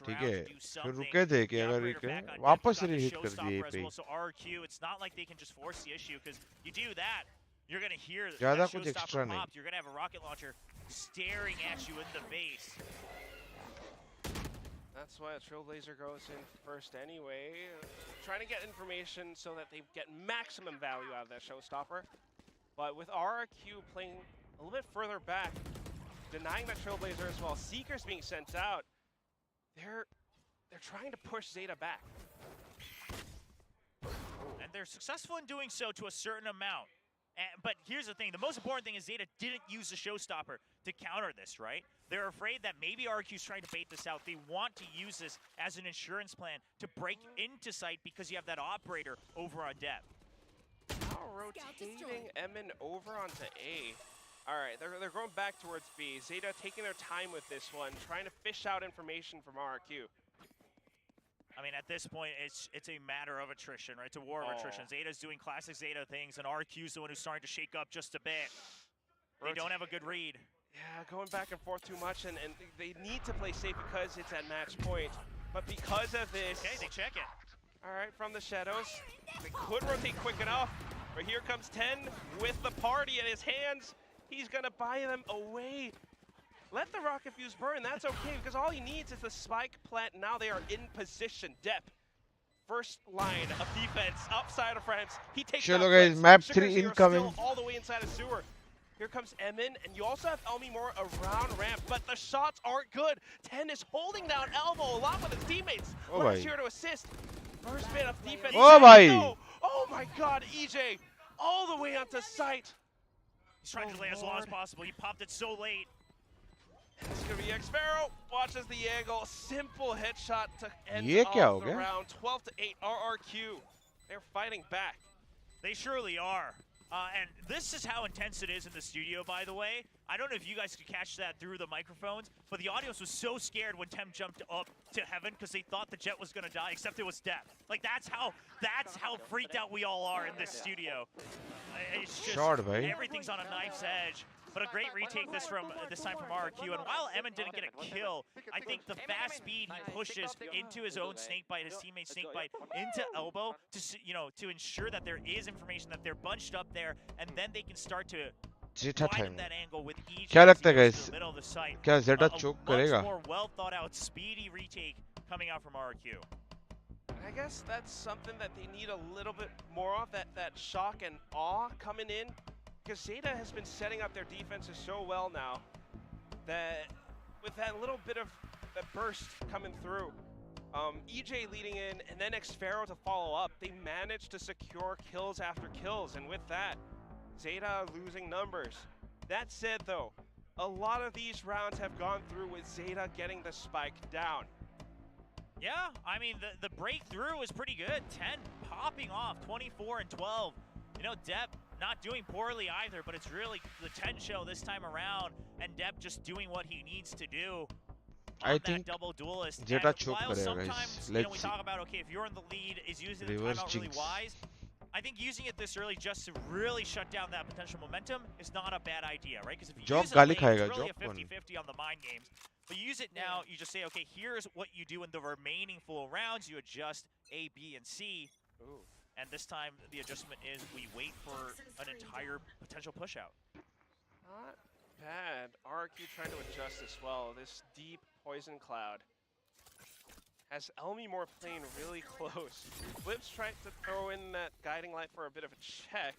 ठीक है, फिर रुके थे कि अगर ये वापस रीहिट कर दिए पे. You're going to hear ज़्यादा that कुछ showstopper एक्स्ट्रा नहीं. pop. You're going to have a rocket launcher staring at you in the face. That's why a Trailblazer goes in first anyway. Trying to get information so that they get maximum value out of that showstopper. But with RRQ playing a little bit further back, denying that Trailblazer as well, Seekers being sent out, they're trying to push ZETA back. And they're successful in doing so to a certain amount. But here's the thing, the most important thing is ZETA didn't use the showstopper to counter this, right? They're afraid that maybe RRQ's trying to bait this out. They want to use this as an insurance plan to break into site because you have that operator over on depth. Now rotating Emin over onto A. All right, they're going back towards B. ZETA taking their time with this one, trying to fish out information from RRQ. I mean, at this point, it's a matter of attrition, right? It's a war of attrition. ZETA's doing classic ZETA things, and RRQ's the one who's starting to shake up just a bit. They don't have a good read. Yeah, going back and forth too much, and they need to play safe because it's at match point. But because of this... Okay, they check it. All right, from the shadows. They could rotate quick enough, but here comes 10 with the party in his hands. He's going to buy them away. Let the rocket fuse burn, that's okay, because all he needs is the spike plant. Now they are in position. Dep, first line of defense, upside of France. He takes Chalo guys, map 3 incoming. All the way inside of sewer. Here comes Emin, and you also have 𝘼𝑗ℎ𝑟O around ramp, but the shots aren't good. 10 is holding down Elbow along with his teammates. Last here to assist. First bit of defense. Oh my! Oh my god, EJ, all the way onto site. He's trying to delay as long as possible. He popped it so late. It's gonna be 𝘼𝑗ℎ𝑟O, watches the angle, simple headshot to end off the round. 12 to 8, RRQ. They're fighting back. They surely are. And this is how intense it is in the studio, by the way. I don't know if you guys could catch that through the microphones, but the audience was so scared when Tem jumped up to heaven because they thought the jet was gonna die, except it was death. Like that's how freaked out we all are in this studio. It's just everything's on a knife's edge. But a great retake this time from RRQ. And while Emin didn't get a kill, I think the fast speed he pushes into his own snakebite, his teammate's snakebite, into Elbow to ensure that there is information, that they're bunched up there, and then they can start to widen that angle with each in the middle of the site. क्या ZETA choke करेगा? Much more well thought out, speedy retake coming out from RRQ. I guess that's something that they need a little bit more of, that shock and awe coming in. Because ZETA has been setting up their defenses so well now that with that little bit of that burst coming through, EJ leading in and then 𝘼𝑗ℎ𝑟O to follow up, they managed to secure kills after kills. And with that, ZETA losing numbers. That said, though, a lot of these rounds have gone through with ZETA getting the spike down. Yeah, I mean, the breakthrough is pretty good. 10 popping off, 24 and 12. You know, Depp not doing poorly either, but it's really the 10 show this time around, and Depp just doing what he needs to do. I think double duelist. ZETA And choke while karega, sometimes, guys. you know, Let's we see. talk about, okay, if you're in the lead, is using the Reverse timeout really jinx. wise? I think using it this early just to really shut down that potential momentum is not a bad idea, right? Because if you Jock use it गाली late, खाएगा, it's really Jock a कौन? 50-50 on the mind games. But you use it now, you just say, okay, here's what you do in the remaining full rounds. You adjust A, B, and C. Ooh. And this time, the adjustment is we wait for an entire potential push out. Not bad. RRQ trying to adjust as well. This deep poison cloud has 𝘼𝐼𝐍𝐿𝐼 playing really close. 𝘼𝐼𝐍𝐿𝐼's tried to throw in that guiding light for a bit of a check.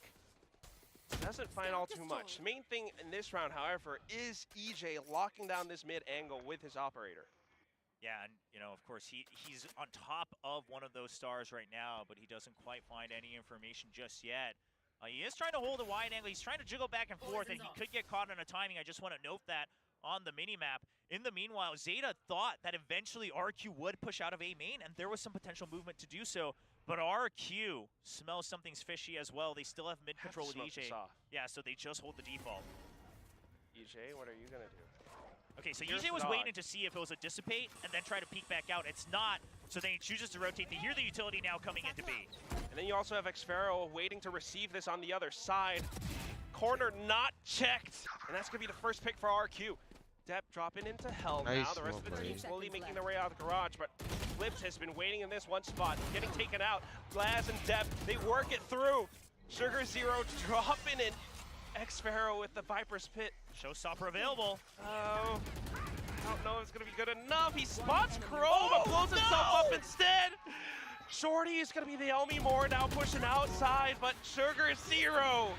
Doesn't find all too much. The main thing in this round, however, is 𝘼𝐽𝐺 locking down this mid angle with his operator. Yeah, and, you know, of course, he's on top of one of those stars right now, but he doesn't quite find any information just yet. He is trying to hold a wide angle. He's trying to jiggle back and forth, and he could get caught on a timing. I just want to note that on the minimap. In the meanwhile, ZETA thought that eventually RRQ would push out of A main, and there was some potential movement to do so. But RRQ smells something's fishy as well. They still have mid control with 𝘼𝐺. Yeah, so they just hold the default. 𝘼𝐺, what are you going to do? Okay, so Here's 𝘼𝐺 was dog. waiting to see if it was a dissipate and then try to peek back out. It's not, so then he chooses to rotate. They hear the utility now coming into B. And then you also have 𝑋𝐹araoh waiting to receive this on the other side. Corner not checked, and that's going to be the first pick for RRQ. Depp dropping into hell now. Nice The rest of the smoke, team buddy. slowly making their way out of the garage, but 𝘼𝐹 has been waiting in this one spot, getting taken out. Glaz and Depp, they work it through. showdown dropping it. 𝘋𝐹araoh with the Viper's Pit. Showstopper available. Oh, I don't know if it's going to be good enough. He spots Chrome, but blows himself up instead. Shorty is going to be the 𝘼𝐼𝐍𝐿 more now, pushing outside, but showdown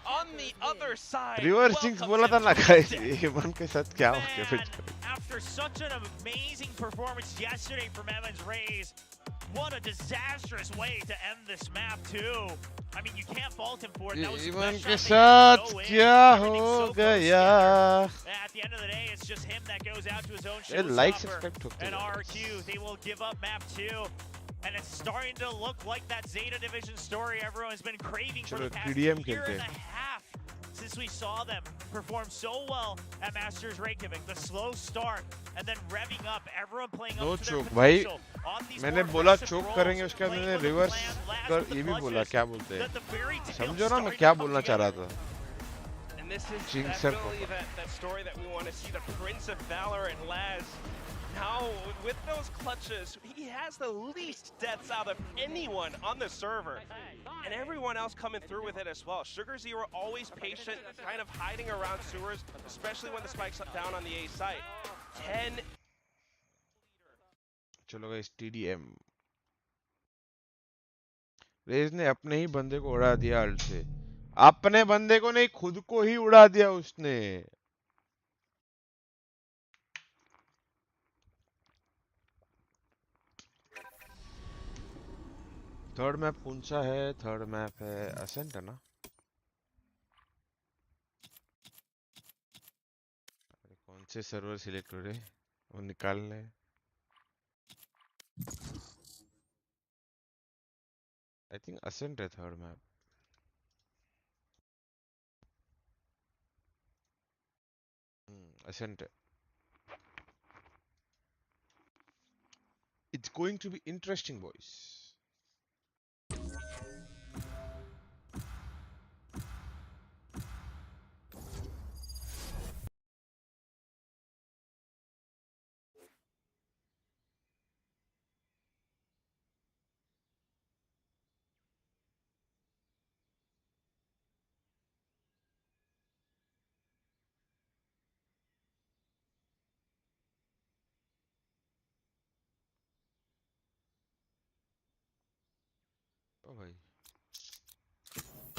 on the other side. Reverse jinx बोला था ना guys. इमन के साथ क्या हो गया फिर? After such an amazing performance yesterday from Evans Rays, what a disastrous way to end this map too. I mean, you can't fault him for it. That was the इमन best के shot साथ they had to go in. क्या Everything's हो so close गया? together. At the end of the day, it's just him that goes out to his own ये likes showstopper. subscribe ठोकते And हैं. RRQ, they will give up map 2. And it's starting to look like that ZETA division story everyone's been craving for the चलो past TDM year खेलते and हैं. a half since we saw them perform so well at Masters Reykjavik. The slow start and then revving up, everyone playing No up to their choke, भाई. potential. On these मैंने more बोला aggressive choke roles, करेंगे उसके बाद playing मैंने with the reverse plan, last कर with the ये भी बोला clutches, क्या बोलते हैं? that the fairy tale समझो ना मैं started क्या to come बोलना चाह रहा together. था? And this is Jinxer definitely that story that we want to see, the Prince of Valor and Laz. Now, with those clutches, he has the least deaths out of anyone on the server. And everyone else coming through with it as well. showdown always patient, kind of hiding around sewers, especially when the spike's down on the A site. 10. चलो guys TDM. Raise ने अपने ही बंदे को उड़ा दिया alt से. अपने बंदे को नहीं, खुद को ही उड़ा दिया उसने. थर्ड मैप कौन सा है? थर्ड मैप है असेंट है ना? अरे कौन से सर्वर सिलेक्ट हो रहे? वो निकालने. आई थिंक असेंट है third map. Ascent. It's going to be interesting, boys. Oh भाई.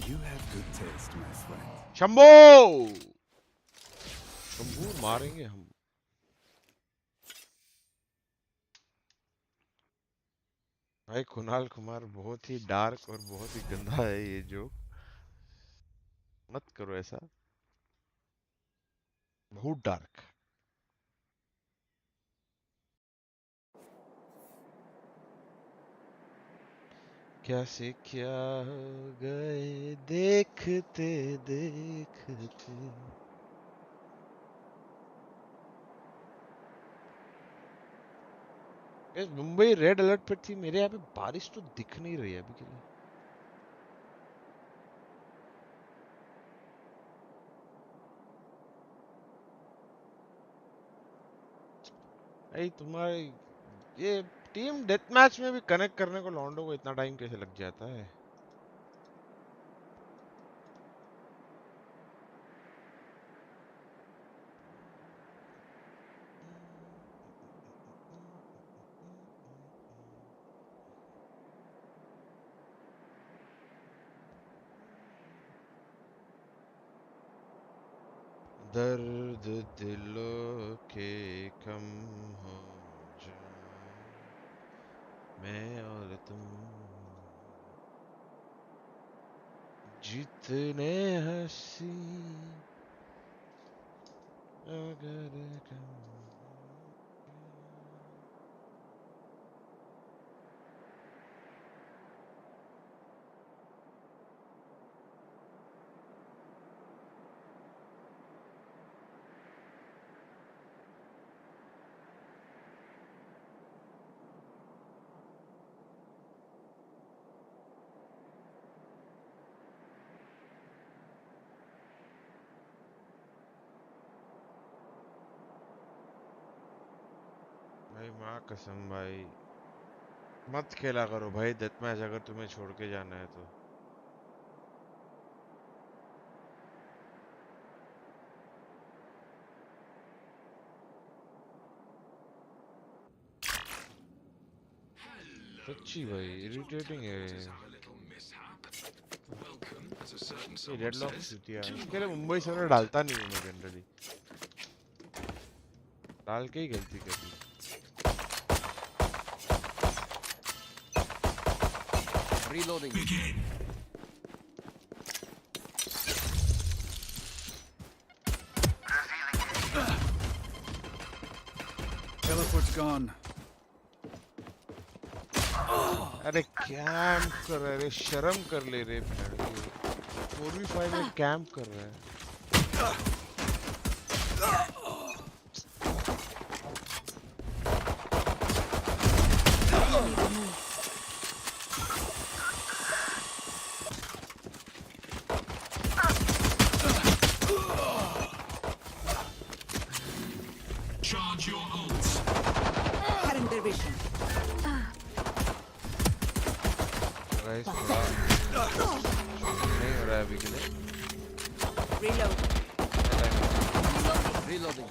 You have good taste, my friend. Shambhu! Shambhu मारेंगे हम. भाई कुणाल कुमार बहुत ही डार्क और बहुत ही गंदा है ये जो. मत करो ऐसा, बहुत डार्क। क्या से क्या हो गए देखते देखते। मुंबई रेड अलर्ट पर थी, मेरे यहाँ पे बारिश तो दिख नहीं रही है अभी के लिए। भाई तुम्हारे ये टीम डेथ मैच में भी कनेक्ट करने को लॉन्डो को इतना टाइम कैसे लग जाता है? दर्द दिलों के कम हो जाए मैं और तुम, जितने हंसी अगर कम। भाई माँ कसम भाई, मत खेला करो भाई डेथ मैच अगर तुम्हें छोड़ के जाना है तो। सच्ची भाई इरिटेटिंग है ये डेडलॉक चुतिया। इसके लिए मुंबई सर्वर डालता नहीं हूँ मैं जनरली, डाल के ही गलती कर दी। Reloading. Teleport's gone. अरे कैम्प कर रहा है रे, शर्म कर ले रे। 4v5 में कैम्प कर रहा है। Charge your ults. Cutting their vision. Guys नहीं हो रहा है अभी के लिए। Reload. Reloading.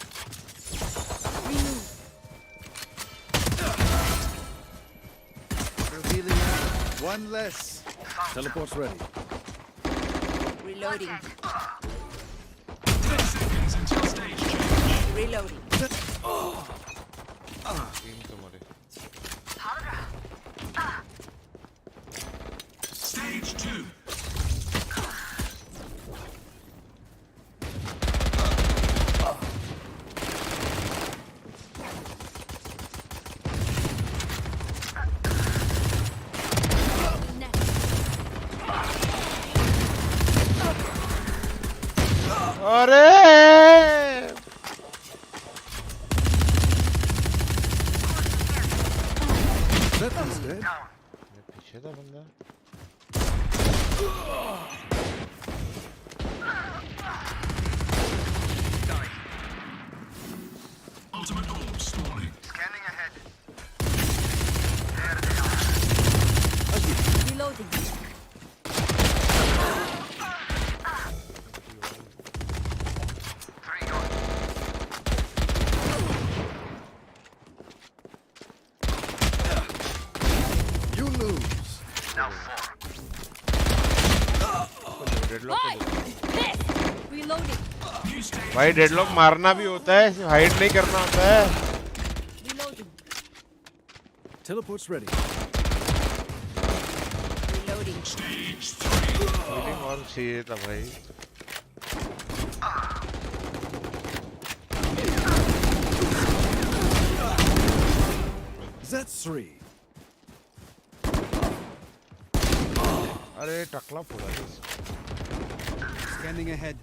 Revealing. One less. Teleport's ready. Reloading. 10 seconds until stage change. Reloading. Team तो मरे। Stage 2. अरे That one's dead. पीछे था बंदा। Ultimate orb spawning. Scanning ahead. Reloading. You lose. Now 4. Reloading. New stage. भाई डेडलॉक मारना भी होता है, सिर्फ हाइड नहीं करना होता है। Reloading. Teleport's ready. Reloading. Stage 3. Healing और चाहिए था भाई। That's 3. अरे टकला फोड़ा है। Scanning ahead.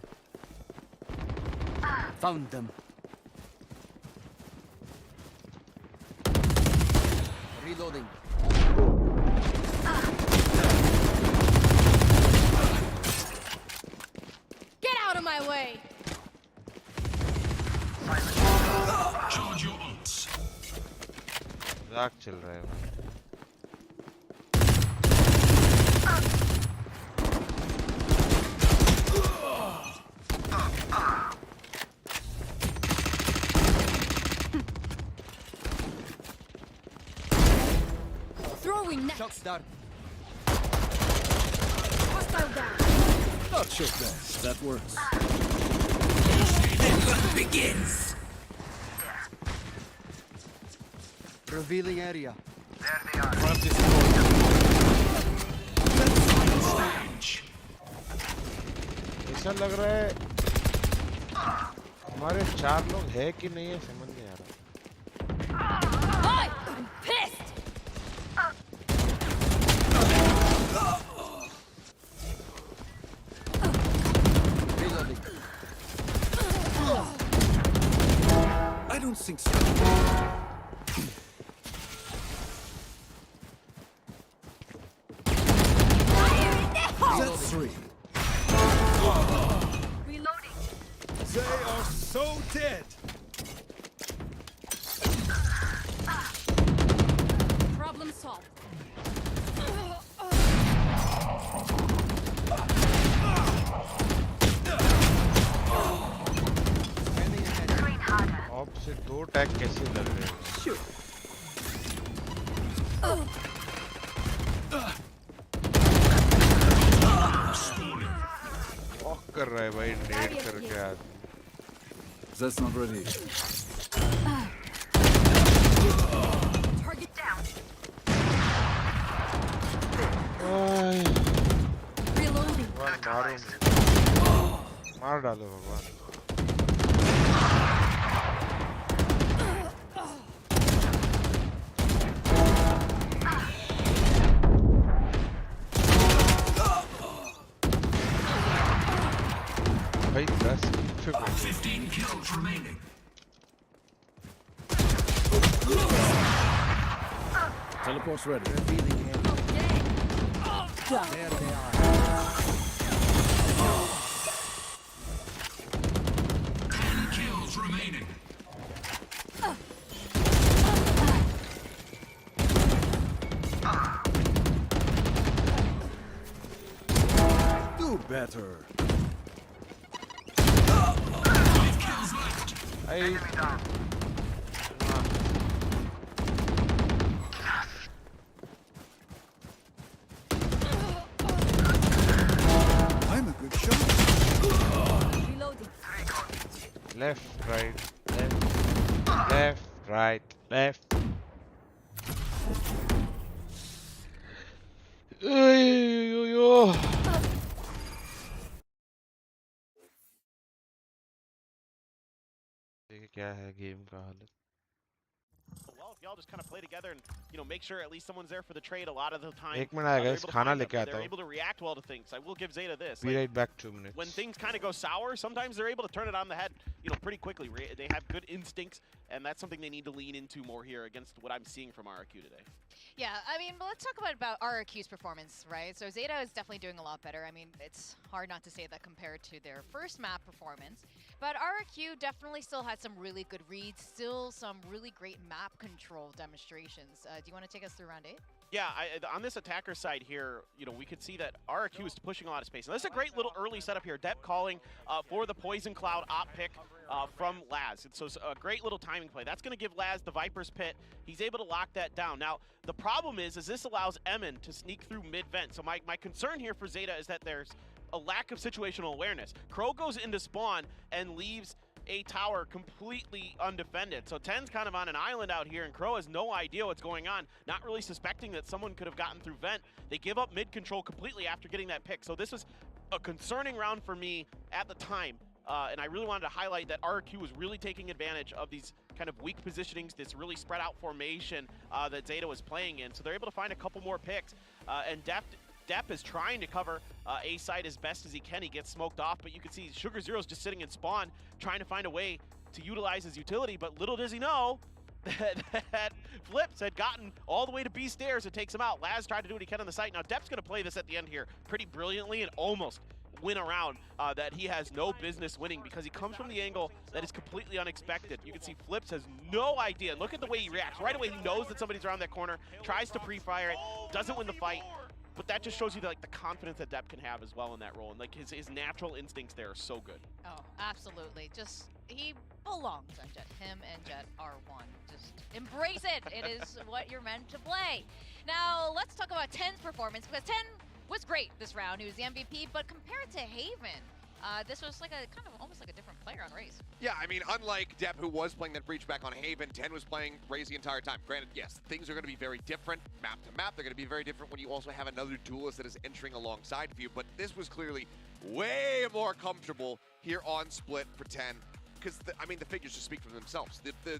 Found them. Reloading. Get out of my way! मजाक चल रहा है भाई। Throwing net. Shock start. Hostile down. Not so bad. That works. Begins. Revealing area. ऐसा लग रहा है हमारे 4 लोग है कि नहीं है समझ नहीं आ रहा। I'm pissed. Reloading. I don't think so. That's 3. Reloading. They are so dead. Problem solved. Scanning ahead. Op से 2 टैग कैसे लग रहे हैं? वॉक कर रहा है भाई नेट करके आदमी। That's not ready. Target down. Reloading. भगवान मार डालो भगवान। भाई 10 15 kills remaining. Teleport's ready. Revealing area. Done. There they are. 10 kills remaining. Do better. 5 kills left. I'm a good shot. Reloading. Left, right, left. देखिए क्या है गेम का हालत। Well, if y'all just kind of play together and, you know, make sure at least someone's there for the trade a lot of the time. एक minute आएगा they're इस able to खाना find लेके them. आता They're हूँ। able to react well to things. I will give ZETA this. Be right back 2 minutes. When things kind of go sour, sometimes they're able to turn it on the head, you know, pretty quickly. They have good instincts, and that's something they need to lean into more here against what I'm seeing from RRQ today. Yeah, I mean, but let's talk about RRQ's performance, right? So ZETA is definitely doing a lot better. I mean, it's hard not to say that compared to their first map performance. But RRQ definitely still had some really good reads, still some really great map control demonstrations. Do you want to take us through round 8? Yeah, on this attacker side here, you know, we could see that RRQ is pushing a lot of space. Now, this is a great little early setup here. 𝘼𝘽 calling for the Poison Cloud op pick from Laz. So it's a great little timing play. That's going to give Laz the Viper's Pit. He's able to lock that down. Now, the problem is this allows 𝑬𝑚𝑛 to sneak through mid-vent. So my concern here for ZETA is that there's a lack of situational awareness. 𝘼𝑺 goes into spawn and leaves a tower completely undefended. So 𝑇en's kind of on an island out here, and 𝘼𝑺 has no idea what's going on, not really suspecting that someone could have gotten through vent. They give up mid control completely after getting that pick. So this was a concerning round for me at the time. and I really wanted to highlight that RRQ was really taking advantage of these kind of weak positionings, this really spread out formation that ZETA was playing in. So they're able to find a couple more picks, and Depp is trying to cover A side as best as he can. He gets smoked off, but you can see SugarZero's just sitting in spawn, trying to find a way to utilize his utility, but little does he know that Flips had gotten all the way to B stairs. It takes him out. Laz tried to do what he can on the site. Now Depp's going to play this at the end here pretty brilliantly and almost win a round that he has no business winning, because he comes from the angle that is completely unexpected. You can see Flips has no idea. Look at the way he reacts. Right away he knows that somebody's around that corner, tries to pre-fire it, doesn't win the fight. But that just shows you the confidence that Depp can have as well in that role, and like his natural instincts there are so good. Oh, absolutely. Just, he belongs on Jet. Him and Jet are one. Just embrace it. It is what you're meant to play. Now, let's talk about Ten's performance, because Ten was great this round. He was the MVP, but compared to Haven, this was like a kind of almost like a different player on Raze. Yeah, I mean, unlike Depp, who was playing that breach back on Haven, Ten was playing Raze the entire time. Granted, yes, things are going to be very different map to map. They're going to be very different when you also have another duelist that is entering alongside of you, but this was clearly way more comfortable here on Split for Ten, because, I mean, the figures just speak for themselves. The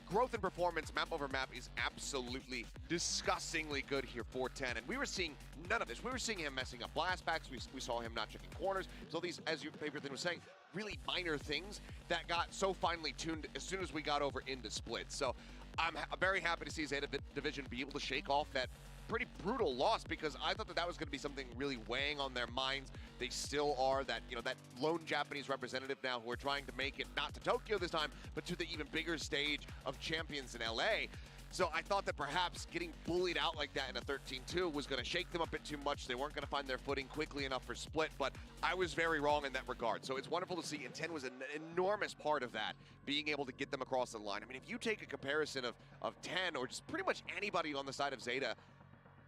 growth in performance map over map is absolutely disgustingly good here for Ten, and we were seeing none of this. We were seeing him messing up blast packs. We saw him not checking corners. So these, as your favorite thing was saying, really minor things that got so finely tuned as soon as we got over into Split. So I'm very happy to see ZETA Division be able to shake off that pretty brutal loss, because I thought that was going to be something really weighing on their minds. They still are that, that lone Japanese representative now who are trying to make it not to Tokyo this time, but to the even bigger stage of champions in LA. So I thought that perhaps getting bullied out like that in a 13-2 was going to shake them a bit too much. They weren't going to find their footing quickly enough for Split, but I was very wrong in that regard. So it's wonderful to see, and Ten was an enormous part of that, being able to get them across the line. I mean, if you take a comparison of Ten, or just pretty much anybody on the side of ZETA,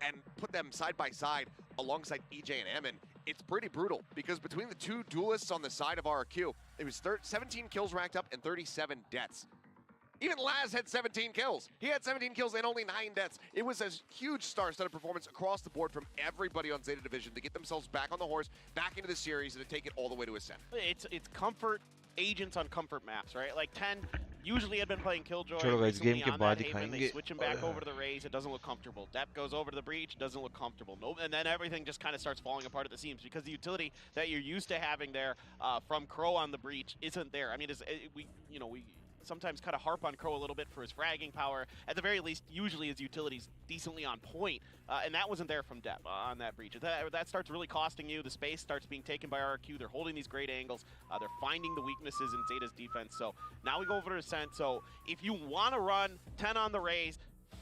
and put them side by side alongside EJ and Emin, it's pretty brutal, because between the two duelists on the side of RRQ, it was 17 kills racked up and 37 deaths. Even Laz had 17 kills. He had 17 kills and only 9 deaths. It was a huge star-studded performance across the board from everybody on ZETA Division to get themselves back on the horse, back into the series, and to take it all the way to Ascent. It's comfort agents on comfort maps, right? Like Ten usually had been playing Killjoy. चलो guys, game के बाद Haven, they switch him back over to the Raze. It doesn't look comfortable. Depp goes over to the breach. It doesn't look comfortable. Nope. And then everything just kind of starts falling apart at the seams, because the utility that you're used to having there from Crow on the breach isn't there. I mean, we sometimes kind of harp on Crow a little bit for his fragging power. At the very least, usually his utility's decently on point, and that wasn't there from Depp on that breach. That starts really costing you. The space starts being taken by RRQ. They're holding these great angles. They're finding the weaknesses in ZETA's defense. So now we go over to Ascent. So if you want to run 10 on the Raze,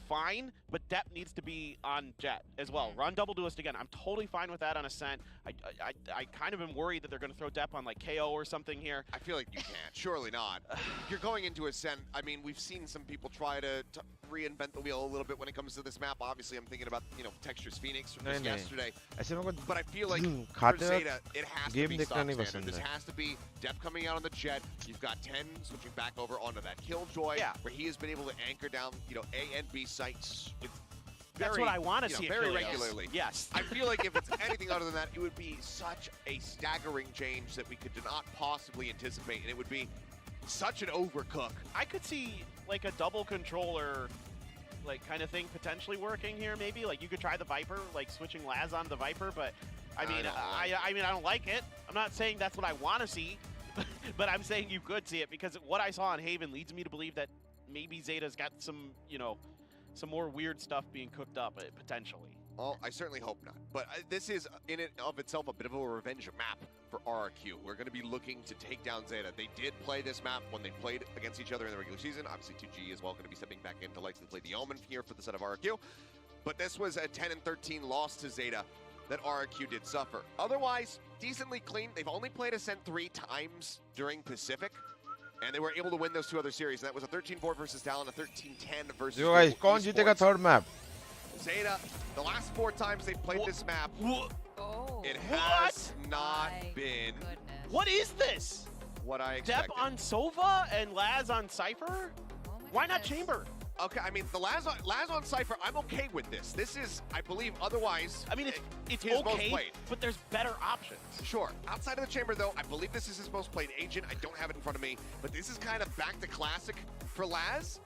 fine, but Depp needs to be on Jet as well. Run double duelist again. I'm totally fine with that on Ascent. I kind of am worried that they're going to throw Depp on like KO or something here. I feel like you can't. Surely not. You're going into Ascent. I mean, we've seen some people try to reinvent the wheel a little bit when it comes to this map. Obviously, I'm thinking about, Texture's Phoenix from just yesterday. But I feel like for ZETA, it has to be stock standard. This has to be Depp coming out on the Jet. You've got Ten switching back over onto that Killjoy, where he has been able to anchor down, A and B sites. That's what I want to see very regularly. Yes. I feel like if it's anything other than that, it would be such a staggering change that we could not possibly anticipate, and it would be such an overcook. I could see like a double controller kind of thing potentially working here, maybe. Like you could try the Viper, like switching Laz onto the Viper, but I mean I don't like it. I'm not saying that's what I want to see, but I'm saying you could see it, because what I saw on Haven leads me to believe that maybe ZETA's got some, some more weird stuff being cooked up, potentially. Well, I certainly hope not. But this is, in and of itself, a bit of a revenge map for RRQ. We're going to be looking to take down ZETA. They did play this map when they played against each other in the regular season. Obviously, 2G as well going to be stepping back in to likely play the Omen here for the set of RRQ. But this was a 10-13 loss to ZETA that RRQ did suffer. Otherwise, decently clean. They've only played Ascent 3 times during Pacific, and they were able to win those 2 other series. And that was a 13-4 versus Talon, a 13-10 versus Yo guys, कौन जीतेगा third map? ZETA, the last 4 times they've played this map, it has not been What is this? what I expected. Depp on Sova and Laz on Cypher? Why not Chamber? Okay, I mean, the Laz on Cypher, I'm okay with this. This is, I believe, otherwise, I mean, it's his most okay, played. but there's better options. Sure. Outside of the chamber, though, I believe this is his most played agent. I don't have it in front of me, but this is kind of back to classic for Laz.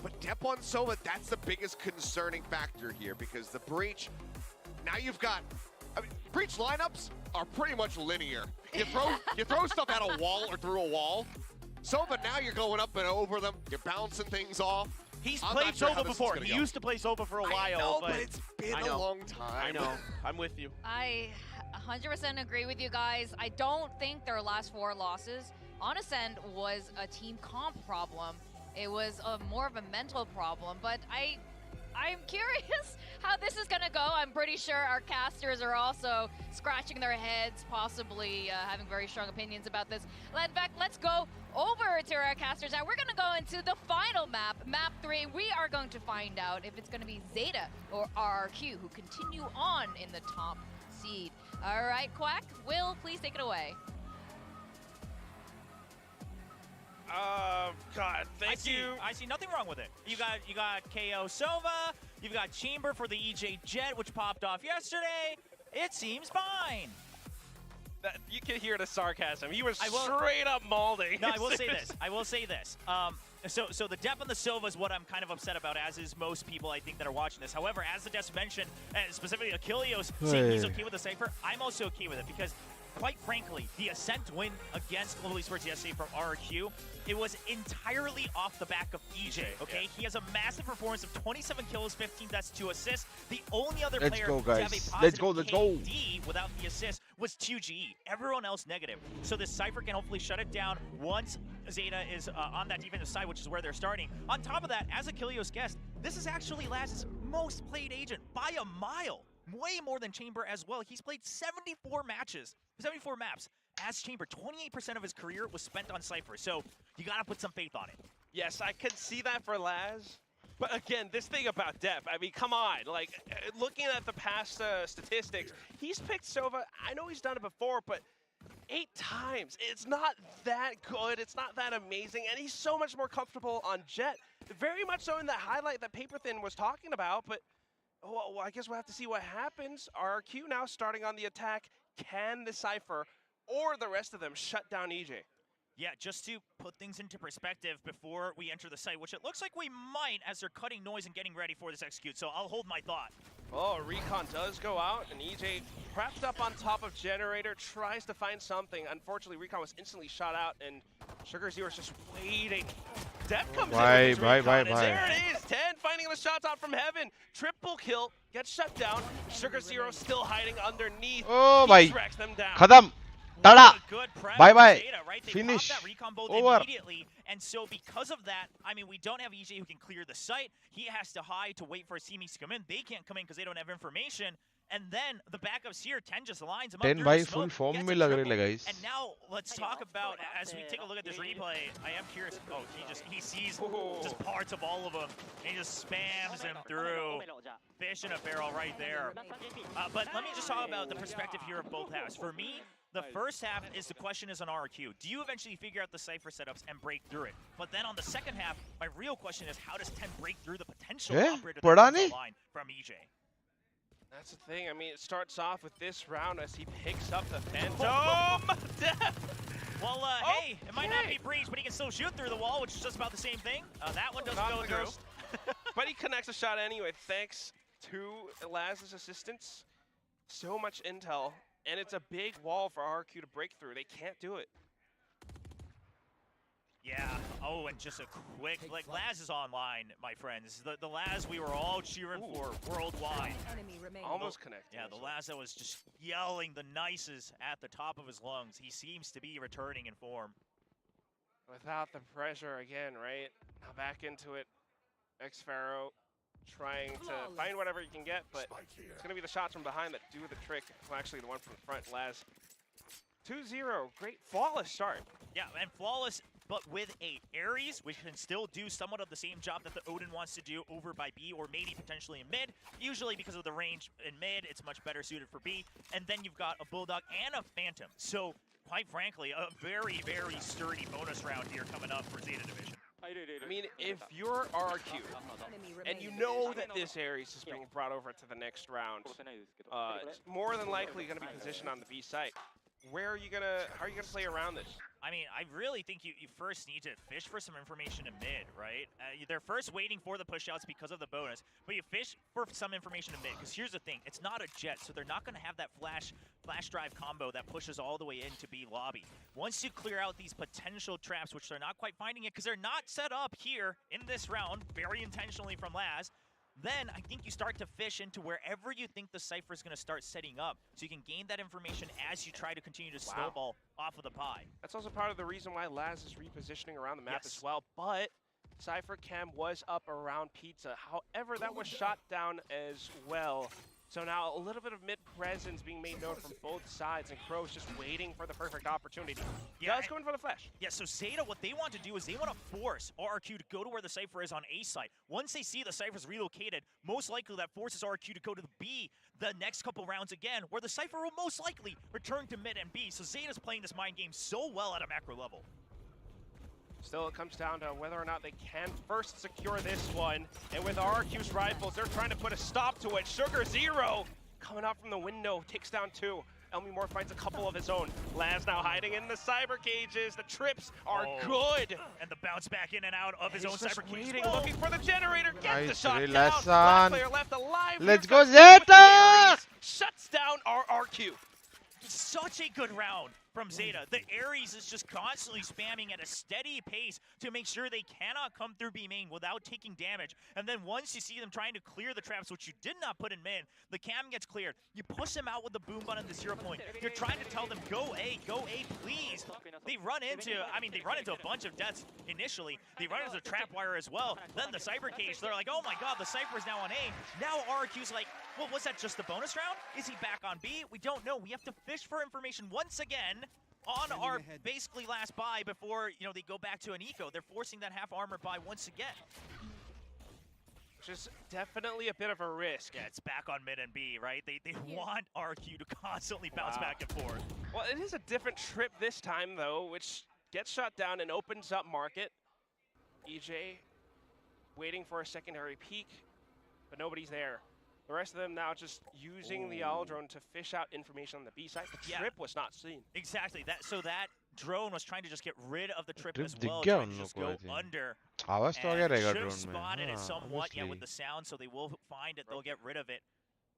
But Dep on Sova, that's the biggest concerning factor here, because the Breach, now you've got, I mean, Breach lineups are pretty much linear. You throw stuff at a wall or through a wall. Sova, now you're going up and over them. You're bouncing things off. He's I'm played not sure how Sova this is before. gonna He go. used to play Sova for a while. I know, but it's been a long time. I know. I'm with you. I 100% agree with you guys. I don't think their last 4 losses on Ascent was a team comp problem. It was more of a mental problem, but I'm curious how this is gonna go. I'm pretty sure our casters are also scratching their heads, possibly having very strong opinions about this. In fact, let's go over to our casters now. We're gonna go into the final map, map 3. We are going to find out if it's gonna be ZETA or RRQ who continue on in the top seed. All right, Quack, Will, please take it away. God, thank you. I see nothing wrong with it. You got KO Sova, you've got Chamber for the EJ Jet, which popped off yesterday. It seems fine. You can hear the sarcasm. He was straight up mauling. No, I will say this. I will say this. So the Dep and the Sova is what I'm kind of upset about, as is most people I think that are watching this. However, as the Des mentioned, and specifically 𝘍𝐽𝑗 saying he's okay with the Cypher, I'm also okay with it because, quite frankly, the Ascent win against Global Esports yesterday from RRQ, it was entirely off the back of EJ, okay? Yeah. He has a massive performance of 27 kills, 15 deaths, 2 assists. The only other player to have a positive KD without the assist was 2GE. Everyone else negative. So this Cypher can hopefully shut it down once ZETA is on that defensive side, which is where they're starting. On top of that, as a 𝘍𝐽𝑗's guest, this is actually Laz's most played agent by a mile. Way more than Chamber as well. He's played 74 matches, 74 maps. As Chamber, 28% of his career was spent on Cypher. So you gotta put some faith on it. Yes, I could see that for Laz. But again, this thing about Dep, I mean, come on. Like, looking at the past statistics, he's picked Sova. I know he's done it before, but 8 times. It's not that good. It's not that amazing. And he's so much more comfortable on Jet. Very much so in that highlight that Paperthin was talking about. But, well, I guess we'll have to see what happens. RRQ now starting on the attack. Can the Cypher or the rest of them shut down EJ? Yeah, just to put things into perspective before we enter the site, which it looks like we might as they're cutting noise and getting ready for this execute, so I'll hold my thought. Oh, Recon does go out, and EJ prepped up on top of Generator, tries to find something. Unfortunately, Recon was instantly shot out, and 𝘍𝐽𝑗 is just waiting. Dep comes in with Recon, and there it is! 10 finding the shots out from heaven. Triple kill, gets shut down. 𝘍𝐽𝑗 still hiding underneath. Oh, he tracks them down. Khadam. Tada. Bye-bye. Right? They Finish. That recon bolt Over. immediately, and so because of that, I mean, we don't have EJ who can clear the site. He has to hide to wait for his teammates to come in. They can't come in because they don't have information. And then the backups here, 10 just lines him up. 10 भाई full form में लग रहे guys. And now let's talk about, as we take a look at this replay, I am curious. Oh, he sees just parts of all of them, and he just spams them through. Fish in a barrel right there. But let me just talk about the perspective here of both halves. For me, the first half is the question is on RRQ. Do you eventually figure out the Cypher setups and break through it? But then on the second half, my real question is how does 10 break through the potential operator line from EJ? That's the thing. I mean, it starts off with this round as he picks up the Phantom. Well, hey, it might not be breach, but he can still shoot through the wall, which is just about the same thing. That one doesn't go through. But he connects a shot anyway, thanks to Laz's assistance. So much intel, and it's a big wall for RRQ to break through. They can't do it. Yeah. Oh, and just a quick, like, Laz is online, my friends. The Laz we were all cheering for worldwide. Almost connected. Yeah, the Laz that was just yelling the nicest at the top of his lungs. He seems to be returning in form. Without the pressure again, right? Now back into it. 𝑋𝐼𝐍𝐊𝐒 trying to find whatever he can get, but it's going to be the shots from behind that do the trick. Well, actually, the one from the front, Laz. 2-0, great, flawless start. Yeah, and flawless, but with a Ares, which can still do somewhat of the same job that the Odin wants to do over by B, or maybe potentially in mid. Usually because of the range in mid, it's much better suited for B. And then you've got a Bulldog and a Phantom. So, quite frankly, a very, very sturdy bonus round here coming up for ZETA Division. I mean, if you're RRQ and you know that this Ares is being brought over to the next round, it's more than likely going to be positioned on the B site. How are you gonna play around this? I mean, I really think you first need to fish for some information in mid, right? They're first waiting for the pushouts because of the bonus, but you fish for some information in mid, because here's the thing, it's not a jet, so they're not going to have that flash drive combo that pushes all the way into B lobby. Once you clear out these potential traps, which they're not quite finding it, because they're not set up here in this round, very intentionally from Laz, then I think you start to fish into wherever you think the Cypher is going to start setting up, so you can gain that information as you try to continue to snowball off of the pie. That's also part of the reason why Laz is repositioning around the map as well, but Cypher Cam was up around Pizza. However, that was shot down as well. So now a little bit of mid-presence being made known from both sides, and Crow's just waiting for the perfect opportunity. Yeah, he's going for the flash. Yeah, so ZETA, what they want to do is they want to force RRQ to go to where the Cypher is on A side. Once they see the Cypher's relocated, most likely that forces RRQ to go to the B the next couple rounds again, where the Cypher will most likely return to mid and B. So ZETA's playing this mind game so well at a macro level. Still, it comes down to whether or not they can first secure this one. And with RRQ's rifles, they're trying to put a stop to it. Sugar Zero coming out from the window, takes down 2. 𝘼𝐼𝐼𝐼 finds a couple of his own. Laz now hiding in the cyber cages. The trips are good. And the bounce back in and out of his own cyber cage. Looking for the generator. Gets the shot down. Relax, Black player left alive. Let's go, ZETA! Shuts down RRQ. Such a good round from ZETA. The Ares is just constantly spamming at a steady pace to make sure they cannot come through B main without taking damage. And then once you see them trying to clear the traps, which you did not put in mid, the cam gets cleared. You push them out with the boom button at the 0 point. You're trying to tell them, go A, please. They run into a bunch of deaths initially. They run into the trapwire as well. Then the cyber cage, they're like, oh my god, the Cypher is now on A. Now RRQ's like, well, was that just the bonus round? Is he back on B? We don't know. We have to fish for information once again on our basically last buy before, they go back to an eco. They're forcing that half armor buy once again. Which is definitely a bit of a risk. Yeah, it's back on mid and B, right? They want RRQ to constantly bounce back and forth. Well, it is a different trip this time, though, which gets shut down and opens up market. EJ waiting for a secondary peek, but nobody's there. The rest of them now just using the owl drone to fish out information on the B side. The trip was not seen. Exactly. So that drone was trying to just get rid of the trip as well, trying to just go under. आवाज तो आ गया रहेगा drone में. Spotted it हाँ, somewhat, with the sound, so they will find it. They'll get rid of it,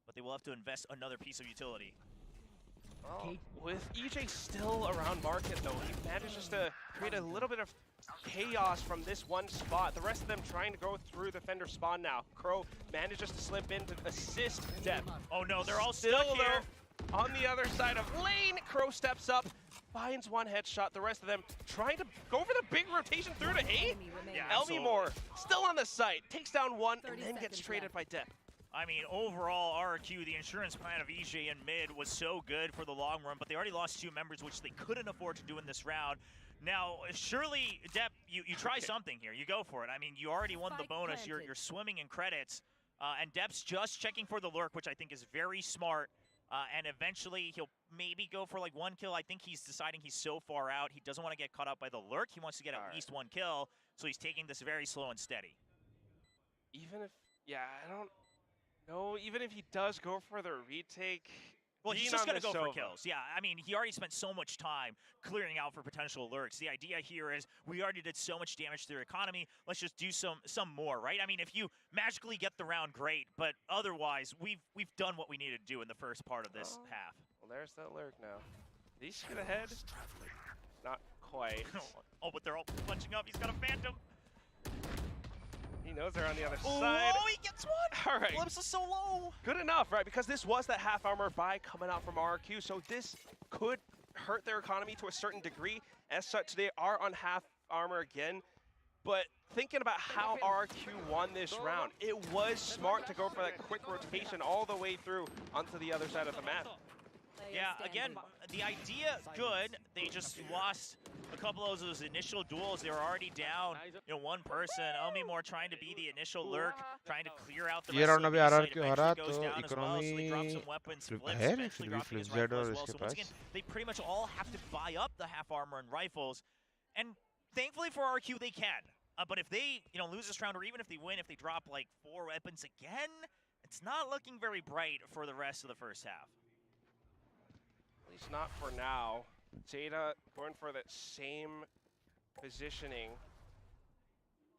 but they will have to invest another piece of utility. Oh, with EJ still around market, though, he manages to create a little bit of chaos from this one spot. The rest of them trying to go through the Fender spawn now. Crow manages to slip in to assist Dep. Oh no, they're all still stuck here. On the other side of lane, Crow steps up, finds one headshot. The rest of them trying to go for the big rotation through to A. Yeah, 𝘼𝐼𝐼 still on the site, takes down 1 and then gets traded by Dep. I mean, overall, RRQ, the insurance plan of EJ and mid was so good for the long run, but they already lost 2 members, which they couldn't afford to do in this round. Now, surely, Dep, you try something here. You go for it. I mean, you already won the bonus. You're swimming in credits. And Dep's just checking for the lurk, which I think is very smart. And eventually, he'll maybe go for like 1 kill. I think he's deciding he's so far out. He doesn't want to get caught up by the lurk. He wants to get at least 1 kill. So he's taking this very slow and steady. Even if, I don't know. Even if he does go for the retake, well, he's just going to go for kills. Yeah, I mean, he already spent so much time clearing out for potential lurks. The idea here is we already did so much damage to their economy. Let's just do some more, right? I mean, if you magically get the round, great. But otherwise, we've done what we needed to do in the first part of this half. Well, there's that lurk now. Did he shoot ahead? Not quite. Oh, but they're all punching up. He's got a phantom. He knows they're on the other side. Oh, he gets one! All right. Glimpse is so low. Good enough, right? Because this was that half armor buy coming out from RRQ, so this could hurt their economy to a certain degree. As such, they are on half armor again. But thinking about how RRQ won this round, it was smart to go for that quick rotation all the way through onto the other side of the map. Yeah, again, the idea, good. They just lost a couple of those initial duels. They were already down, 1 person. 𝘼𝐼𝐼 trying to be the initial lurk, trying to clear out the rest of the RRQ हरा goes तो down as well, so they drop some weapons, flips, eventually dropping his rifle as well. So once again, they pretty much all have to buy up the half armor and rifles. And thankfully for RRQ, they can. But if they, lose this round, or even if they win, if they drop like 4 weapons again, it's not looking very bright for the rest of the first half. At least not for now. ZETA going for that same positioning.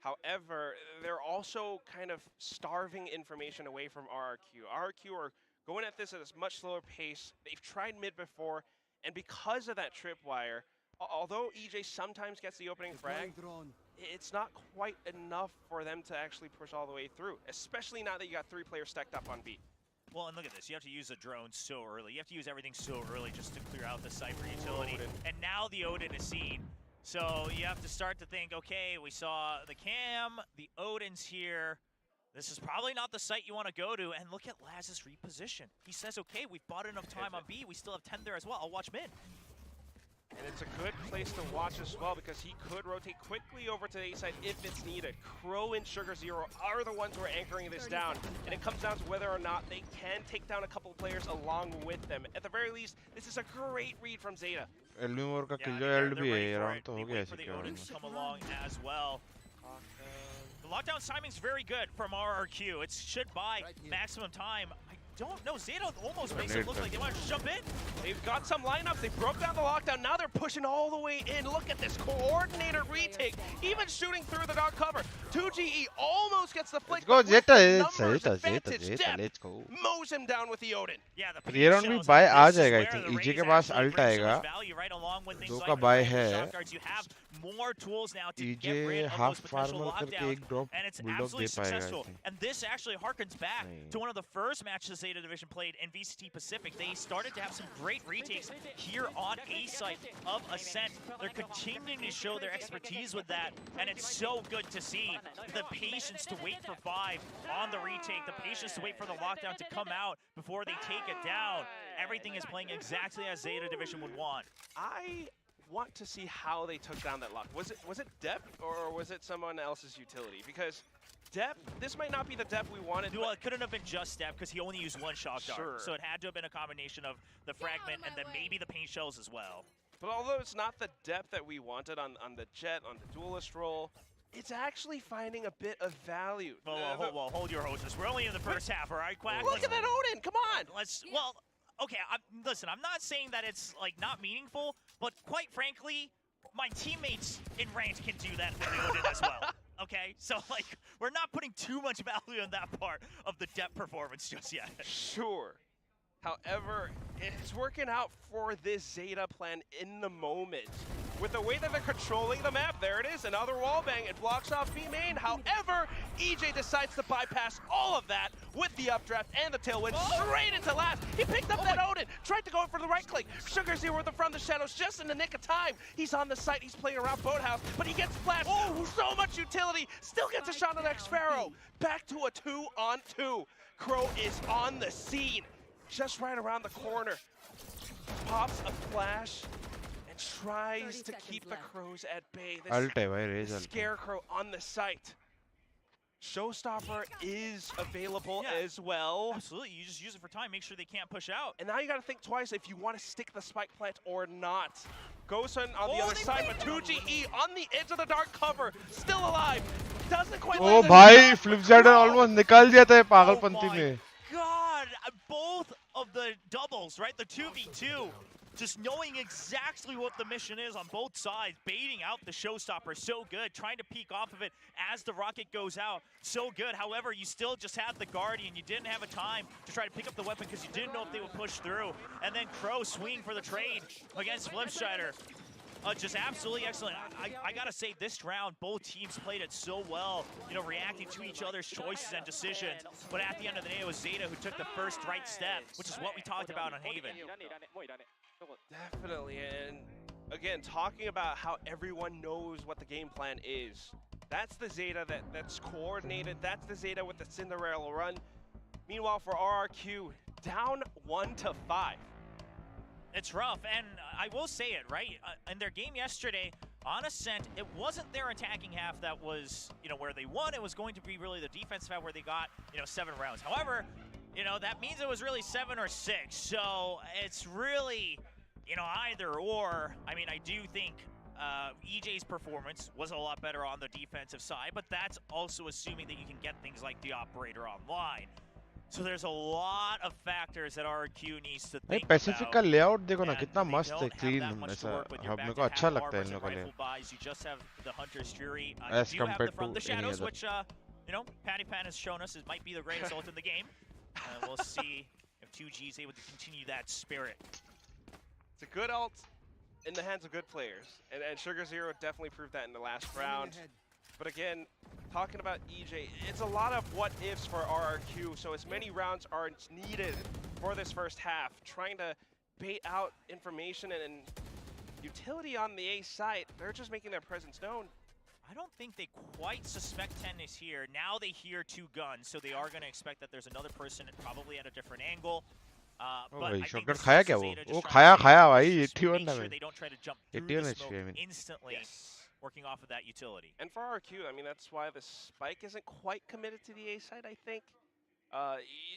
However, they're also kind of starving information away from RRQ. RRQ are going at this at a much slower pace. They've tried mid before, and because of that tripwire, although EJ sometimes gets the opening frag, it's not quite enough for them to actually push all the way through, especially now that you got 3 players stacked up on B. Well, and look at this. You have to use the drone so early. You have to use everything so early just to clear out the Cypher utility. Odin. And now the Odin is seen. So you have to start to think, okay, we saw the Cam, the Odin's here. This is probably not the site you want to go to. And look at Laz's reposition. He says, okay, we've bought enough time on B. We still have 10 there as well. I'll watch mid. And it's a good place to watch as well because he could rotate quickly over to the A side if it's needed. Crow and 𝘼𝐺 are the ones who are anchoring this down. And it comes down to whether or not they can take down a couple of players along with them. At the very least, this is a great read from ZETA. 𝘼𝐺 का 𝘼𝐺 भी है around तो हो गया For the Odin to come along as well. The lockdown timing's very good from RRQ. It should buy maximum time. I don't know. ZETA almost makes it look like they want to jump in. They've got some lineups. They broke down the lockdown. Now they're pushing all the way in. Look at this coordinated retake. Even shooting through the dark cover. 2GE almost gets the flick. Let's go ZETA, let's go. Mows him down with the Odin. Yeah, the ये round भी bye आ जाएगा I think EJ के पास alt आएगा 2 का bye है EJ half farmer करके एक drop bulldog दे पाएगा and this actually harkens back to one of the first matches ZETA Division played in VCT Pacific. They started to have some great retakes here on A site of Ascent. They're continuing to show their expertise with that, and it's so good to see the patience to wait for 5 on the retake, the patience to wait for the lockdown to come out before they take it down. Everything is playing exactly as ZETA Division would want. I want to see how they took down that lock. Was it depth or was it someone else's utility? Because depth, this might not be the depth we wanted. Well, it couldn't have been just depth because he only used 1 shock dart. Sure. So it had to have been a combination of the fragment and then maybe the paint shells as well. But although it's not the depth that we wanted on the Jet, on the duelist role, it's actually finding a bit of value. Well, hold your horses. We're only in the first half, all right, Quack? Look at that Odin, come on! Okay, listen, I'm not saying that it's, like, not meaningful, but quite frankly, my teammates in ranked can do that with the Odin as well. Okay, so like we're not putting too much value on that part of the depth performance just yet. Sure. However, it's working out for this ZETA plan in the moment. With the way that they're controlling the map, there it is, another wallbang. It blocks off B main. However, EJ decides to bypass all of that with the updraft and the tailwind straight into last. He picked up that Odin, tried to go for the right click. 𝘼𝐺 with the from the shadows just in the nick of time. He's on the site, he's playing around Boathouse, but he gets flashed. So much utility, still gets a shot on 𝑋𝐹araoh. Back to a 2-on-2. Crow is on the scene. Just right around the corner. Pops a flash and tries to keep the Crows at bay. This Scarecrow on the site. Showstopper is available as well. Absolutely, you just use it for time, make sure they can't push out. And now you gotta think twice if you want to stick the spike plant or not. Gosun on the other side, but 2GE on the edge of the dark cover, still alive. Doesn't quite ओ भाई 𝘼𝐺 almost निकाल दिया था पागलपंती में. God, both of the doubles, right? The 2v2, just knowing exactly what the mission is on both sides, baiting out the Showstopper so good, trying to peek off of it as the rocket goes out, so good. However, you still just have the Guardian. You didn't have a time to try to pick up the weapon because you didn't know if they would push through. And then Crow swinging for the trade against 𝘼𝐺. Just absolutely excellent. I gotta say, this round, both teams played it so well, reacting to each other's choices and decisions. But at the end of the day, it was ZETA who took the first right step, which is what we talked about on Haven. Definitely, and again, talking about how everyone knows what the game plan is. That's the ZETA that's coordinated. That's the ZETA with the Cinderella run. Meanwhile, for RRQ, down 1-5. It's rough, and I will say it, right? In their game yesterday on Ascent, it wasn't their attacking half that was, where they won. It was going to be really the defensive half where they got, 7 rounds. However, that means it was really 7 or 6. So it's really, either or. I mean, I do think EJ's performance was a lot better on the defensive side, but that's also assuming that you can get things like the operator online. So there's a lot of factors that RRQ needs to think Pacific about. का layout देखो ना And कितना they मस्त don't है, have clean that much to ऐसा work with. You're हम back लोग to को अच्छा half लगता है इन barbers लोगों and के लिए. rifle buys. You just have the Hunter's Fury. As You do have the compared From to the Shadows, any other. which, you know, Patty Pan has shown us might be the greatest ult in the game. And we'll see if 2G is able to continue that spirit. It's a good ult in the hands of good players. And 𝘼𝐽𝐿 definitely proved that in the last round. But again, talking about EJ, it's a lot of what ifs for RRQ. So as many rounds are needed for this first half, trying to bait out information and utility on the A site. They're just making their presence known. I don't think they quite suspect 10 is here. Now they hear 2 guns, so they are going to expect that there's another person probably at a different angle. But I think shotgun खाया क्या वो? ZETA वो just खाया trying to भाई make 81 sure damage. they don't try to jump through 81 the HP, smoke I mean. instantly, Yes. working off of that utility. And for RRQ, I mean, that's why the spike isn't quite committed to the A side, I think.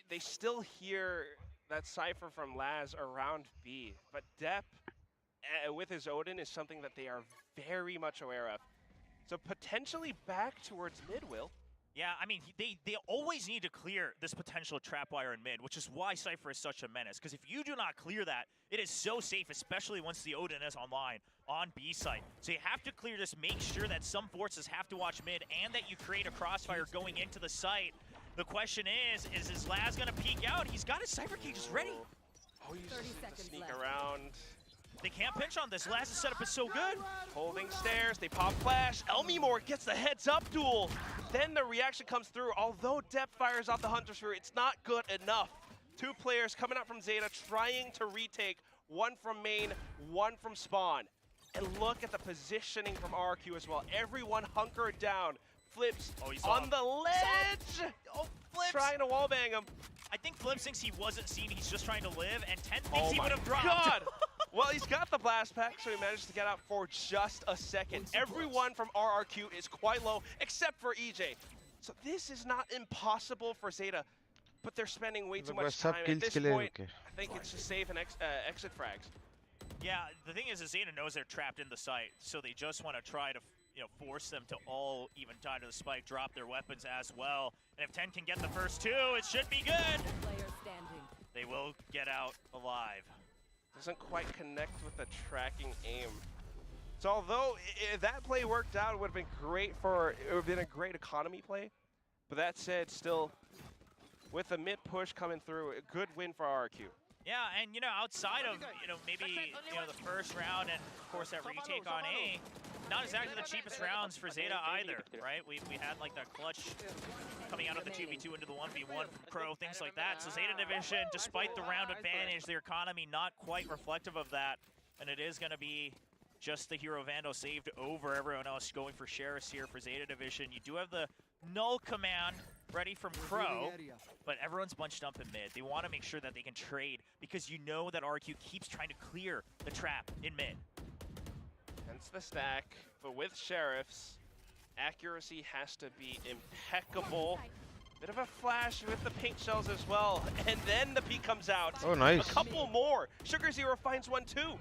They still hear that cipher from Laz around B, but Depp with his Odin is something that they are very much aware of. So potentially back towards mid, Will. Yeah, I mean, they always need to clear this potential trapwire in mid, which is why Cypher is such a menace. Because if you do not clear that, it is so safe, especially once the Odin is online on B site. So you have to clear this, make sure that some forces have to watch mid, and that you create a crossfire going into the site. The question is Laz going to peek out? He's got his Cypher cages ready. Oh, he's 30 just seconds sneak left. around. They can't pinch on this. Laz's setup is so good. Holding stairs, they pop flash. 𝘼𝐼𝐼𝐿 gets the heads up duel. Then the reaction comes through. Although Depp fires out the Hunter's Fury, it's not good enough. 2 players coming out from ZETA trying to retake. 1 from main, 1 from spawn. And look at the positioning from RRQ as well. Everyone hunkered down. Flips on the ledge. Oh, Flips. Trying to wallbang him. I think Flips thinks he wasn't seen. He's just trying to live. And 10 thinks he would have dropped. God. Well, he's got the blast pack, so he managed to get out for just a second. Everyone from RRQ is quite low, except for EJ. So this is not impossible for ZETA, but they're spending way too much time. At this point, I think it's just save and exit frags. Yeah, the thing is ZETA knows they're trapped in the site, so they just want to try to, force them to all even tie to the spike, drop their weapons as well. And if 10 can get the first 2, it should be good. Player standing. They will get out alive. Doesn't quite connect with the tracking aim. So although if that play worked out, it would have been great it would have been a great economy play. But that said, still, with the mid push coming through, a good win for RRQ. Yeah, and outside of maybe the first round and of course that retake on A, not exactly the cheapest rounds for ZETA either, right? We had like that clutch coming out of the 2v2 into the 1v1 from Crow, things like that. So ZETA Division, despite the round advantage, their economy not quite reflective of that, and it is going to be just the Hero Vandal saved over everyone else going for Sheriffs here for ZETA Division. You do have the null command ready from Crow, but everyone's bunched up in mid. They want to make sure that they can trade because you know that RRQ keeps trying to clear the trap in mid. Hence the stack, but with Sheriffs, accuracy has to be impeccable. Bit of a flash with the pink shells as well, and then the peek comes out. Oh, nice. A couple more. 𝘼𝐿 finds 1 too.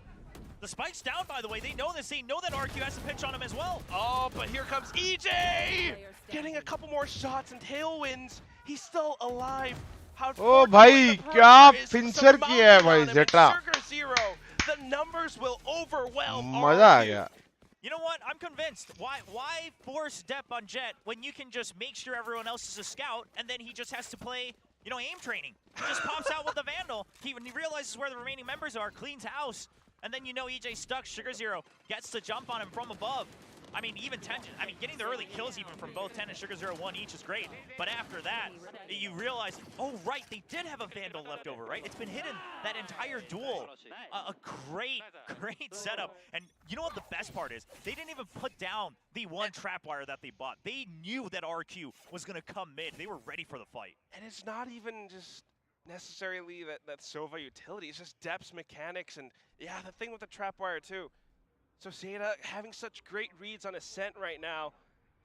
The spike's down, by the way. They know this. They know that RRQ has to pinch on him as well. Oh, but here comes EJ! Getting a couple more shots and tailwinds. He's still alive. How Oh भाई क्या pincer किया है भाई ZETA. 𝘼𝐿, the numbers will overwhelm मजा आ RRQ. गया. You know what? I'm convinced. Why force Depp on Jet when you can just make sure everyone else is a scout and then he just has to play, aim training. He just pops out with the Vandal. When he realizes where the remaining members are, cleans house, and then EJ stuck. 𝘼𝐿 gets to jump on him from above. I mean, even 10, getting the early kills even from both 10 and 𝘼𝐿 1 each is great. But after that, you realize, oh, right, they did have a Vandal left over, right? It's been hidden that entire duel. A great setup. And you know what the best part is? They didn't even put down the 1 trapwire that they bought. They knew that RRQ was going to come mid. They were ready for the fight. And it's not even just necessarily that Sova utility. It's just Depp's mechanics and, yeah, the thing with the trapwire too. So ZETA having such great reads on Ascent right now,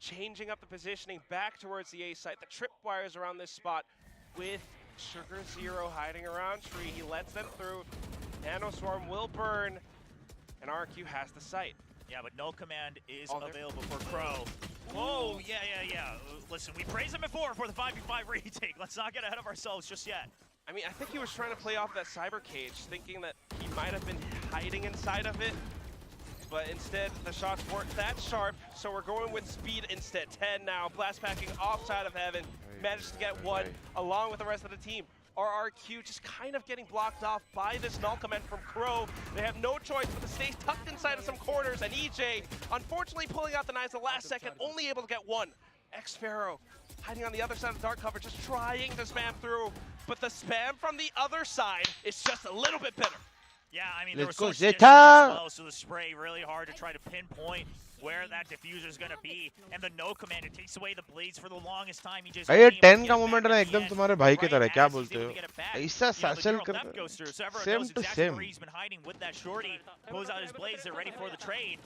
changing up the positioning back towards the A site. The tripwires around this spot with 𝘼𝐿 hiding around tree. He lets them through. Nanoswarm will burn, and RRQ has the site. Yeah, but no command is available for Crow. Whoa, yeah. Listen, we praised him before for the 5v5 retake. Let's not get ahead of ourselves just yet. I mean, I think he was trying to play off that cyber cage, thinking that he might have been hiding inside of it. But instead, the shots weren't that sharp, so we're going with speed instead. 10 now, blast packing offside of Heaven. Managed to get one along with the rest of the team. RRQ just kind of getting blocked off by this null command from Crow. They have no choice but to stay tucked inside of some corners, and EJ, unfortunately pulling out the knives the last second, only able to get one. 𝘋𝐈𝐍𝐊𝐒 hiding on the other side of the dark cover, just trying to spam through, but the spam from the other side is just a little bit better. Yeah, I mean, there was Let's go, so much distance as ZETA! well, so the spray really hard to try to pinpoint where that diffuser is going to be, and the no command, it takes away the blades for the longest time. He just ये 10 का moment है ना एकदम तुम्हारे भाई की तरह क्या बोलते हो ऐसा सैचल करता same to same he's been hiding with that shorty, pulls out his blades, they're ready for the trade.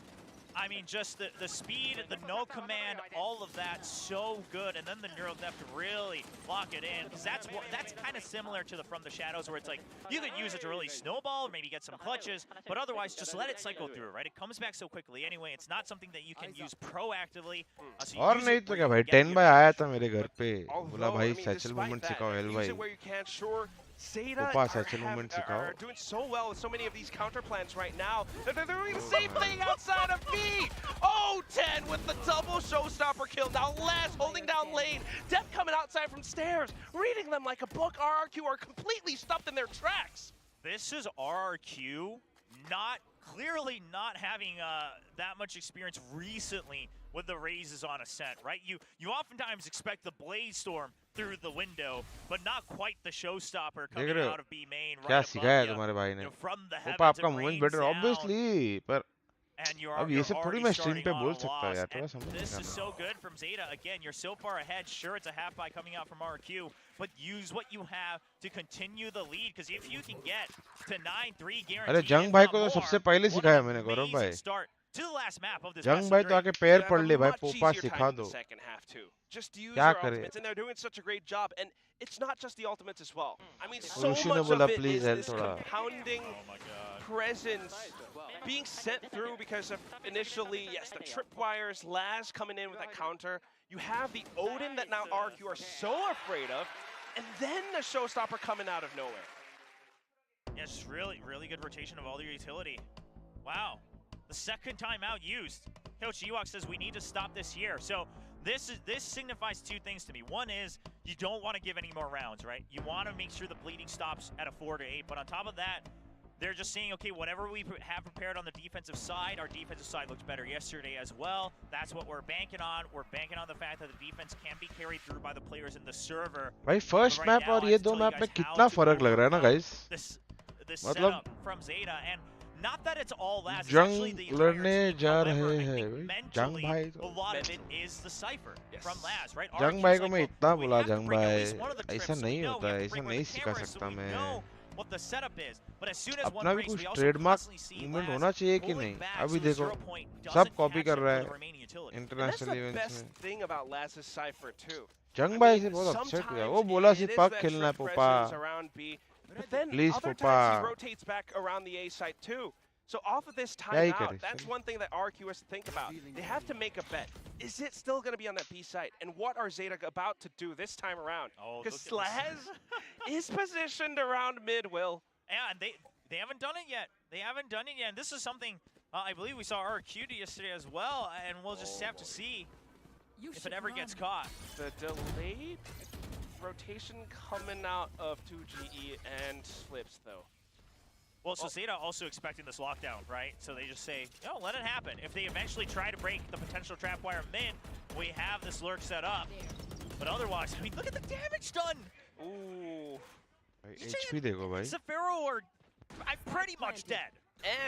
I mean, just the speed, the no command, all of that, so good. And then the neural depth to really lock it in, because that's kind of similar to the From the Shadows, where it's like you could use it to really snowball, maybe get some clutches, but otherwise just let it cycle through, right? It comes back so quickly anyway. It's not something that you can use proactively. So और नहीं तो क्या भाई 10 bye आया था मेरे घर पे बोला भाई सैचल मूवमेंट सिखाओ हेल भाई ZETA are doing so well with so many of these counter plans right now. They're doing the same thing outside of B. Oh, 10 with the double showstopper kill. Now Les holding down lane. Dep coming outside from stairs, reading them like a book. RRQ are completely stuffed in their tracks. This is RRQ clearly not having that much experience recently with the raises on Ascent, right? You oftentimes expect the Blaze Storm through the window, but not quite the showstopper coming out of B main right above you. From the heavens, it rains down. obviously पर And you're अब ये सब थोड़ी मैं stream पे बोल सकता loss. यार थोड़ा And समझ this नहीं is आता so good from ZETA. Again, you're so far ahead. Sure, it's a half by coming out from RRQ, but use what you have to continue the lead. Because if you can get to 9-3 guaranteed, अरे जंग भाई को तो सबसे पहले सिखाया मैंने गौरव भाई to the last map of this जंग भाई तो आके पैर पड़ ले भाई पोपा सिखा दो Just use क्या your करे ultimates, and they're doing such a great job. And it's not just the ultimates as well. I mean, so Rishi much ने of बोला it please is help this थोड़ा compounding presence being sent through because of initially, yes, the tripwires, Laz coming in with that counter. You have the Odin that now RRQ are so afraid of, and then the showstopper coming out of nowhere. Yes, really good rotation of all your utility. Wow. The second time out used. 𝘋𝐿𝐺 says we need to stop this here. So this signifies two things to me. One is you don't want to give any more rounds, right? You want to make sure the bleeding stops at a 4 to 8. But on top of that, they're just saying, okay, whatever we have prepared on the defensive side, our defensive side looked better yesterday as well. That's what we're banking on. We're banking on the fact that the defense can be carried through by the players in the server. भाई first map और ये दो map में कितना फर्क लग रहा है ना गाइस This मतलब setup from ZETA, and not that it's all that. जंग लड़ने जा रहे हैं जंग भाई a lot of it is the cipher from Laz, right? जंग भाई को मैं इतना बोला जंग भाई ऐसा नहीं होता है ऐसा नहीं सिखा सकता मैं what the setup is, but as soon as one अपना भी breaks, कुछ we also trademark constantly see movement Laz होना चाहिए कि pulling नहीं back अभी so the देखो 0 point सब doesn't कॉपी catch कर up रहा with है the remaining utility. And that's international the events best में thing about Laz's cipher too. जंग भाई से बहुत अपसेट हुआ वो बोला सिर्फ पक खेलना है पोपा But then Please, other Popa. times he rotates back around the A site too. So off of this timeout, that's one thing that RRQ has to think about. They have to make a bet. Is it still going to be on that B site? And what are ZETA about to do this time around? Because Laz is positioned around mid, Will. Yeah, and they haven't done it yet. They haven't done it yet. And this is something I believe we saw RRQ do yesterday as well. And we'll just have to see if it ever gets caught. The delayed rotation coming out of 2GE and slips though. Well, so ZETA also expecting this lockdown, right? So they just say, oh, let it happen. If they eventually try to break the potential trapwire mid, we have this lurk set up. But otherwise, I mean, look at the damage done! Ooh. HP देखो भाई 𝘋𝐿𝐺 are pretty much dead.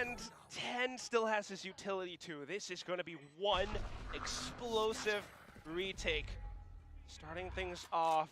And 10 still has his utility too. This is going to be one explosive retake. Starting things off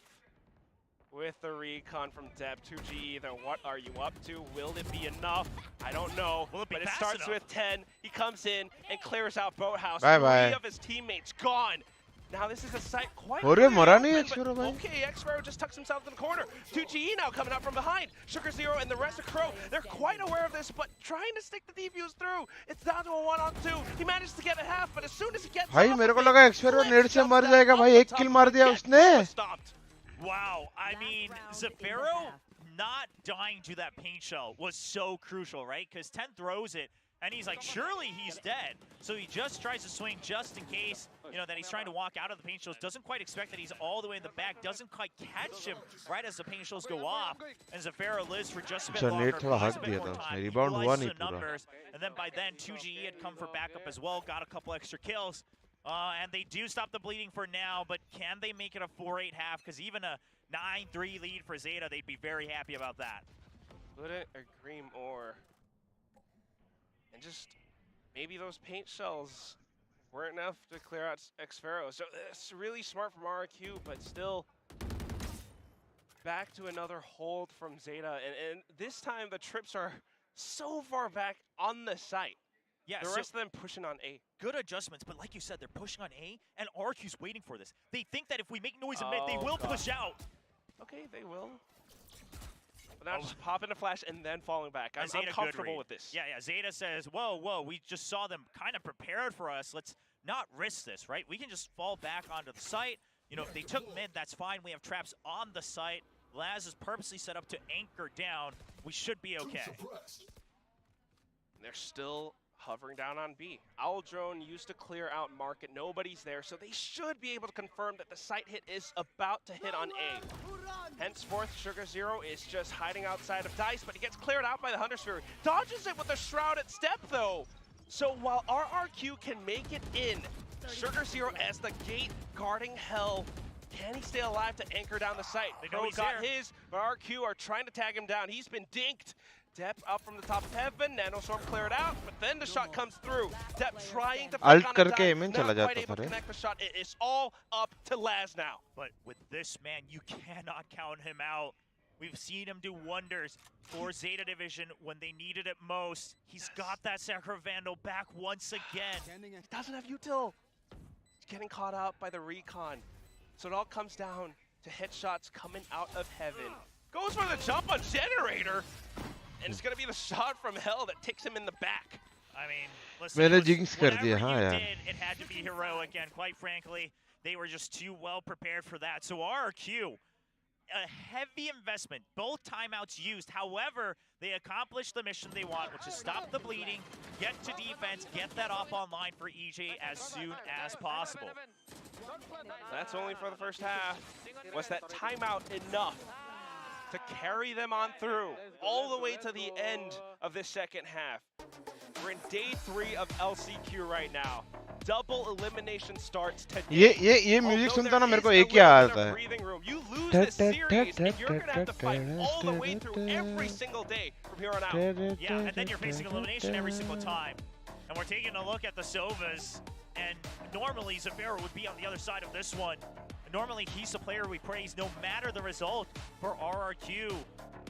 with the recon from Deb. 2GE, though, what are you up to? Will it be enough? I don't know. Will it be but it fast starts enough? with 10. He comes in and clears out Boathouse. Bye Three bye. of his teammates gone. Now this is a site quite Ore, clearly mara nahi open, 𝘼𝐻𝑆 bhai. okay, 𝘋𝐈𝐍𝐊𝐒 just tucks himself in the corner. 2GE now coming out from behind. Sugar0 and the rest of Crow, they're quite aware of this, but trying to stick the defuse through. It's down to a 1-on-2. He managed to get a half, but as soon as he gets भाई off मेरे of को it, लगा 𝘋𝐈𝐍𝐿 net से मर जाएगा भाई. एक किल मार दिया उसने. stopped. Wow, I mean, 𝘼𝐻𝑆 not dying to that paint shell was so crucial, right? Because 10 throws it, and he's like, surely he's dead. So he just tries to swing just in case, you know, that he's trying to walk out of the paint shells. Doesn't quite expect that he's all the way in the back. Doesn't quite catch him right as the paint shells go off. And 𝘼𝐻𝑆 lives for just a bit longer. Net थोड़ा हट दिया था उसने. Rebound हुआ नहीं पूरा. And then by then, 2GE had come for backup as well. Got a couple extra kills. And they do stop the bleeding for now, but can they make it a 4-8 half? Because even a 9-3 lead for ZETA, they'd be very happy about that. Couldn't agree more. And just maybe those paint shells weren't enough to clear out 𝘋𝐻𝑆. So it's really smart from RRQ, but still back to another hold from ZETA. And this time the trips are so far back on the site. Yeah, the rest of them pushing on A. Good adjustments, but like you said, they're pushing on A, and RRQ's waiting for this. They think that if we make noise in mid, they will push out. Okay, they will. But now just popping a flash and then falling back. I'm comfortable with this. Yeah, ZETA says, whoa, we just saw them kind of prepared for us. Let's not risk this, right? We can just fall back onto the site. You know, if they took mid, that's fine. We have traps on the site. Laz is purposely set up to anchor down. We should be okay. They're still hovering down on B. 𝘼𝐻𝑆 used to clear out market. Nobody's there, so they should be able to confirm that the site hit is about to hit on A. Henceforth, Sugar0 is just hiding outside of Dice, but he gets cleared out by the Hunter's Fury. Dodges it with a shrouded step, though. So while RRQ can make it in, Sugar0 as the gate guarding Hell. Can he stay alive to anchor down the site? Crow got his, but RRQ are trying to tag him down. He's been dinked. Depp up from the top of heaven, Nanostorm cleared out, but then the shot comes through. Depp trying to Alt on करके a M in dive, चला not quite जाता able था to रे. connect the shot. It is all up to Laz now. But with this man, you cannot count him out. We've seen him do wonders for ZETA Division when they needed it most. He's got that Sacro Vandal back once again. He doesn't have util. He's getting caught out by the recon. So it all comes down to headshots coming out of heaven. Goes for the jump on Generator. And it's going to be the shot from Hell that takes him in the back. I mean, listen, मैंने jinx कर दिया, whatever हाँ you यार. did, it had to be heroic, and quite frankly, they were just too well prepared for that. So RRQ, a heavy investment, both timeouts used. However, they accomplished the mission they want, which is stop the bleeding, get to defense, get that off online for EJ as soon as possible. That's only for the first half. Was that timeout enough to carry them on through all the way to the end of this second half? We're in day 3 of LCQ right now. Double elimination starts today. ये music सुनता ना मेरे को एक ही आता है. You lose this series and you're gonna have to fight all the way through every single day from here on out. Yeah, and then you're facing elimination every single time. And we're taking a look at the Sovas, and normally 𝘼𝐻𝑆 would be on the other side of this one. Normally, he's the player we praise no matter the result for RRQ,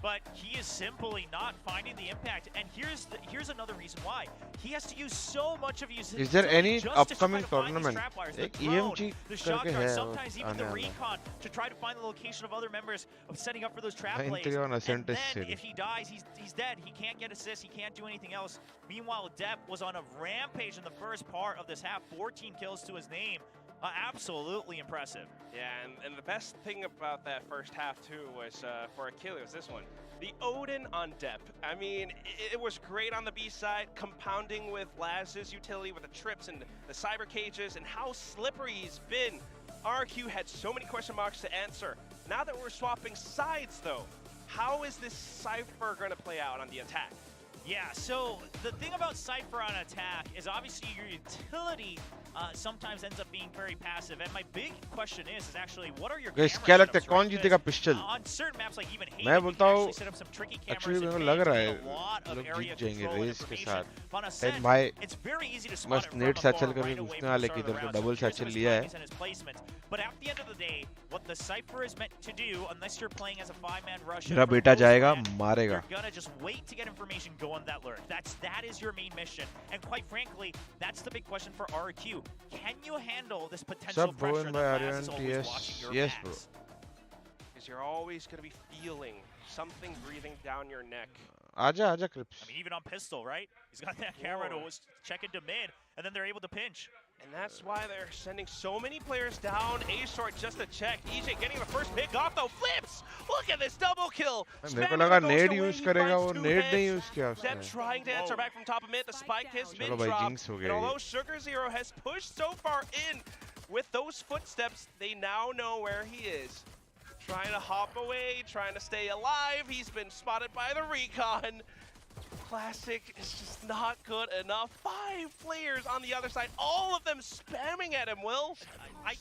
but he is simply not finding the impact. And here's another reason why. He has to use so much of his Is there any just upcoming to try to find these tournament? trap wires, एक the drone, EMG the करके shotgun, है sometimes even the आने वाला. recon to try to find the location of other members of setting up for those trap plays. Entry on And Ascent is then silly. if he dies, he's dead. He can't get assists. He can't do anything else. Meanwhile, Depp was on a rampage in the first part of this half. 14 kills to his name. Absolutely impressive. Yeah, and the best thing about that first half, too, was for 𝘋𝐿𝐻, this one. The Odin on Depp. I mean, it was great on the B side, compounding with Laz's utility with the trips and the cyber cages and how slippery he's been. RRQ had so many question marks to answer. Now that we're swapping sides, though, how is this Cypher going to play out on the attack? Yeah, so the thing about Cypher on attack is obviously your utility sometimes ends up being very passive. And my big question is actually, what are your Guys, camera क्या लगता है setups, कौन right? जीतेगा pistol? On certain maps like even Haven, मैं you बोलता can हूँ actually set up some tricky cameras actually and मेरे को make लग रहा है a lot of लोग area जीत जाएंगे control and रेस के information. साथ. On लेकिन Ascent, भाई it's very easy to spot मस्त it from net afar satchel करके right away घुसने from वाले the कि start of इधर the को round. Double So here's satchel his लिया है. timings and his placements. But at the end of the day, what the Cypher is meant to do, unless you're playing as a 5-man rush, मेरा बेटा जाएगा मारेगा. you're gonna just wait to get information, go on that lurk. That is your main mission. And quite frankly, that's the big question for RRQ. can you handle this potential Sub pressure Bhavin that by Laz is Aryan always TS. watching your Yes, backs? bro. Because you're always going to be feeling something breathing down your neck. Aja Clips. I mean, even on pistol, right? He's got that camera to check into mid, and then they're able to pinch. And that's why they're sending so many players down. A short just to check. EJ getting the first pick off though. Flips! Look at this double kill. मेरे को लगा नेड use करेगा, वो नेड नहीं use किया उसने. Dep trying to answer back from top of mid. The spike hits mid चलो भाई, drop. jinx हो And गया although shugr0 has pushed so far in with those footsteps, they now know where he is. Trying to hop away, trying to stay alive. He's been spotted by the recon. Classic is just not good enough. 5 players on the other side, all of them spamming at him, Will. I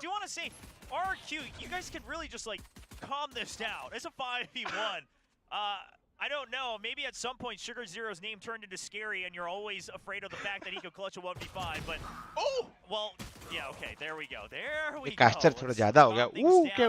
do want to say, RRQ, you guys can really just like calm this down. It's a 5v1. I don't know, maybe at some point shugr0's name turned into Scary and you're always afraid of the fact that he could clutch a 1v5, but well, yeah, okay, there we go. There we go. Caster थोड़ा ज़्यादा हो गया. क्या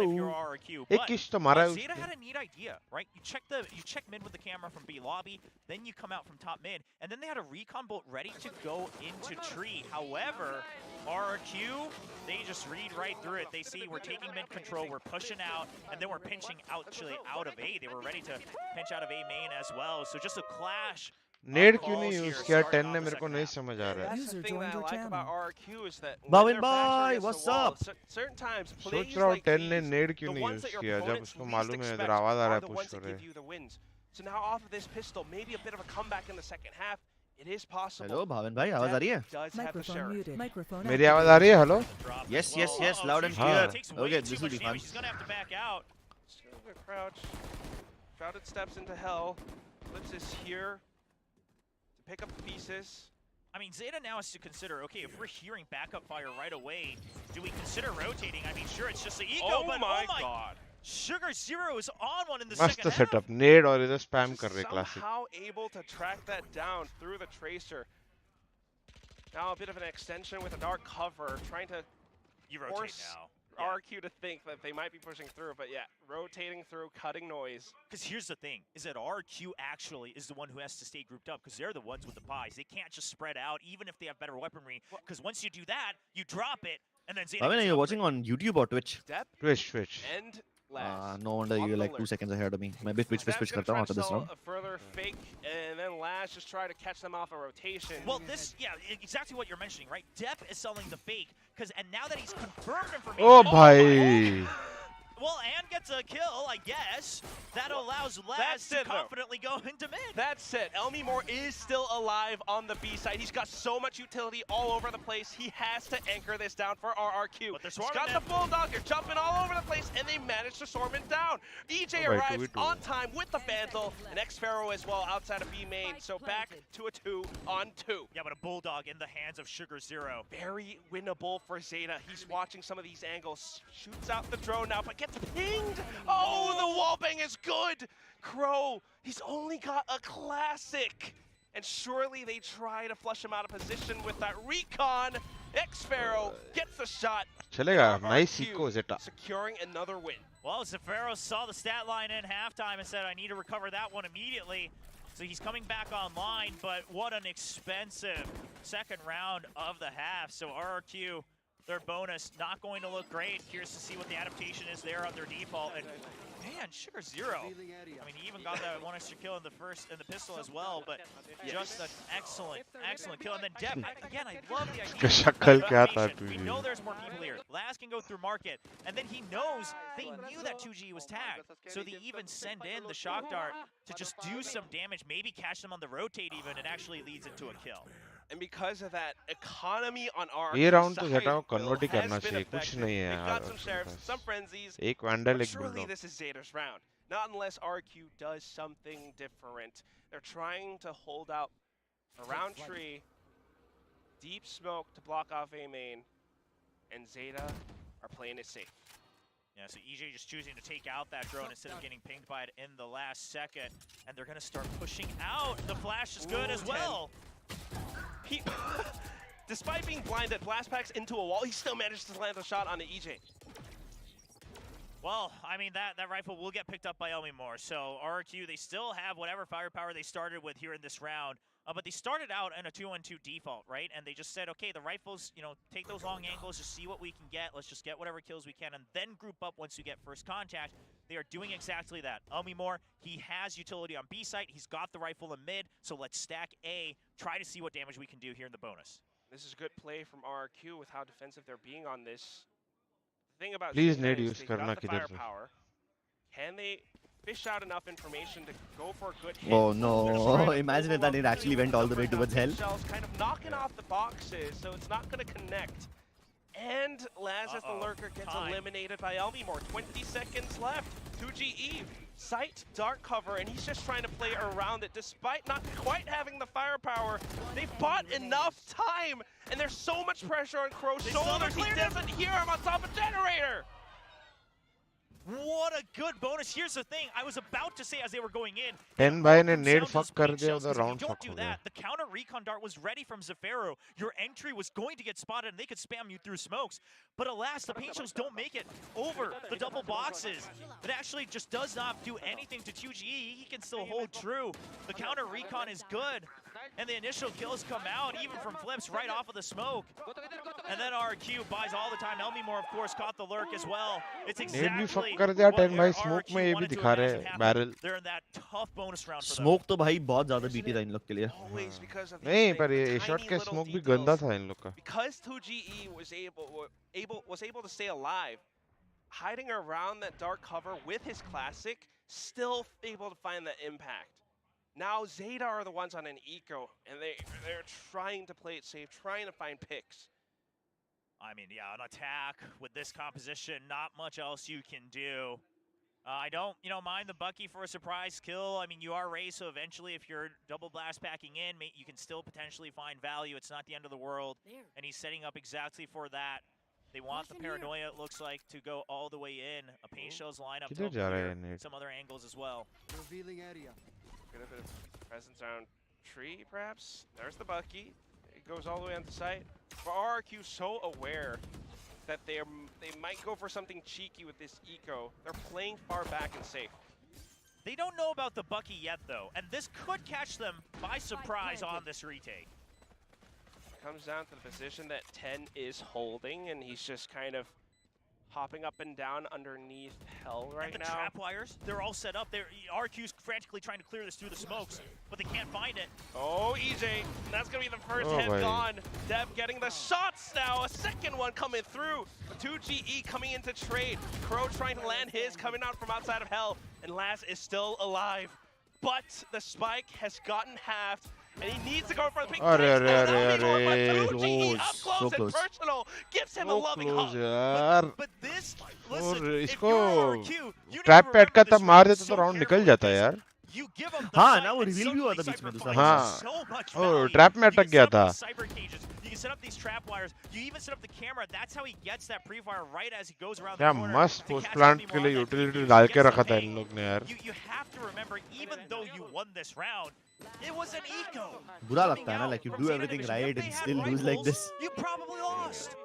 एक किस तो मारा है ZETA had a neat idea, right? You check mid with the camera from B lobby, then you come out from top mid, and then they had a recon bolt ready to go into tree. However, RRQ, they just read right through it. They see we're taking mid control, we're pushing out, and then we're pinching actually out of A. They were ready to pinch out of A main as well. So just a clash. नेड क्यों नहीं use किया? 10 ने मेरे को नहीं समझ आ रहा है. That's the thing that I like about RRQ is that Bhavin bhai, what's up? Certain times, सोच रहा हूँ 10 ने नेड क्यों नहीं यूज किया जब उसको मालूम है इधर आवाज आ रहा है पुश कर रहे हैं. So now off of this pistol, maybe a bit of a comeback in the second half. It is possible. Hello, Bhavin bhai, आवाज आ रही है? Microphone muted. Microphone मेरी आवाज आ रही है? Hello. Yes, loud and clear. Okay, this will be fun. She's gonna have to back out. Crouch. Shrouded steps into hell. Flips is here to pick up the pieces. I mean, ZETA now has to consider, okay, if we're hearing backup fire right away, do we consider rotating? I mean, sure, it's just the eco, but my god. shugr0 is on one in the मस्त second half. Setup. नेड और इधर spam कर रहे classic. Somehow able to track that down through the tracer. Now a bit of an extension with a dark cover, trying to You rotate force now. RRQ to think that they might be pushing through, but yeah, rotating through, cutting noise. Because here's the thing, is that RRQ actually is the one who has to stay grouped up, because they're the ones with the buys. They can't just spread out, even if they have better weaponry, because once you do that, you drop it, and then ZETA... Bhavin, are you watching on YouTube or Twitch? Twitch. And Laz. No wonder you're like 2 seconds ahead of me. मैं भी Twitch करता हूँ after this round. A further fake, and then Laz just try to catch them off a rotation. Well, this, yeah, exactly what you're mentioning, right? Dep is selling the fake, and now that he's confirmed information... Oh, bhai. Well, and gets a kill, I guess. That allows Laz to confidently go into mid. That's it. 𝐼𝐽𝐺 is still alive on the B side. He's got so much utility all over the place. He has to anchor this down for RRQ. But He's got the Bulldog. They're jumping all over the place, and they manage to storm it down. EJ arrives on time with the Vandal, and 𝑋𝐺 is well outside of B main. So back to a 2-on-2. Yeah, but a Bulldog in the hands of shugr0. Very winnable for ZETA. He's watching some of these angles. Shoots out the drone now, but gets pinged. Oh, the wallbang is good. 𝑘ro, he's only got a classic. And surely they try to flush him out of position with that recon. 𝑋𝐺 gets the shot. चलेगा. Nice eco ZETA. Securing another win. Well, 𝘼𝐺 saw the stat line in halftime and said, I need to recover that one immediately. So he's coming back online, but what an expensive second round of the half. So RRQ, their bonus, not going to look great. Curious to see what the adaptation is there on their default. And man, shugr0. I mean, he even got that one extra kill in the pistol as well, but just an excellent kill. And then Dep, again, I love the idea. We know there's more people here. Laz can go through market, and then he knows they knew that 2G was tagged, so they even send in the shock dart to just do some damage, maybe catch them on the rotate even, and actually leads into a kill. And because of that economy on our ये round तो ZETA को convert ही करना चाहिए. कुछ नहीं है यार. Got some sheriffs, some frenzies. एक Vandal, एक Surely Bulldog. this is ZETA's round. Not unless RRQ does something different. They're trying to hold out around tree, deep smoke to block off A main, and ZETA are playing it safe. Yeah, so EJ just choosing to take out that drone instead of getting pinged by it in the last second, and they're gonna start pushing out. The flash is good as well. He, despite being blinded, blast packs into a wall, he still managed to land a shot on the EJ. Well, I mean, that rifle will get picked up by 𝘼𝐽𝐺. So RRQ, they still have whatever firepower they started with here in this round. But they started out in a 2-1-2 default, right? And they just said, okay, the rifles, you know, take those long angles, just see what we can get. Let's just get whatever kills we can, and then group up once you get first contact. They are doing exactly that. 𝘼𝐼𝐽𝐻, he has utility on B site. He's got the rifle in mid, so let's stack A, try to see what damage we can do here in the bonus. This is good play from RRQ with how defensive they're being on this. The thing about Please ZETA need is use they karna got the kidhar se. firepower. Can they fish out enough information to go for a good hit? Oh no, imagine if that it actually went all the way towards hell. Shells kind of knocking off the boxes, so it's not going to connect. And Laz, as the lurker, gets eliminated by 𝘼𝐼𝐽𝐻. 20 seconds left. 2GE, sight, dark cover, and he's just trying to play around it. Despite not quite having the firepower, they've bought enough time, and there's so much pressure on Crow's shoulders. He doesn't hear him on top of Generator. What a good bonus. Here's the thing. I was about to say as they were going in. 10 भाई ने nade fuck कर दिया उधर round fuck हो गया. The counter recon dart was ready from 𝘼𝐽𝐻. Your entry was going to get spotted and they could spam you through smokes. But alas, the paint shells don't make it over the double boxes. It actually just does not do anything to 2GE. He can still hold true. The counter recon is good. And the initial kills come out, even from flips right off of the smoke. And then RRQ buys all the time. 𝘼𝐼𝐽𝐻, of course, caught the lurk as well. It's exactly कर दिया 10 भाई smoke में ये भी दिखा रहे हैं barrel. They're in that tough bonus round for them. Smoke तो भाई बहुत ज़्यादा बीटी था इन लोग के लिए. नहीं पर ये shot के smoke भी गंदा था इन लोग का. Because 2GE was able to stay alive, hiding around that dark cover with his classic, still able to find that impact. Now ZETA are the ones on an eco, and they're trying to play it safe, trying to find picks. I mean, yeah, an attack with this composition, not much else you can do. I don't, mind the Bucky for a surprise kill. I mean, you are Ray, so eventually if you're double blast packing in, you can still potentially find value. It's not the end of the world, and he's setting up exactly for that. They want the paranoia, it looks like, to go all the way in. A paint shells line up to some other angles as well. Revealing area. Get a bit of presence around tree, perhaps. There's the Bucky. It goes all the way onto site. But RRQ so aware that they might go for something cheeky with this eco. They're playing far back and safe. They don't know about the Bucky yet, though, and this could catch them by surprise on this retake. Comes down to the position that 10 is holding, and he's just kind of hopping up and down underneath Hell right and the now. Trap wires, they're all set up. RRQ's frantically trying to clear this through the smokes, but they can't find it. Oh, EJ, and that's going to be the first hit gone. Dev getting the shots now. A second one coming through. 2GE coming into trade. Crow trying to land his, coming out from outside of Hell, and Laz is still alive. But the spike has gotten halved, and he needs to go for the pink. Up close and personal gives him a loving hug. But this, listen, if you're RRQ, trap PAT का तब मार देता तो round निकल जाता यार. हाँ ना वो reveal भी हुआ था बीच में दूसरा. हाँ. ओ trap में अटक गया था. You set up these trap wires. You even set up the camera. That's how he gets that pre-fire right as he goes around the corner. क्या मस्त post plant के लिए utility डाल के रखा था इन लोग ने यार. You have to remember, even though you won this round, it was an eco. बुरा लगता है ना, like you do everything right and still lose like this. You probably lost.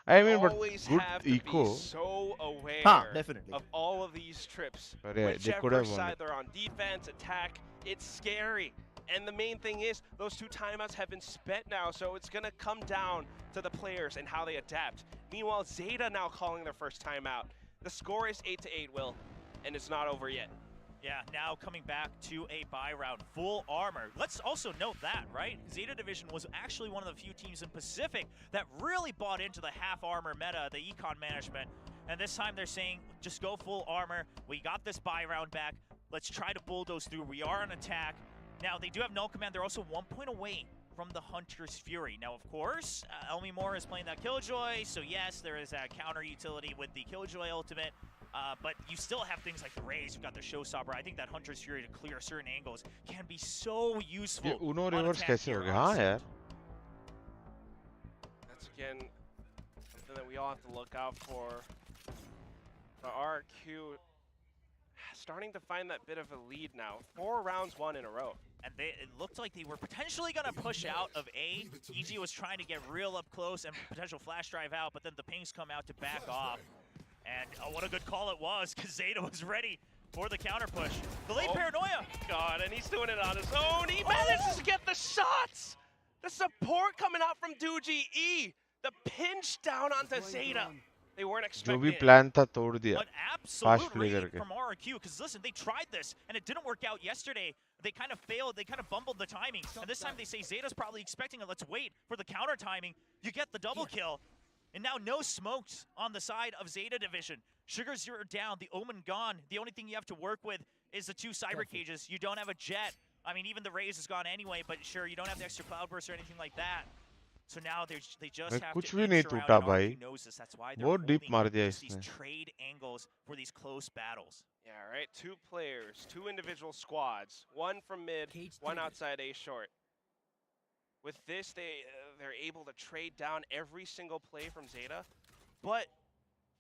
I mean, but always good have to eco. be so aware definitely. of all of these trips. But yeah, whichever side they're on, defense, attack, it's scary. And the main thing is, those 2 timeouts have been spent now, so it's going to come down to the players and how they adapt. Meanwhile, ZETA now calling their first timeout. The score is 8-8, Will, and it's not over yet. Yeah, now coming back to a buy round, full armor. Let's also note that, right? ZETA Division was actually one of the few teams in Pacific that really bought into the half armor meta, the econ management. And this time they're saying, just go full armor. We got this buy round back. Let's try to bulldoze through. We are on attack. Now, they do have null command. They're also 1 point away from the Hunter's Fury. Now, of course, 𝘼𝐼𝐽𝐻 is playing that Killjoy, so yes, there is that counter utility with the Killjoy ultimate. But you still have things like the Rays, you've got the Showstopper. I think that Hunter's Fury to clear certain angles can be so useful. ये Uno reverse कैसे हो गया? हाँ यार. That's again something that we all have to look out for. The RRQ starting to find that bit of a lead now. 4 rounds won in a row. And it looked like they were potentially going to push out of A. EG was trying to get real up close and potential flash drive out, but then the pings come out to back off. And what a good call it was, because ZETA was ready for the counter push. The late paranoia. God, and he's doing it on his own. He manages to get the shots. The support coming out from DOGE. The pinch down onto ZETA. They weren't expecting जो भी it. Plan था तोड़ दिया An fast absolute play read करके from RRQ, because listen, they tried this and it didn't work out yesterday. They kind of failed, they kind of bumbled the timing. And this time they say ZETA's probably expecting it. Let's wait for the counter timing. You get the double kill. And now no smokes on the side of ZETA division. Sugar Zero down, the Omen gone. The only thing you have to work with is the 2 cyber cages. You don't have a jet. I mean, even the Raze is gone anyway, but sure, you don't have the extra cloud burst or anything like that. So now they just have कुछ to भी नहीं inch around, टूटा and भाई RRQ knows this. That's why they're बहुत deep holding मार दिया just these इसने trade angles for these close battles. Yeah, right. 2 players, 2 individual squads. 1 from mid, 1 outside A short. With this, they're able to trade down every single play from ZETA. But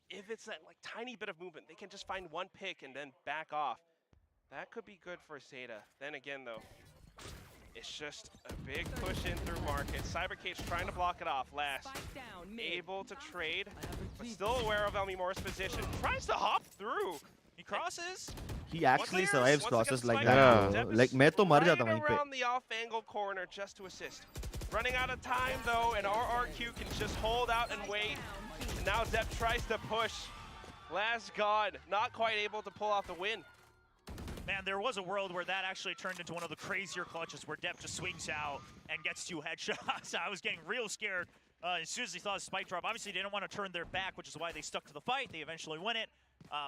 if it's that like tiny bit of movement, they can just find 1 pick and then back off. That could be good for ZETA. Then again, though, it's just a big push in through market. Cybercage's trying to block it off. Last able to trade, but still aware of 𝘼𝐼𝐼𝐼's position. Tries to hop through. He crosses. He actually survives crosses like that. Yeah. Like मैं तो मर जाता Right वहीं पे. around the off-angle corner just to assist. Running out of time though, and RRQ can just hold out and wait. And now Zep tries to push. Last gone, not quite able to pull off the win. Man, there was a world where that actually turned into one of the crazier clutches where Depp just swings out and gets 2 headshots. I was getting real scared as soon as he saw the spike drop. Obviously, they didn't want to turn their back, which is why they stuck to the fight. They eventually win it.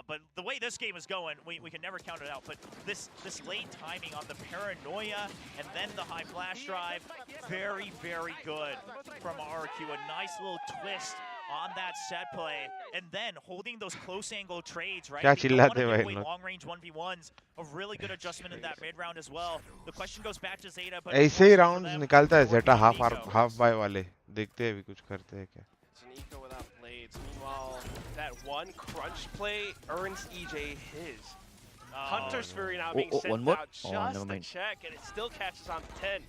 But the way this game is going, we can never count it out. But this late timing on the paranoia and then the high flash drive, very, very good from RRQ. A nice little twist on that set play, and then holding those close angle trades, right? क्या They don't want चिल्लाते to भाई give away लोग long range 1v1s. A really good adjustment in that mid round as well. The question goes back to ZETA, but ऐसे ही rounds निकालता है ZETA half bye वाले देखते हैं अभी कुछ करते हैं क्या It's an eco without blades. Meanwhile, that 1 crunch play earns EJ his. Hunter's Fury now being sent one more? out Oh, just never to mind. check, and it still catches on 10.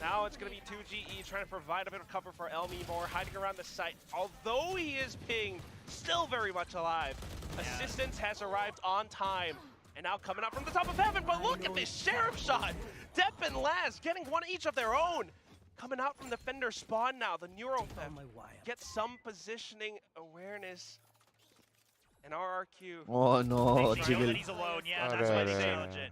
Now it's going to be 2GE trying to provide a bit of cover for 𝘼𝐼𝐼, hiding around the site. Although he is pinged, still very much alive. Assistance has arrived on time. And now coming up from the top of heaven, but look at this Sheriff shot! Depp and Laz getting 1 each of their own. Coming out from the Fender spawn now, the Neuro gets some positioning awareness. And RRQ. Oh no, they know that he's alone. Yeah, that's why they challenge it.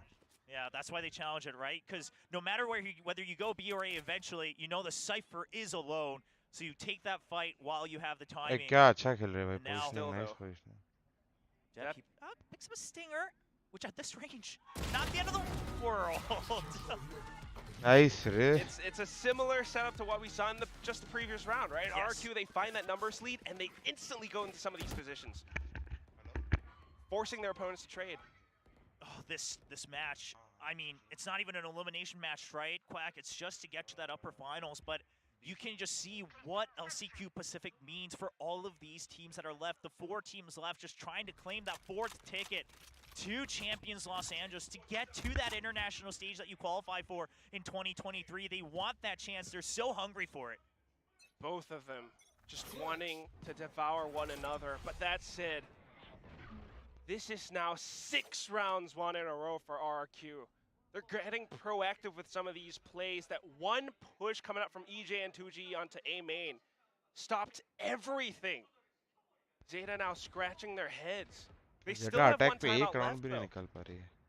Yeah, that's why they challenge it, right? Because no matter whether you go B or A eventually, you know the Cypher is alone. So you take that fight while you have the timing. क्या अच्छा खेल रहे हैं भाई positioning nice positioning Depp picks up a stinger, which at this range, not the end of the world. Nice, Ray. It's a similar setup to what we saw in just the previous round, right? Yes. RRQ, they find that numbers lead, and they instantly go into some of these positions, forcing their opponents to trade. Oh, this match, I mean, it's not even an elimination match, right, Quack? It's just to get to that upper finals, but you can just see what LCQ Pacific means for all of these teams that are left. The 4 teams left just trying to claim that 4th ticket to Champions Los Angeles to get to that international stage that you qualify for in 2023. They want that chance. They're so hungry for it. Both of them just wanting to devour one another. But that said, this is now 6 rounds won in a row for RRQ. They're getting proactive with some of these plays. That 1 push coming up from EJ and 2G onto A main stopped everything. ZETA now scratching their heads. They still have 1 timeout left, though.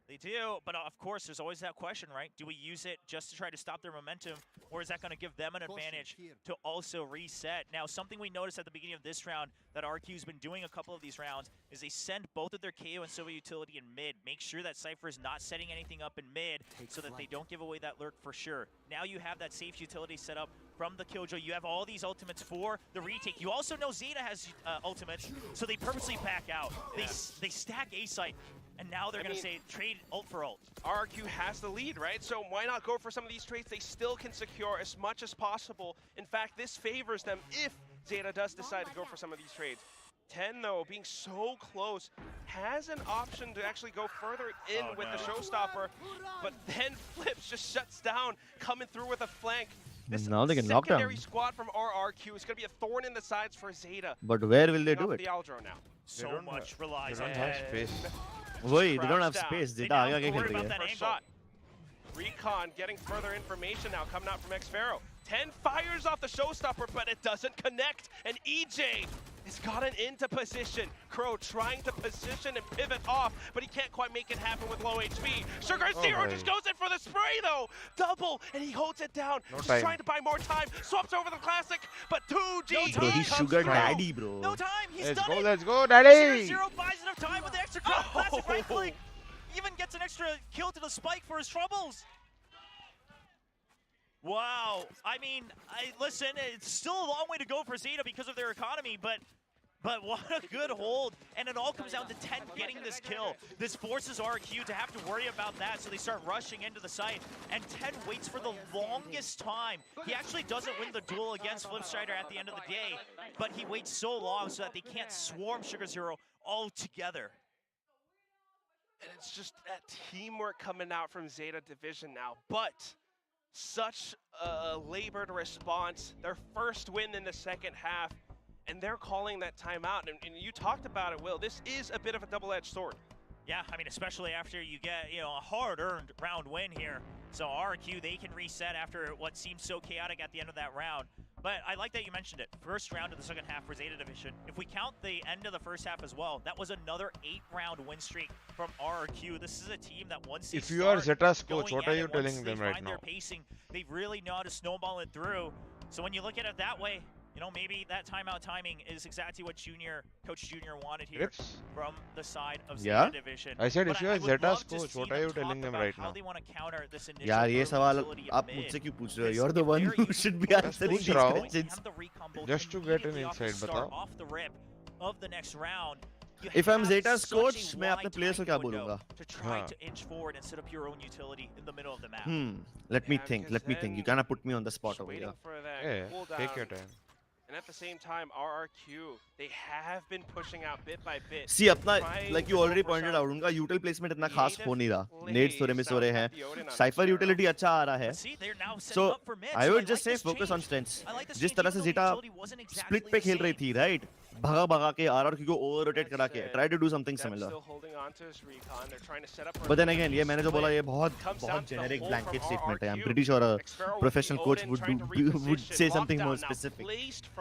They do, but of course, there's always that question, right? Do we use it just to try to stop their momentum, or is that going to give them an advantage to also reset? Now, something we noticed at the beginning of this round that RQ's been doing a couple of these rounds is they send both of their KO and Silver Utility in mid. Make sure that Cypher is not setting anything up in mid so that they don't give away that lurk for sure. Now you have that safe utility set up from the Killjoy. You have all these ultimates for the retake. You also know ZETA has ultimates, so they purposely back out. They stack A site. And now they're going to say trade ult for ult. RRQ has the lead, right? So why not go for some of these trades? They still can secure as much as possible. In fact, this favors them if ZETA does decide to go for some of these trades. 10, though, being so close, has an option to actually go further in with the showstopper, but then Flips just shuts down, coming through with a flank. This now they can knock down. secondary squad from RRQ is going to be a thorn in the sides for ZETA. But where will they do it? The Aldro now. So much relies on space. Wait, they don't have space. ZETA आगे खेल रही है. First shot. Recon getting further information now coming out from 𝑋𝐻𝐿𝐼𝐍𝐿. 10 fires off the showstopper, but it doesn't connect. And EJ has gotten into position. 𝘼𝐽 trying to position and pivot off, but he can't quite make it happen with low HP. showdown just goes in for the spray though. Double, and he holds it down. Just trying to buy more time. Swaps over the classic, but 2G. Bro, he's sugar daddy, bro. No time. He's Let's done go, it. let's go, daddy. Zero buys enough time with the extra classic right click. Even gets an extra kill to the spike for his troubles. Wow. I mean, listen, it's still a long way to go for ZETA because of their economy, but what a good hold. And it all comes down to 10 getting this kill. This forces RRQ to have to worry about that, so they start rushing into the site. And 10 waits for the longest time. He actually doesn't win the duel against 𝘼𝐻𝐿𝐼𝐍𝐿 at the end of the day, but he waits so long so that they can't swarm 𝘼𝐿𝐼𝐍𝐿 all together. And it's just that teamwork coming out from ZETA Division now. But such a labored response. Their first win in the second half. And they're calling that timeout. And you talked about it, Will. This is a bit of a double-edged sword. Yeah, I mean, especially after you get, a hard-earned round win here. So RRQ, they can reset after what seemed so chaotic at the end of that round. But I like that you mentioned it. First round of the second half for ZETA Division. If we count the end of the first half as well, that was another 8-round win streak from RRQ. This is a team that once they if you are ZETA's coach, going what are you at it, once telling they them right find now? their pacing, they really know how to snowball it through. So when you look at it that way, maybe that timeout timing is exactly what Coach Junior wanted here from the side of ZETA Division. I said, but if you are ZETA's coach, what are you telling them right now? How they want to counter this initial यार ये सवाल आप मुझसे क्यों पूछ रहे हो? You're the one who should be answering these questions. Just to get an insight, बताओ. Off the rip of the next round. If I'm ZETA's coach, मैं अपने players को क्या बोलूँगा? To try to inch forward and set up your own utility in the middle of the map. Let me think. You cannot put me on the spot over here. Yeah, take your time. And at the same time, RRQ, they have been pushing out bit by bit. See, अपना like you already pointed out, उनका util placement इतना खास हो नहीं रहा. Nades थोड़े miss हो रहे हैं. Cypher utility अच्छा आ रहा है. So I would just say focus on strengths. जिस तरह से ZETA split पे खेल रही थी, right? भगा के RRQ को over rotate करा के try to do something similar. But then again, ये मैंने जो बोला ये बहुत generic blanket statement है. I'm pretty sure a professional coach would say something more specific.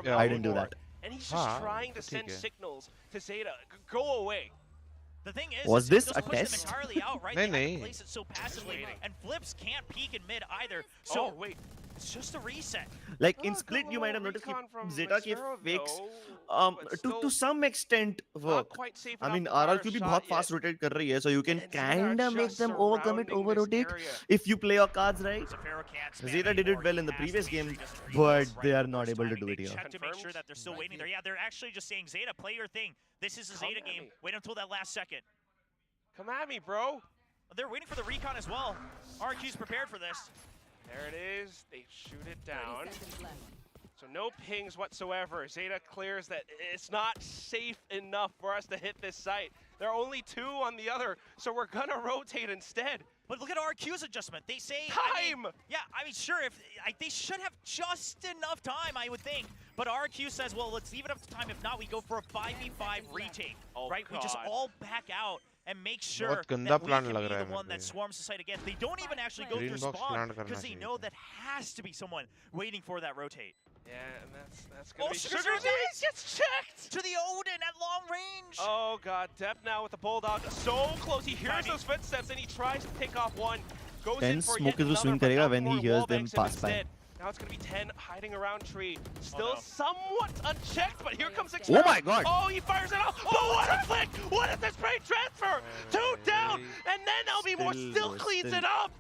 I didn't do that. And he's just trying to send signals to ZETA. Go away. The thing is, was this a test? Entirely out, right? They place it so passively, and Flips can't peek in mid either. So wait, it's just a reset. Like in split, you might have noticed ZETA के fakes to some extent work. I mean, RRQ भी बहुत fast rotate कर रही है, so you can kinda make them overcome it, over rotate if you play your cards right. ZETA did it well in the previous game, but they are not able to do it here. Check to make sure that they're still waiting there. Yeah, they're actually just saying, ZETA, play your thing. This is a ZETA game. Wait until that last second. Come at me, bro. They're waiting for the recon as well. RRQ's prepared for this. There it is. They shoot it down. So no pings whatsoever. ZETA clears that it's not safe enough for us to hit this site. There are only 2 on the other, so we're gonna rotate instead. But look at RRQ's adjustment. They say time. I mean, sure, if they should have just enough time, I would think. But RRQ says, well, let's leave it up to time. If not, we go for a 5v5 retake. Right? We just all back out and make sure that we can be the one that swarms the site again. They don't even actually go through spawn because they know that has to be someone waiting for that rotate. Yeah, and that's gonna be showdown gets checked to the Odin at long range. Oh god, Depp now with the Bulldog so close. He hears those footsteps and he tries to pick off one. Goes in for yet another, swing करेगा when he hears them pass by. Now it's gonna be 10 hiding around tree. Still somewhat unchecked, but here comes 𝑋𝐻𝐿𝐼𝐍𝐿. Oh my god! Oh, he fires it off. But what a flick! What is this brain transfer? 2 down, and then 𝐿𝐵 still cleans it up.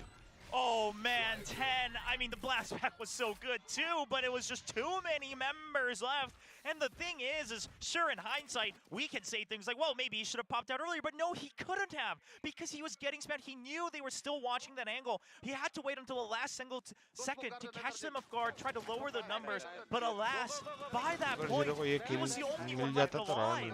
Oh man, 10. I mean, the blast back was so good too, but it was just too many members left. And the thing is sure, in hindsight, we can say things like, well, maybe he should have popped out earlier, but no, he couldn't have, because he was getting spammed. He knew they were still watching that angle. He had to wait until the last single second to catch them off guard, try to lower the numbers, but alas, by that point, he was the only one left alive.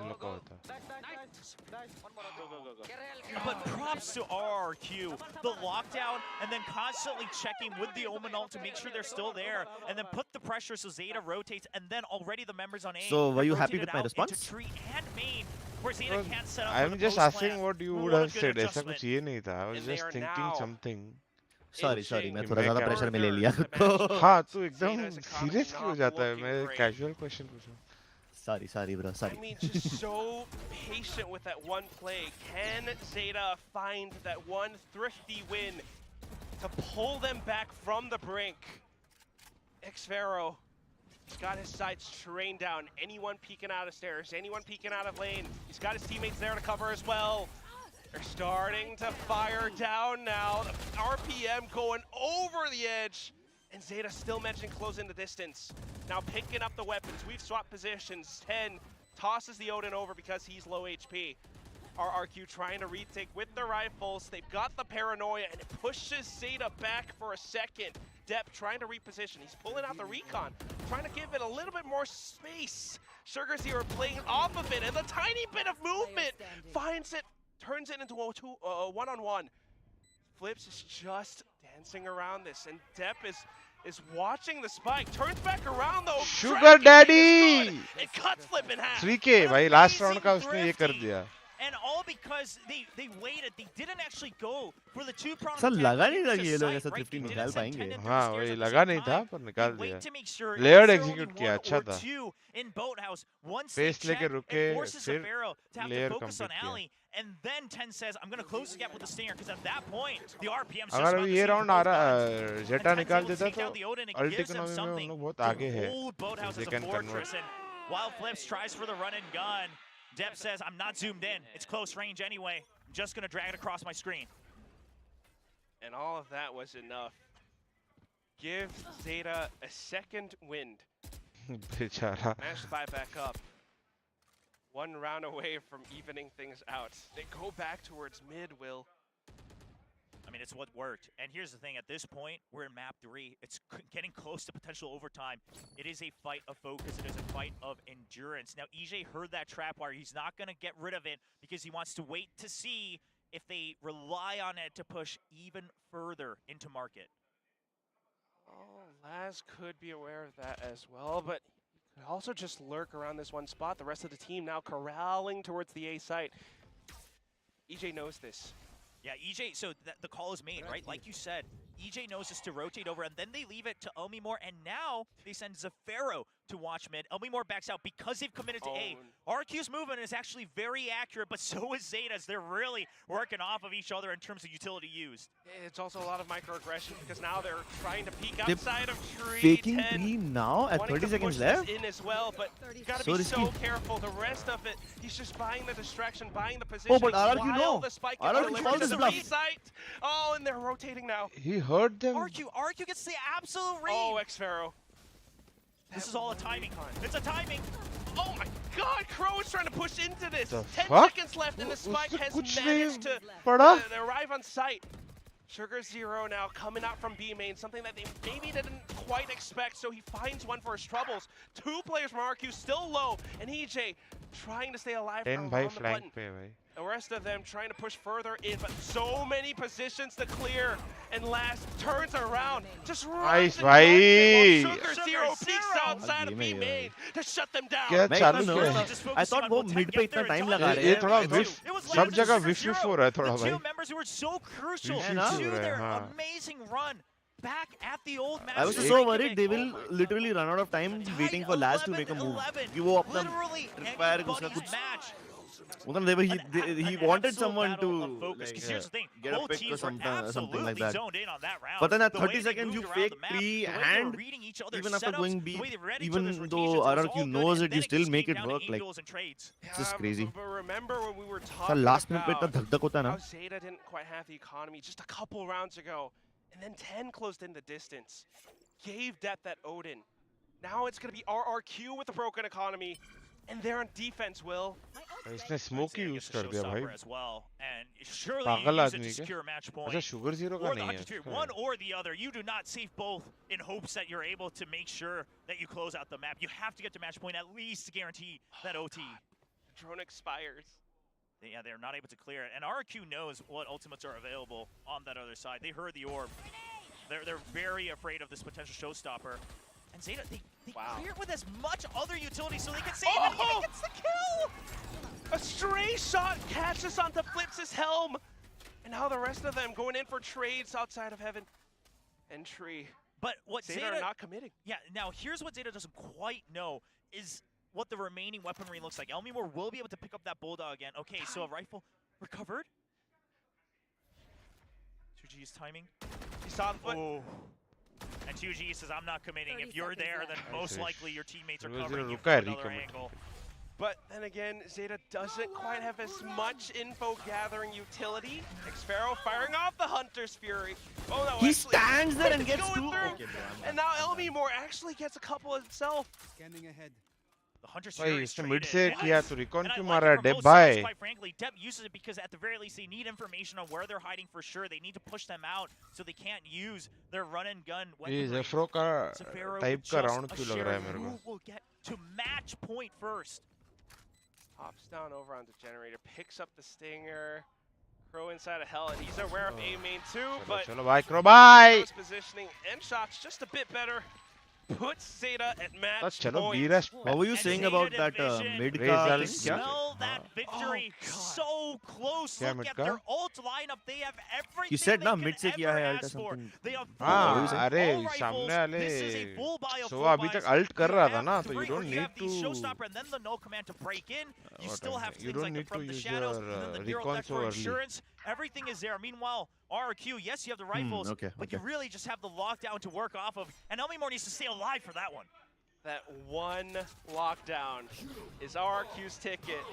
But props to RRQ, the lockdown, and then constantly checking with the Omen ult to make sure they're still there, and then put the pressure so ZETA rotates, and then already the members on A. So were you happy with my response? Tree and main, where ZETA can't set up I'm just asking what you would have said. ऐसा कुछ ये नहीं था. I was just thinking something. Sorry, मैं थोड़ा ज़्यादा pressure में ले लिया खुद को. हाँ, तू एकदम serious क्यों जाता है? मैं casual question पूछूं. Sorry, bro. Sorry. I mean, just so patient with that one play. Can ZETA find that one thrifty win to pull them back from the brink? 𝘋𝐈𝐍𝐊𝐒 got his sights trained down. Anyone peeking out of stairs, anyone peeking out of lane. He's got his teammates there to cover as well. They're starting to fire down now. The RPM going over the edge. And ZETA still mentioning closing the distance. Now picking up the weapons. We've swapped positions. 10 tosses the Odin over because he's low HP. RRQ trying to retake with the rifles. They've got the paranoia and it pushes ZETA back for a second. 𝘼𝐻 trying to reposition. He's pulling out the recon, trying to give it a little bit more space. 𝘼𝐿𝐼𝐍𝐿𝐼 playing off of it, and the tiny bit of movement finds it, turns it into a one-on-one. Flips is just dancing around this, and 𝘼𝐻 is watching the spike. Turns back around though. Sugar Daddy! It cuts Flip in half. 3K भाई last round का उसने ये कर दिया. And all because they waited. They didn't actually go for the two-prong sir attack. लगा नहीं था It's कि a ये लोग sight, ऐसा right? 50 They निकाल didn't send पाएंगे. 10 into the हाँ stairs वही at the लगा same नहीं था time. पर निकाल They दिया. wait to make sure Layered it's only execute किया, one अच्छा or था. two in Boathouse. Once they Face लेके check, रुके, it forces फिर 𝘼𝐿𝐼𝐍𝐿𝐼 to have to layer focus on complete किया. alley. And then 10 says, I'm going to close the gap with the stinger, because at that point, the RPM's just अगर about अभी the ये same for round both आ रहा guns. ZETA And निकाल 10's able to देता take तो down the Odin, it ult gives them economy में हम something लोग बहुत to आगे है. hold Boathouse They as a can convert. fortress. And while Flips tries for the run and gun, 𝘼𝐻 says, I'm not zoomed in. It's close range anyway. I'm just going to drag it across my screen. And all of that was enough. Give ZETA a second wind. बेचारा. Managed to buy back up. One round away from evening things out. They go back towards mid, Will. I mean, it's what worked. And here's the thing, at this point, we're in map 3. It's getting close to potential overtime. It is a fight of focus. It is a fight of endurance. Now, 𝘼𝐽 heard that trap wire. He's not going to get rid of it because he wants to wait to see if they rely on it to push even further into market. Oh, Laz could be aware of that as well, but he could also just lurk around this one spot. The rest of the team now corralling towards the A site. 𝘼𝐽 knows this. Yeah, 𝘼𝐽, so the call is made, right? Like you said, 𝘼𝐽 knows this to rotate over, and then they leave it to 𝘼𝐼𝐻, and now they send 𝘼𝐻𝑒ro to watch mid. 𝘼𝐼𝐻 backs out because they've committed to A. RRQ's movement is actually very accurate, but so is ZETA's. They're really working off of each other in terms of utility used. It's also a lot of microaggression because now they're trying to peek outside of tree. Faking 10, 3 now at wanting 30 to seconds push this left. in as well, but you gotta So be so risky. careful. The rest of it, he's just buying the distraction, buying the position. Oh, but RRQ while no. the spike RRQ gets delivered called to his the bluff. B site. Oh, and they're rotating now. He heard them. RRQ gets the absolute read. Oh, 𝘋𝐻𝐿𝐼𝐍𝐿𝐼. This is all a timing. It's a timing. Oh my God, Crow is trying to push into this. The 10 fuck? seconds left, and the spike has कुछ managed to नहीं पड़ा. arrive on site. 𝘼𝐿𝐼𝐍 now coming out from B main, something that they maybe didn't quite expect, so he finds one for his troubles. 2 players from RRQ still low, and 𝘼𝐽 trying to stay alive 10 around भाई the flank button. पे भाई. The rest of them trying to push further in, but so many positions to clear. And last turns around, just runs Nice, and runs bhai. while 𝘼𝐻𝐿𝐼𝐍 peeks outside of B main to shut them down. क्या मैं चालू इतना किया है? nervous था. I thought वो mid पे इतना time लगा रहे ये हैं. थोड़ा I whiff, thought- सब जगह whiff हो रहा है थोड़ा The भाई. two members who were so crucial Whiff हो to रहा है, their हाँ. amazing run back at the old match. I was so worried they will literally run out of time waiting for Laz to make a move. कि वो अपना Literally tripwire उसका anybody's कुछ match. he wanted someone to Focus, like, here's the thing, get a both pick or teams were something like absolutely that. zoned in on that round. But then at The way 30 they seconds you moved around fake the map, 3 the way they were and reading each other's even after setups, going the B, way they read each even other's though rotations, it was all RRQ good, knows and it, then you still just make came it down to work. Like angles and trades. it's just crazy. But remember when we were talking sir last minute पे इतना about धक धक होता है how ना. ZETA didn't quite have the economy just a couple rounds ago, and then 10 closed in the distance, gave depth at Odin. Now it's going to be RRQ with the broken economy, and they're on defense, Will. इसने smoke ही use कर दिया भाई. As well. And surely पागल you use it आदमी to क्या? secure a match point. अच्छा 𝘼𝐿𝐼𝐍 का Or the नहीं है. Hunter tier, one or the other. You do not save both in hopes that you're able to make sure that you close out the map. You have to get to match point at least to guarantee that OT. Drone expires. they're not able to clear it. And RRQ knows what ultimates are available on that other side. They heard the orb. They're very afraid of this potential showstopper. And ZETA, they clear it with as much other utility so they can save it. And he gets the kill! A stray shot catches onto Flips' helm. And now the rest of them going in for trades outside of Heaven and Tree. But what ZETA are not committing. Yeah, now here's what ZETA doesn't quite know is what the remaining weaponry looks like. 𝘼𝘽𝐺 will be able to pick up that Bulldog again. Okay, so a rifle recovered. 2G's timing. He saw the foot. Oh. And 2G says, I'm not committing. If you're there, then most likely your teammates are covering you रुका from है another recommit. angle. But then again, ZETA doesn't quite have as much info gathering utility. 𝘼𝘽𝐺 firing off the Hunter's Fury. Oh no, He actually, stands there and gets going two. through. Okay, bro, And now 𝘼𝘽𝐺 actually gets a couple himself. Scanning ahead. The Hunter's भाई Fury is इसने mid traded. से किया तो recon And I क्यों like मारा it है from Depp both sides, भाई? quite frankly. Depp uses it because at the very least they need information on where they're hiding for sure. They need to push them out so they can't use their run and gun ये weaponry. ज़ेफ़्रो का 𝘼𝘽𝐺 type with का just round a क्यों लग share रहा है of मेरे को? who will get to match point first. Hops down over onto Generator, picks up the Stinger. Crow inside of Hell, and he's aware of A main too, but चलो भाई crow भाई. Crow's positioning and shots just a bit better. Puts ZETA at match बस चलो point. Beerus. What were you And saying ZETA about that division, mid Raise का Al- thing? क्या? Smell that victory so close. क्या Look mid at का? their ult lineup. They have everything You said they ना can mid से किया ever है Alta ask for. something. They have हाँ full अरे all rifles. सामने वाले This is a full buy of so full अभी तक buys. अल्ट कर You रहा था have ना तो three, you don't or you need have the to showstopper and then the null command to break in. You What still I'm have saying. You things don't like the need from to the use shadows your, and then the recon Neural Deck so for early. insurance. Everything is there. Meanwhile, RRQ, yes, you have the rifles, okay, but you okay. really just have the lockdown to work off of. And 𝘼𝘽𝐺 needs to stay alive for that one. That one lockdown is RRQ's ticket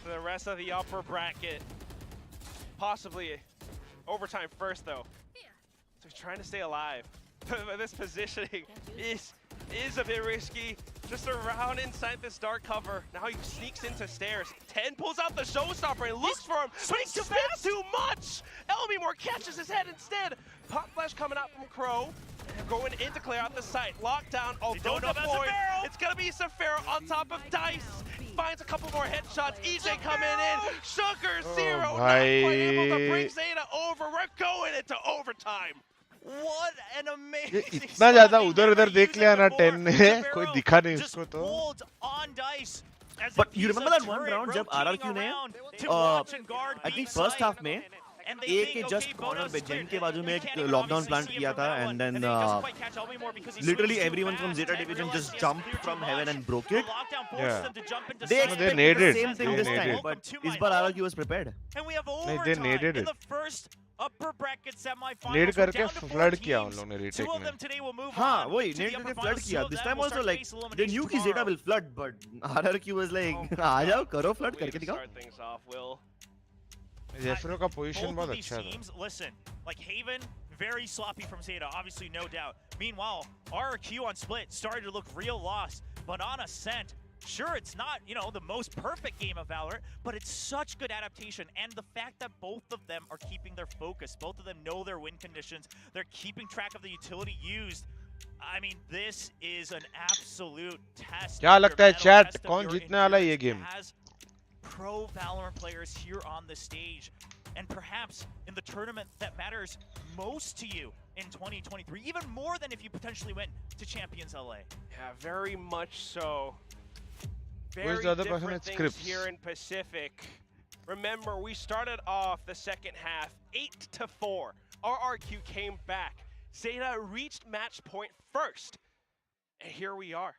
for the rest of the upper bracket. Possibly overtime first though. So he's trying to stay alive. But this positioning is a bit risky. Just around inside this dark cover. Now he sneaks into stairs. 10 pulls out the showstopper and looks for him. But he spins too much! 𝘼𝘽𝐺 catches his head instead. Pop flash coming out from Crow. They're going in to clear out the site. Lockdown, although don't know about deployed. 𝘼𝘽𝐺. It's gonna be 𝘼𝘽𝐺 on top of 𝘼𝐼𝐶. Finds a couple more headshots. EJ coming in. Sugar Zero not quite able to bring ZETA over. We're going into overtime. What an ये amazing इतना ज़्यादा start. उधर उधर देख लिया ना 10 ने कोई 𝘼𝘽𝐺 दिखा नहीं just उसको तो. holds on dice as But if you he's remember a that one turret round जब rotating RRQ ने around to watch and guard I B think first side. half में And they A think, के okay, just corner bonus पे जेन split. के बाजू में You एक can't even lockdown obviously plant see it किया from था that one. and then And then he doesn't quite catch 𝘼𝘽𝐺 because he literally swings too everyone from fast ZETA and division realizes just he has jumped clear too from heaven much. and broke The it. lockdown forces Yeah. them to jump into They side. expected needed the it. same thing They this needed time, it. but To इस my bar home. RRQ was prepared. And we have they overtime needed in it. the first upper bracket semifinals. Need We're करके down to 4 flood किया उन teams. लोगों ने 2 retake of में. them today will move हाँ on वही to the net upper ने finals. flood 2 किया. of This them time will also start like face they elimination knew कि ZETA tomorrow. will flood, but RRQ was like आ जाओ करो flood Way करके to दिखाओ. start things off, Will. ज़ेफ़्रो का position Both बहुत of these अच्छा था. teams, listen, like Haven, very sloppy from ZETA, obviously no doubt. Meanwhile, RRQ on split started to look real lost, but on Ascent, sure, it's not, you know, the most perfect game of Valorant, but it's such good adaptation. And the fact that both of them are keeping their focus, both of them know their win conditions, they're keeping track of the utility used. I mean, this is an absolute test. क्या of your लगता है mettle, chat, test of कौन your जीतने वाला है ये endurance game? as pro Valorant players here on the stage. And perhaps in the tournament that matters most to you in 2023, even more than if you potentially went to Champions LA. Yeah, very much so. Where's Very the other person? different It's things Scripps. here in Pacific. Remember, we started off the second half 8-4. RRQ came back. ZETA reached match point first. And here we are.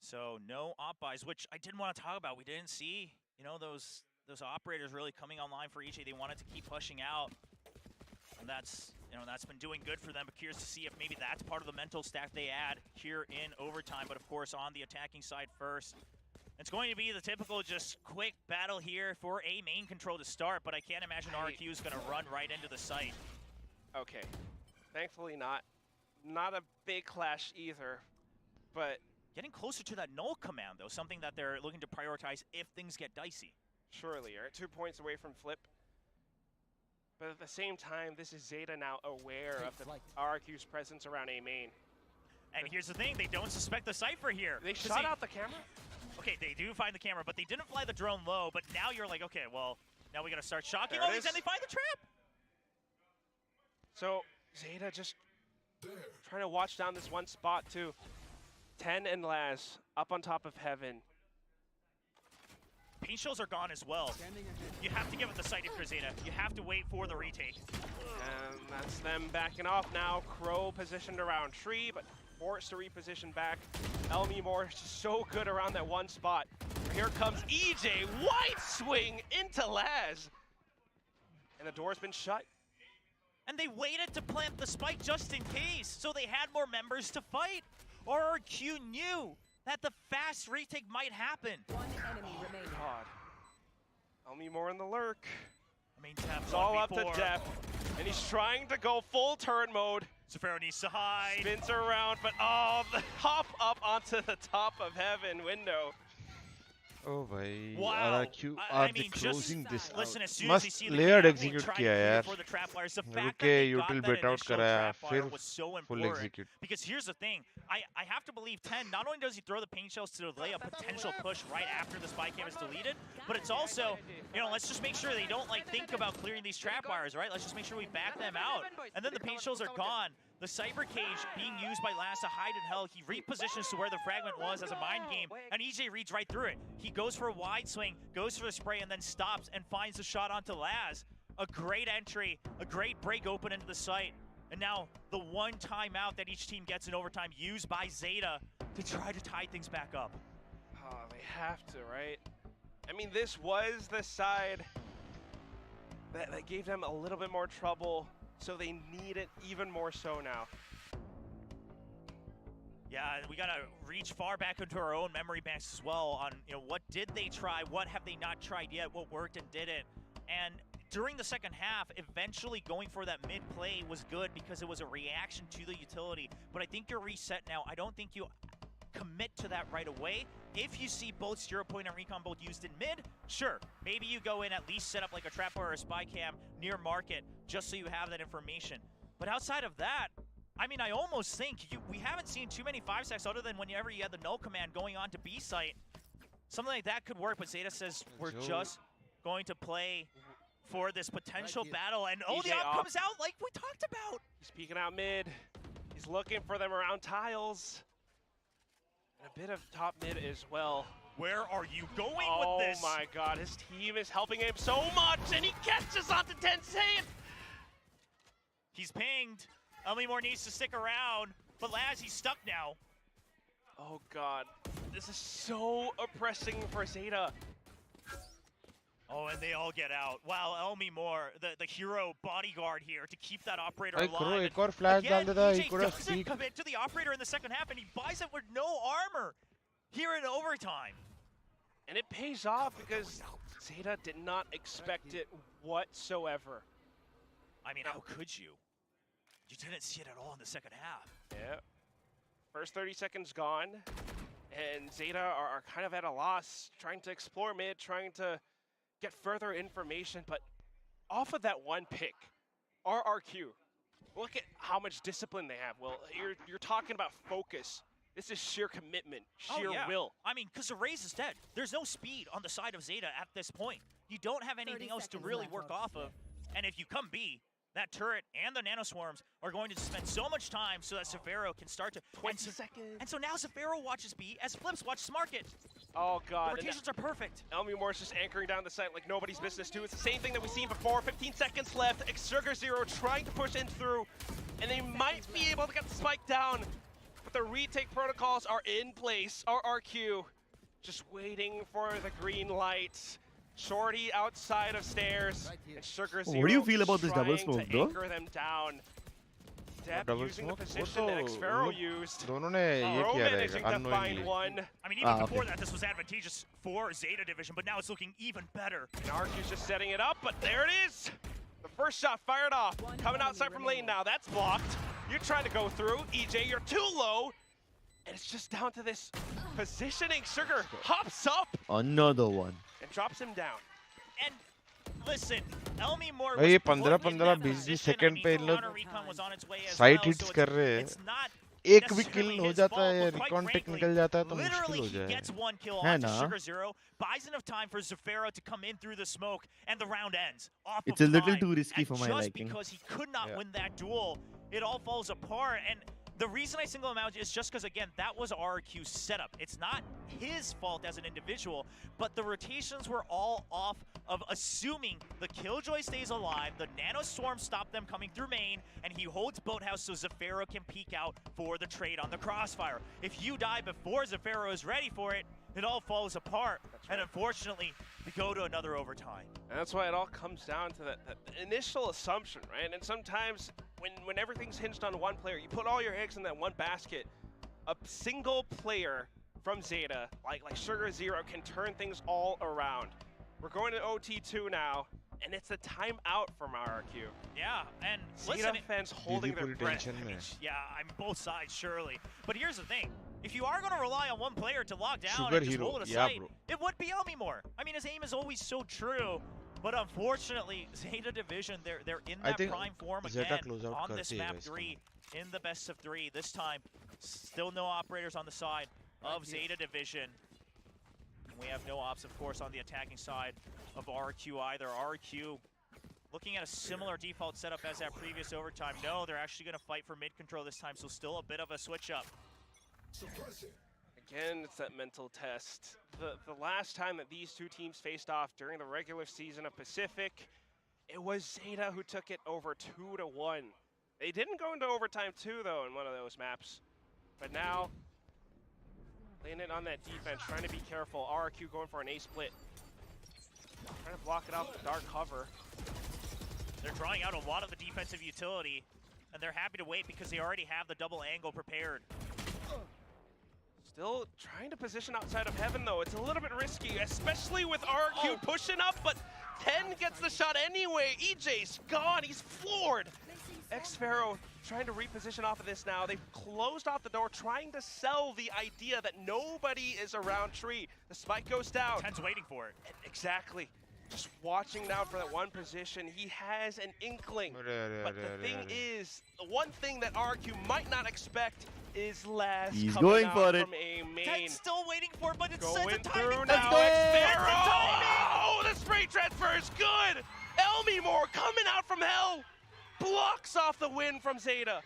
So no op buys, which I didn't want to talk about. We didn't see, you know, those operators really coming online for EJ. They wanted to keep pushing out. And that's, you know, that's been doing good for them. But curious to see if maybe that's part of the mental stack they add here in overtime. But of course, on the attacking side first, it's going to be the typical just quick battle here for a main control to start. But I can't imagine RRQ is going to run right into the site. Okay. Thankfully not. Not a big clash either. But getting closer to that null command, though, something that they're looking to prioritize if things get dicey. surely, you're 2 points away from flip. But at the same time, this is ZETA now aware of the RRQ's presence around A main. And here's the thing, they don't suspect the Cypher here. They shot out the camera? okay, they do find the camera, but they didn't fly the drone low. But now you're like, okay, well, now we got to start shocking all these, and they find the trap. So ZETA just trying to watch down this one spot too. 10 and Laz up on top of Heaven. Paint shells are gone as well. You have to give it the site if you're ZETA. You have to wait for the retake. And that's them backing off now. Crow positioned around tree, but forced to reposition back. 𝘼𝐼𝐍𝐿 is just so good around that one spot. Here comes EJ, wide swing into Laz. And the door's been shut. And they waited to plant the spike just in case, so they had more members to fight. RRQ knew that the fast retake might happen. One enemy remaining. God. 𝘼𝐼𝐍𝐿 in the lurk. I mean, tap It's all up to depth. And he's trying to go full turret mode. ZeFaero needs to hide. Spins around, but oh, the hop up onto the top of Heaven window. Oh भाई, Wow. RRQ I are mean, closing this listen, out. as soon as they मस्त see the layered camera, execute try to किया clear यार. for the trap wires. The fact रुक that के they got util that bait out initial कराया, trap wire फिर was so full important. execute. Because here's the thing, I have to believe 10, not only does he throw the paint shells to delay a potential push right after the spy cam is deleted, but it's also, you know, let's just make sure they don't like think about clearing these trap wires, right? Let's just make sure we back them out. And then the paint shells are gone. The cyber cage being used by Laz to hide in hell. He repositions to where the fragment was as a mind game, and EJ reads right through it. He goes for a wide swing, goes for the spray, and then stops and finds the shot onto Laz. A great entry, a great break open into the site. And now the one timeout that each team gets in overtime used by ZETA to try to tie things back up. Oh, they have to, right? I mean, this was the side that gave them a little bit more trouble, so they need it even more so now. Yeah, we gotta reach far back into our own memory banks as well on, you know, what did they try, what have they not tried yet, what worked and didn't. And during the second half, eventually going for that mid play was good because it was a reaction to the utility. But I think you're reset now. I don't think you commit to that right away. If you see both 0 Point and Recon both used in mid, sure, maybe you go in, at least set up like a trap or a spy cam near market just so you have that information. But outside of that, I mean, I almost think we haven't seen too many 5-stacks other than whenever you had the null command going on to B site. Something like that could work, but ZETA says we're just going to play for this potential battle, and oh, the op comes out like we talked about. He's peeking out mid. He's looking for them around tiles. And a bit of top mid as well. Where are you going with this? Oh my god, his team is helping him so much, and he catches onto 10's hand. He's pinged. 𝘼𝐼𝐍𝐿 needs to stick around, but Laz, he's stuck now. Oh god, this is so oppressing for ZETA. Oh, and they all get out. Wow, 𝘼𝐼𝐍𝐿, the hero bodyguard here to keep that operator भाई alive. करो एक और flash डाल देता, he EJ could have doesn't peeked. commit to the operator in the second half, and he buys it with no armor here in overtime. And it pays off because ZETA did not expect it whatsoever. I mean, how could you? You didn't see it at all in the second half. Yeah. First 30 seconds gone, and ZETA are kind of at a loss, trying to explore mid, trying to get further information, but off of that one pick, RRQ, look at how much discipline they have. Well, you're talking about focus. This is sheer commitment, sheer will. I mean, because the Raze is dead. There's no speed on the side of ZETA at this point. You don't have anything else to really work off of. And if you come B, that turret and the nanoswarms are going to spend so much time so that ZeFaero can start to... 20 seconds. And so now ZeFaero watches B as Flips watches Market. Oh god. The rotations are perfect. 𝘼𝐼𝐍𝐿 is just anchoring down the site like nobody's business too. It's the same thing that we've seen before. 15 seconds left. 𝑋𝐈𝐍𝐿 trying to push in through. And they might be able to get the spike down. But the retake protocols are in place. RRQ just waiting for the green light. Shorty outside of stairs. And 𝘼𝐿𝐍𝐿 What do you feel about this double trying smoke, to bro? anchor them down. Depp Double using the smoke? position that 𝑋𝐈𝐍𝐿 used. दोनों ने ये Row किया managing रहेगा to find unknowingly. one. I mean, even before that, this was advantageous for ZETA division, but now it's looking even better. And RQ's just setting it up, but there it is! The first shot fired off. Coming outside from lane now. That's blocked. You're trying to go through. EJ, you're too low. And it's just down to this positioning. 𝘼𝐿 hops up Another one. and drops him down. And listen, 𝘼𝐼𝐍𝐿 भाई ये was 15 put in 15 that 20 position. Second I पे mean, इन लोग counter recon was on its way as site well, hits so कर रहे हैं. it's not एक भी किल हो जाता है या रिकॉन टेक निकल जाता है तो मुश्किल हो जाएगा। Gets one kill है onto ना? 𝘼𝐼𝐍𝐊𝐒, buys enough time for 𝘼𝐼𝐍𝐿𝐴 to come in through the smoke, and the round ends off It's of a little time. too risky And for my just liking. because he could not win that duel, it all falls apart. And the reason I single him out is just because, again, that was RRQ's setup. It's not his fault as an individual, but the rotations were all off of assuming the Killjoy stays alive, the Nano Swarm stopped them coming through main, and he holds Boathouse so 𝘼𝐼𝐍𝐿𝐴 can peek out for the trade on the Crossfire. If you die before 𝘼𝐼𝐍𝐿𝐴 is ready for it, it all falls apart. And unfortunately, we go to another overtime. And that's why it all comes down to that initial assumption, right? And sometimes when everything's hinged on one player, you put all your eggs in that one basket. A single player from ZETA, like 𝘼𝐼𝐍𝐿𝐴, can turn things all around. We're going to OT2 now, and it's a timeout from RRQ. Yeah, and ZETA listen, fans holding their breath. yeah, I'm both sides, surely. But here's the thing. If you are going to rely on one player to lock down Sugar and just hero. hold a Yeah, site, bro. it would be 𝘼𝐼𝐍𝐿𝐴. I mean, his aim is always so true. But unfortunately, ZETA Division, they're in that prime form again on this map 3 in the best of 3. This time, still no operators on the side of ZETA Division. And we have no ops, of course, on the attacking side of RRQ either. RRQ looking at a similar default setup as that previous overtime. No, they're actually going to fight for mid control this time, so still a bit of a switch up. Again, it's that mental test. The last time that these two teams faced off during the regular season of Pacific, it was ZETA who took it over 2-1. They didn't go into overtime too, though, in one of those maps. But now, laying it on that defense, trying to be careful. RRQ going for an A split. Trying to block it out with dark cover. They're drawing out a lot of the defensive utility, and they're happy to wait because they already have the double angle prepared. Still trying to position outside of heaven, though. It's a little bit risky, especially with RRQ pushing up, but 10 gets the shot anyway. EJ's gone. He's floored. 𝘼𝐼𝐍𝐿𝐴 trying to reposition off of this now. They've closed off the door, trying to sell the idea that nobody is around tree. The spike goes down. 10's waiting for it. Exactly. Just watching now for that one position. He has an inkling. But the thing is, the one thing that RRQ might not expect is 𝘼𝐿𝐴 He's coming going out for it. from a main. 10's still waiting for it, but it's Going a timing through thing. now. 𝘼𝐼𝐍𝐿𝐴! Oh, the spray transfer is good! 𝘼𝐼𝐍𝐿𝐴 coming out from hell! Blocks off the win from ZETA.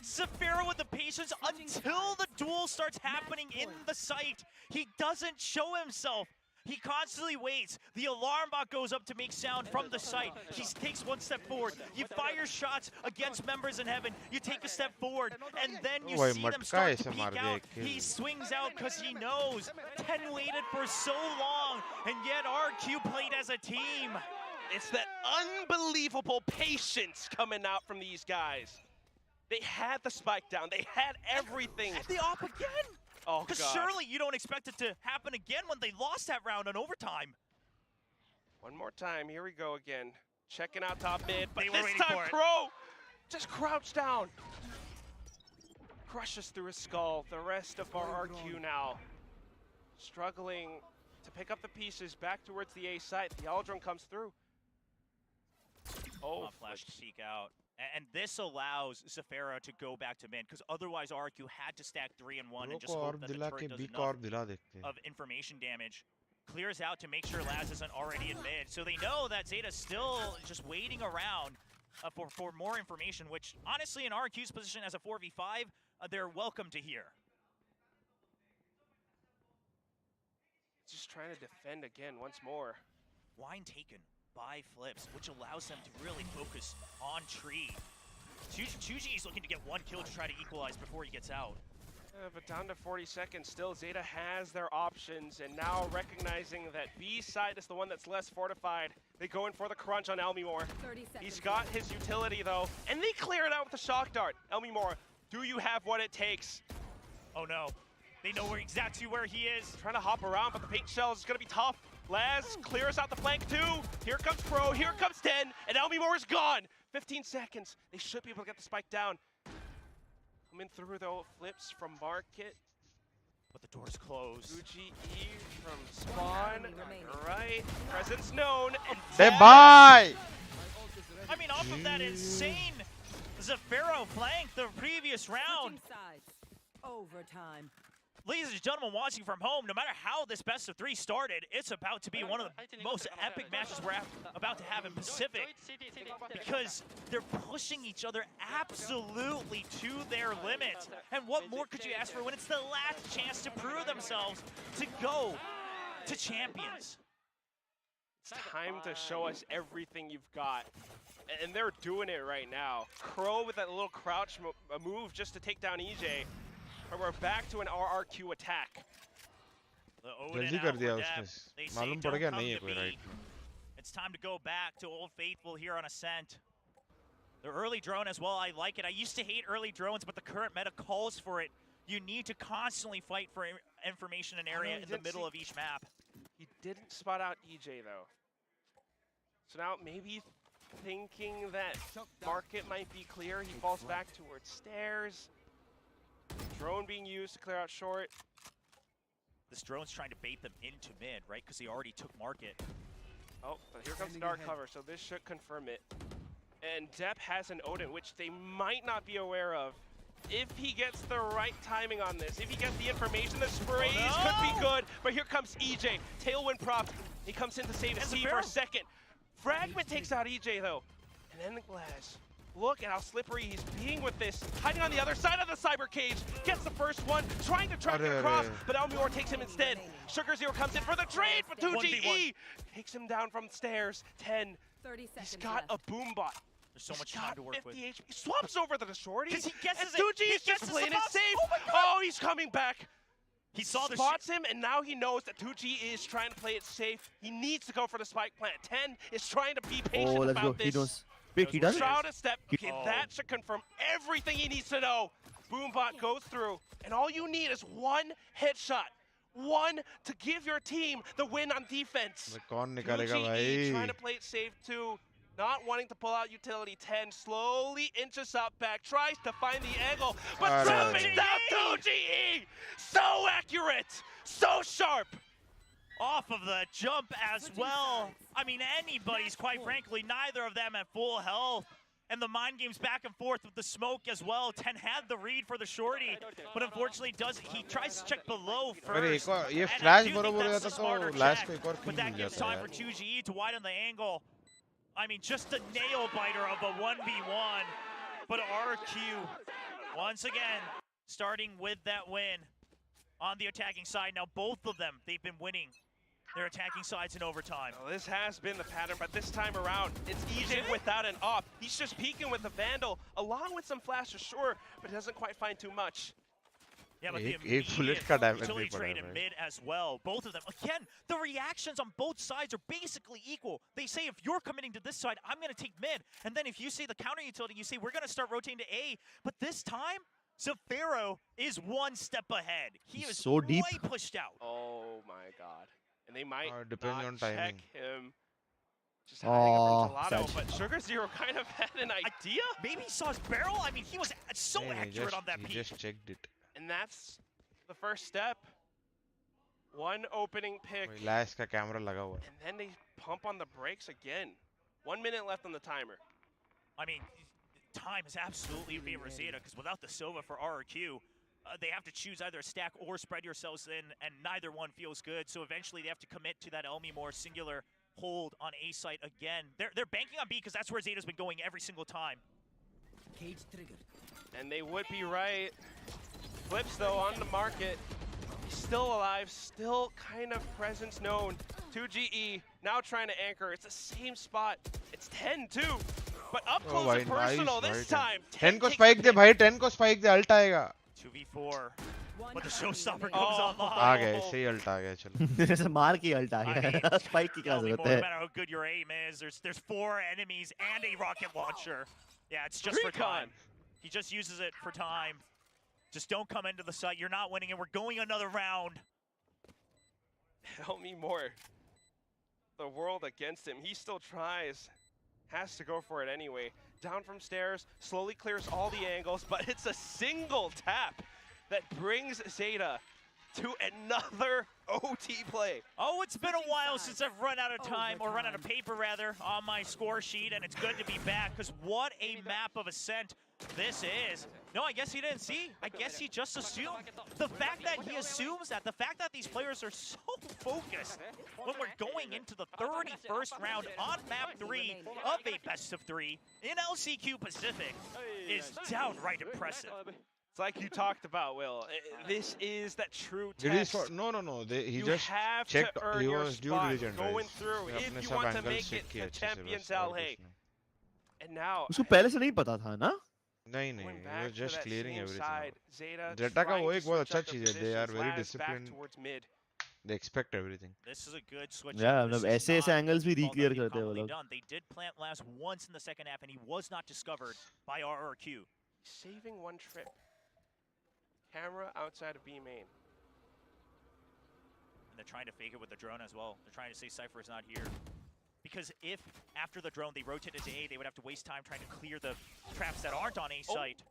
𝘼𝐼𝐍𝐿𝐴 with the patience until the duel starts happening in the site. He doesn't show himself. He constantly waits. The alarm bot goes up to make sound from the site. He takes one step forward. You fire shots against members in heaven. You take a step forward, and then you see them start to peek out. He swings out because he knows 10 waited for so long, and yet RRQ played as a team. It's that unbelievable patience coming out from these guys. They had the spike down. They had everything. And the op again. Oh, because God. surely you don't expect it to happen again when they lost that round on overtime. One more time. Here we go again. Checking out top mid. But They were this waiting time, for it. Crow just crouched down. Crushes through his skull. The rest of RRQ now struggling to pick up the pieces back towards the A site. The 𝘼𝐿𝐴 comes through. Oh, Flash to peek out. And this allows 𝘼𝐼𝐍𝐿𝐴 to go back to mid, because otherwise RRQ had to stack 3 and 1 and just hope that the turret does enough of information damage. Clears out to make sure Laz isn't already in mid. So they know that ZETA's still just waiting around for more information, which honestly in RRQ's position as a 4v5, they're welcome to hear. Just trying to defend again once more. Wine taken by Flips, which allows them to really focus on tree. 𝘼𝐼𝐍𝐿𝐴 is looking to get one kill to try to equalize before he gets out. But down to 40 seconds still, ZETA has their options, and now recognizing that B side is the one that's less fortified, they go in for the crunch on 𝘼𝐼𝐍𝐿𝐴. He's got his utility though, and they clear it out with the shock dart. 𝘼𝐼𝐍𝐿𝐴, do you have what it takes? Oh no, they know exactly where he is. Trying to hop around, but the paint shell is gonna be tough. Laz clears out the flank too. Here comes Pro, here comes 10, and 𝘼𝐼𝐍𝐿𝐴 is gone. 15 seconds, they should be able to get the spike down. Coming through though, Flips from Market. But the door's closed. UGE from Spawn, right. Presence known, and Bye! I mean, off of that insane Zafiro flanked the previous round. Overtime. Ladies and gentlemen watching from home, no matter how this best of 3 started, it's about to be one of the most epic matches we're about to have in Pacific, because they're pushing each other absolutely to their limits. And what more could you ask for when it's the last chance to prove themselves to go to champions? It's time to show us everything you've got. And they're doing it right now. Crow with that little crouch move just to take down EJ. But we're back to an RRQ attack. जल्दी कर दिया उसने मालूम पड़ गया नहीं है कोई right It's time to go back to Old Faithful here on Ascent. The early drone as well, I like it. I used to hate early drones, but the current meta calls for it. You need to constantly fight for information and area in the middle of each map. He didn't spot out EJ though. So now maybe thinking that market might be clear, he falls back towards stairs. Drone being used to clear out short. This drone's trying to bait them into mid, right? Because he already took market. Oh, but here comes the dark cover, so this should confirm it. And Depp has an Odin, which they might not be aware of. If he gets the right timing on this, if he gets the information, the sprays could be good. But here comes EJ, tailwind prop. He comes in to save his team for a second. Fragment takes out EJ though. And then the glass. Look at how slippery he's being with this. Hiding on the other side of the cyber cage. Gets the first one, trying to track it across, but 𝘼𝘽𝑍 takes him instead. showdown comes in for the trade for 2GE. Takes him down from stairs. 10. He's got a boom bot. There's so much time to work with. HP. He swaps over the shorty. Because he guesses and 2G is just playing it safe. Oh, he's coming back. He saw the spots him, and now he knows that 2G is trying to play it safe. He needs to go for the spike plant. 10 is trying to be patient about this. He knows. Wait, he does? Shroud a step. Okay, that should confirm everything he needs to know. Boombot goes through, and all you need is one headshot. One to give your team the win on defense. 2GE trying to play it safe too. Not wanting to pull out utility. 10 slowly inches up back, tries to find the angle, but dropping down 2GE! So accurate! So sharp! Off of the jump as well. I mean, anybody's, quite frankly, neither of them at full health. And the mind games back and forth with the smoke as well. 10 had the read for the shorty, but unfortunately he tries to check below first. ये flash बरोबर हो जाता तो last को एक और but that gives time for 2GE to widen the angle. I mean, just a nail biter of a 1v1. But RRQ, once again, starting with that win on the attacking side. Now both of them, they've been winning their attacking sides in overtime. Well, this has been the pattern, but this time around, it's EJ without an op. He's just peeking with the Vandal, along with some flashes, sure, but doesn't quite find too much. Yeah, but the utility trade in mid as well. Both of them. Again, the reactions on both sides are basically equal. They say if you're committing to this side, I'm going to take mid. And then if you say the counter utility, you say we're going to start rotating to A. But this time, Zafiro is one step ahead. He is so deep. Way pushed out. Oh my god. And they might depending on check timing. him. Just hiding from Gelato, but SugarZero kind of had an idea. Maybe he saw his barrel. I mean, he was so accurate on that peek. He just checked it. And that's the first step. One opening pick. Last का camera लगा हुआ. And then they pump on the brakes again. 1 minute left on the timer. I mean, time is absolutely in favor of ZETA, because without the Sova for RRQ, they have to choose either a stack or spread yourselves in, and neither one feels good. So eventually they have to commit to that 𝘼𝘽𝑍 singular hold on A site again. They're banking on B because that's where ZETA's been going every single time. Cage triggered. And they would be right. Flips though on the market. He's still alive, still kind of presence known. 2GE now trying to anchor. It's the same spot. It's 10 too. But up close and personal this time. 10 को spike दे भाई, 10 को spike दे, ult आएगा. 2v4. But the showstopper comes online. आ गया, सही ult आ गया, चलो. जैसे मार की ult आ गया. Spike की क्या जरूरत है? No matter how good your aim is, there's 4 enemies and a rocket launcher. Yeah, it's just for time. He just uses it for time. Just don't come into the site. You're not winning, and we're going another round. Help me more. The world against him. He still tries. Has to go for it anyway. Down from stairs, slowly clears all the angles, but it's a single tap that brings ZETA to another OT play. Oh, it's been a while since I've run out of time, or run out of paper rather, on my score sheet, and it's good to be back, because what a map of Ascent. this is. No, I guess he didn't see. I guess he just assumed. The fact that he assumes that, the fact that these players are so focused when we're going into the 31st round on map 3 of a best of 3 in LCQ Pacific is downright impressive. It's like you talked about, Will. This is that true Did test. he no. He You just have checked. to earn He your was due spot diligent. going guys. through ये if अपने you सब want to angles make check it किए to अच्छे से Champions बस, और कुछ 𝘼𝐿𝐻. नहीं। And now, उसको पहले से नहीं पता था ना? नहीं going he back was to just that clearing same everything. side, ZETA ZETA का trying वो to एक बहुत switch अच्छा up their चीज़ है. They are positions, very Laz back disciplined. towards mid. They expect everything. This is a good switch. Yeah, This मतलब is ऐसे not angles भी the fault that re-clear they've करते हैं वो commonly लोग. done. They did plant Laz once in the second half, and he was not discovered by RRQ. Saving one trip. Camera outside of B main. And they're trying to fake it with the drone as well. They're trying to say Cypher is not here. Because if, after the drone, they rotated to A, they would have to waste time trying to clear the traps that aren't on A site.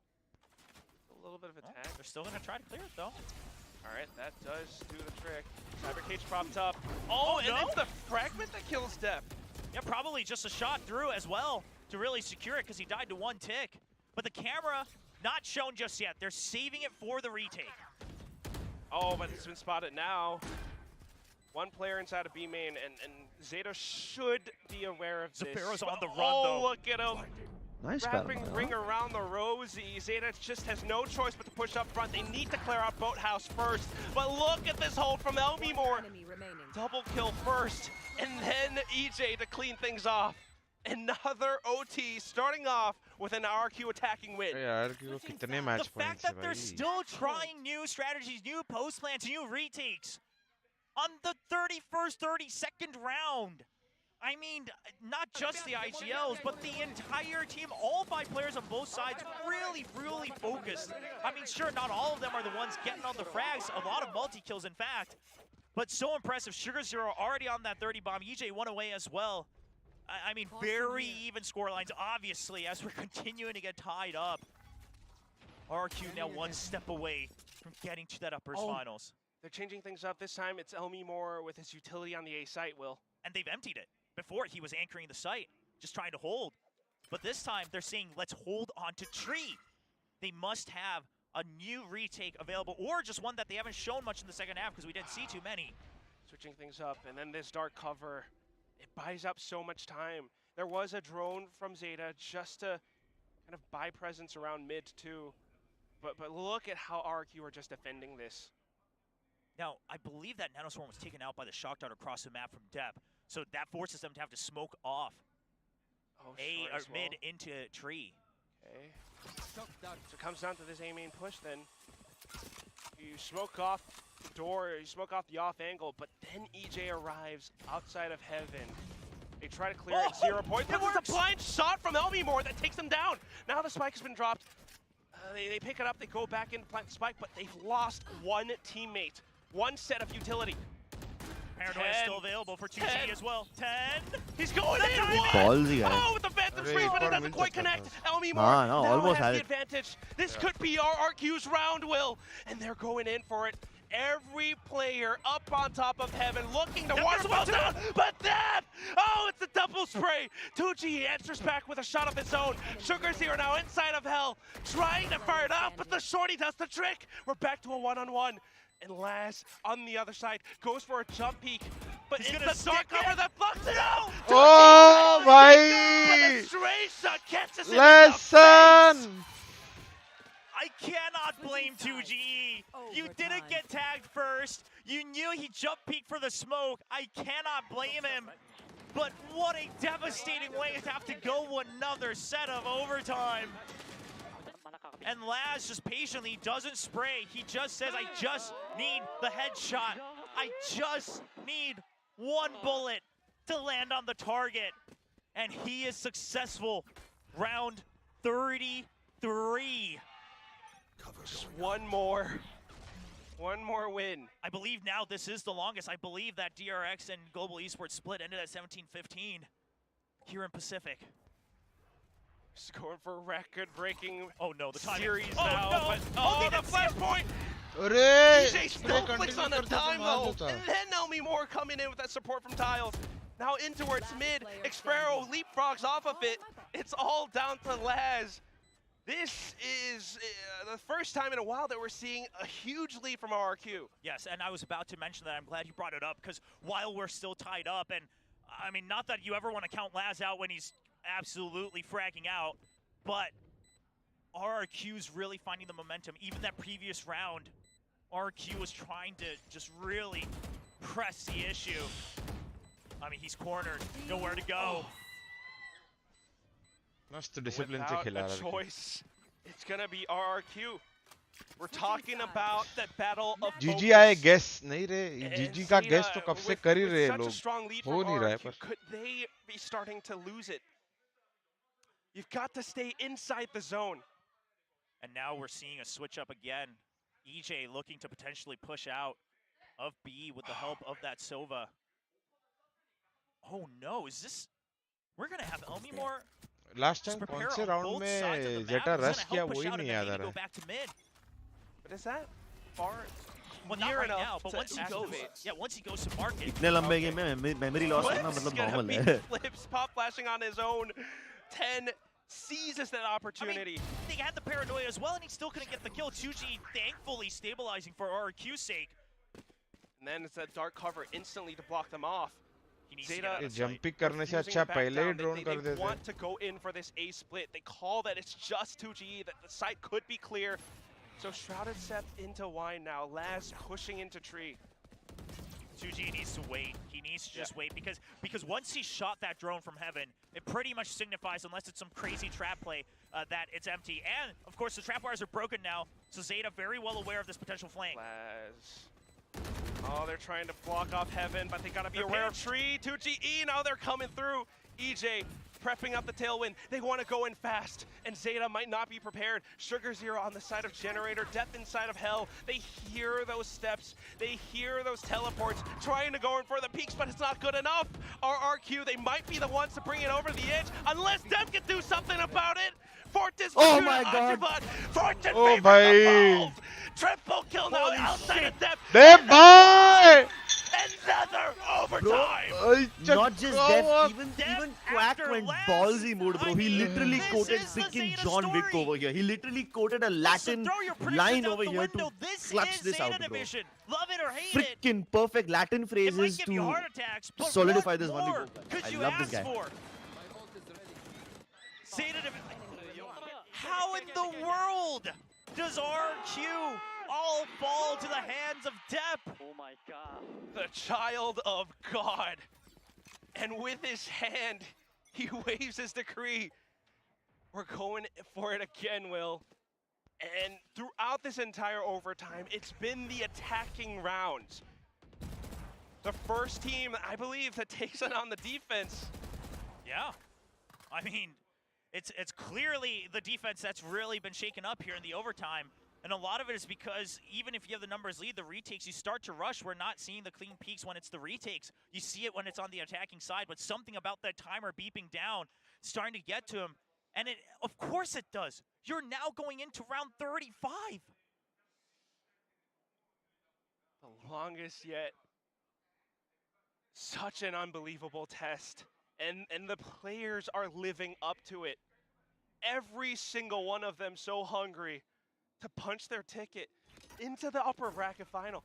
A little bit of attack. They're still going to try to clear it, though. All right, that does do the trick. Cyber Cage propped up. Oh, and no. it's the fragment that kills Dep. Yeah, probably just a shot through as well to really secure it because he died to one tick. But the camera, not shown just yet. They're saving it for the retake. Oh, but it's been spotted now. One player inside of B main, and ZETA should be aware of this. Zapero's on the run, oh, though. Look at him. Nice Wrapping karma, ring around the rosy. ZETA just has no choice but to push up front. They need to clear out Boathouse first. But look at this hold from 𝑼𝐼𝐻. Enemy remaining. Double kill first, and then EJ to clean things off. Another OT starting off with an RRQ attacking win. RRQ को कितने match The fact points है that they're भाई? still trying new strategies, new post plans, new retakes on the 31st, 32nd round. I mean, not just the IGLs, but the entire team, all 5 players on both sides, really, really focused. I mean, sure, not all of them are the ones getting on the frags, a lot of multi-kills, in fact. But so impressive. 𝘼𝐺 already on that 30 bomb. EJ one away as well. I mean, very even score lines, obviously, as we're continuing to get tied up. RRQ now one step away from getting to that uppers finals. They're changing things up. This time it's 𝑼𝐼𝐻 with his utility on the A site, Will. And they've emptied it. Before, he was anchoring the site, just trying to hold. But this time, they're saying, let's hold on to tree. They must have a new retake available, or just one that they haven't shown much in the second half because we didn't see too many. Switching things up, and then this dark cover. It buys up so much time. There was a drone from ZETA just to kind of buy presence around mid too. But look at how RRQ are just defending this. Now, I believe that Nanoswarm was taken out by the shock dart across the map from Dep, so that forces them to have to smoke off A or mid into tree. Okay. So it comes down to this A main push then. You smoke off the door, you smoke off the off angle, but then EJ arrives outside of heaven. They try to clear at 0 points. This is a blind shot from 𝘼𝐼𝐻 that takes them down. Now the spike has been dropped. They pick it up, they go back in to plant the spike, but they've lost one teammate. One set of utility. Paranoia is still available for 2G as well. 10. He's going in. Ballsy guy. Oh, with the Phantom Freeze, but it doesn't quite connect. 𝘼𝐼𝐻 no, now almost has had the it. advantage. This could be RRQ's round, Will. And they're going in for it. Every player up on top of heaven looking to watch well down. But that! Oh, it's a double spray. 2G answers back with a shot of his own. 𝘼𝐺 here now inside of hell, trying to fire it off, but the shorty does the trick. We're back to a one-on-one. And Laz on the other side goes for a jump peek, but it's the dark cover that blocks it out. Oh my! But the stray shot catches him Lesson! I cannot blame 2G. You didn't get tagged first. You knew he jump peeked for the smoke. I cannot blame him. But what a devastating way to have to go another set of overtime. And Laz just patiently doesn't spray. He just says, I just need the headshot. I just need one bullet to land on the target. And he is successful. Round 33. Just one more win. I believe now this is the longest. I believe that DRX and Global Esports split ended at 17-15 here in Pacific. Just going for a record-breaking the series oh, now. No. But, the flashpoint! Arey! EJ still flicks on the dime though. And then 𝘼𝐼𝐻 coming in with that support from Tiles. Now in towards mid. 𝘼𝐻 leapfrogs off of it. It's all down to Laz. This is the first time in a while that we're seeing a huge lead from RRQ. Yes, and I was about to mention that. I'm glad you brought it up, because while we're still tied up, and I mean, not that you ever want to count Laz out when he's absolutely fragging out, but RRQ's really finding the momentum. Even that previous round, RRQ was trying to just really press the issue. I mean, he's cornered, nowhere to go. Without a choice, it's gonna be RRQ. We're talking about that battle of GG I guess नहीं रे GG का guess तो कब से कर ही रहे हैं लोग हो नहीं रहा है पर could they be starting to lose it? You've got to stay inside the zone. And now we're seeing a switch up again. 𝘼𝐽𝐿𝐿 looking to potentially push out of B with the help of that Sova. Oh no, is this... We're gonna have 𝘼𝐼𝐽 Last time कौन से round में ZETA rush किया वो ही नहीं याद आ रहा है. But is that far? Well, not right now, but once he goes, once he goes to market. इतने लंबे game में memory loss करना मतलब normal है. Flips, pop flashing on his own. 10 seizes that opportunity. I mean, they had the paranoia as well, and he still couldn't get the kill. 𝘼𝐽𝐿 thankfully stabilizing for RRQ's sake. And then it's that dark cover instantly to block them off. ZETA jumping करने से अच्छा पहले ही drone कर देते. They want to go in for this A split. They call that it's just 𝘼𝐽𝐿, that the site could be clear. So Shrouded stepped into Y now. Laz pushing into tree. 𝘼𝐽𝐿 needs to wait. He needs to just wait because once he shot that drone from heaven, it pretty much signifies, unless it's some crazy trap play, that it's empty. And of course the trap wires are broken now, so ZETA very well aware of this potential flank. Laz. Oh, they're trying to block off heaven, but they gotta be aware of tree. 𝘼𝐽𝐿, now they're coming through. 𝘼𝐽𝐿 prepping up the tailwind. They want to go in fast, and ZETA might not be prepared. showdown on the side of Generator, Death inside of Hell. They hear those steps, they hear those teleports, trying to go in for the peaks, but it's not good enough. RRQ, they might be the ones to bring it over the edge, unless Dev can do something about it. Fortis, oh my god! Fortis, oh bhai! Triple kill now outside of Dev. Dev bhai! Another overtime! Bro, not just Dev, even Quack went ballsy mode, bro. He literally quoted freaking John Wick over here. He literally quoted a Latin line over here to clutch this out, bro. Love it or hate freaking perfect Latin phrases to solidify this 1v1. I love this guy. How in the world does RRQ all fall to the hands of Depp? Oh my god. The child of God. And with his hand, he waves his decree. We're going for it again, Will. And throughout this entire overtime, it's been the attacking rounds. The first team, I believe, that takes it on the defense. Yeah. I mean, it's clearly the defense that's really been shaken up here in the overtime. And a lot of it is because even if you have the numbers lead, the retakes, you start to rush. We're not seeing the clean peaks when it's the retakes. You see it when it's on the attacking side, but something about that timer beeping down, starting to get to him. And it, of course it does. You're now going into round 35. The longest yet. Such an unbelievable test. And the players are living up to it. Every single one of them so hungry to punch their ticket into the upper bracket final.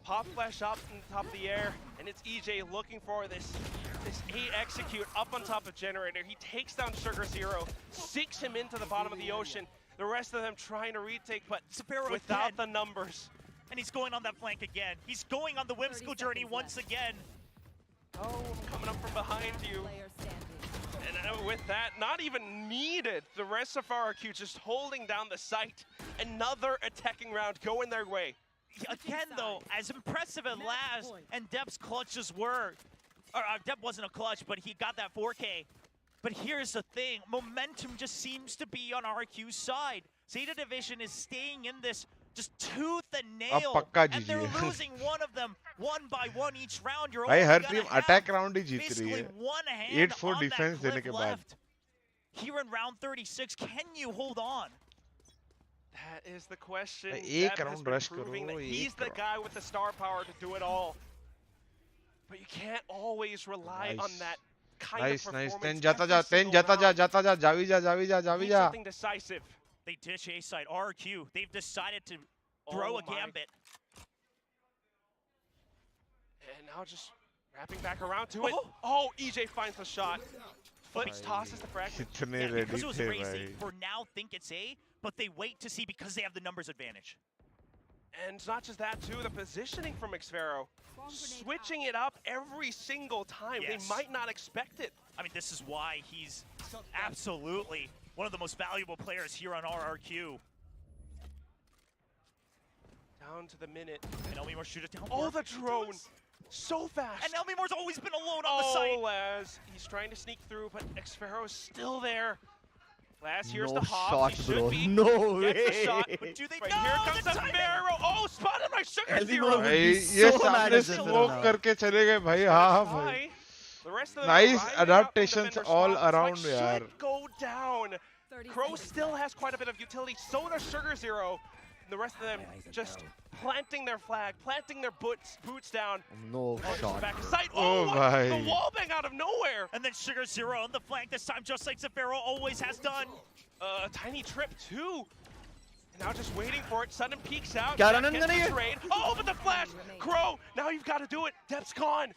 Pop flash up on top of the air, and it's 𝘼𝐽𝐿 looking for this A execute up on top of Generator. He takes down 𝘼𝐽𝐿, sinks him into the bottom of the ocean. The rest of them trying to retake, but without the numbers. And he's going on that flank again. He's going on the whimsical journey once again. Oh, I'm coming up from behind you. And with that, not even needed. The rest of RRQ just holding down the site. Another attacking round going their way. Again, though, as impressive as Laz and Depp's clutches were, or Depp wasn't a clutch, but he got that 4K. But here's the thing, momentum just seems to be on RRQ's side. ZETA Division is staying in this just tooth and nail, and they're losing one of them one by one each round. You're only her team attack round ही जीत रही है. one hand 8-4 on defense that देने के cliff बाद. left. Here in round 36, can you hold on? That is the question. एक Depp has round been rush proving करो, that he's एक the round. guy with the star power to do it all. But you can't always rely on that kind of performance. Nice. 10 जाता जा, 10 जाता जा, Xavi जा. Need something decisive. They ditch A side. RRQ, they've decided to throw a gambit. And now just wrapping back around to it. Oh, EJ finds the shot. Flips, tosses the fragment. Because it was racy, for now think it's A, but they wait to see because they have the numbers advantage. And not just that too, the positioning from 𝑋𝐹𝑒RO. Switching it up every single time. They might not expect it. I mean, this is why he's absolutely one of the most valuable players here on RRQ. Down to the minute. And 𝘼𝐼𝐼𝐼 shoot it down. Oh, the drone! So fast! And 𝘼𝐼𝐼𝐼's always been alone on the site! Oh, Laz. He's trying to sneak through, but 𝑋𝐹𝑒RO is still there. Laz, here's the hop. He should be. No way! Gets the shot, but do they? Right, here comes 𝑋𝐹𝑒RO. Oh, spotted by 𝘼𝐼𝐼𝐼. भाई ये सामने smoke करके चले गए भाई. हाँ भाई. Nice adaptations all around यार. Go down. Crow still has quite a bit of utility. So does 𝘼𝐼𝐼. The rest of them just planting their flag, planting their boots down. No shot. Back sight. Oh my. The wall bang out of nowhere. And then 𝘼𝐼𝐼 on the flank this time, just like 𝘍𝐹𝑒RO always has done. A tiny trip too. And now just waiting for it. Sudden peeks out. Oh, but the flash. Crow, now you've got to do it. Depth's gone.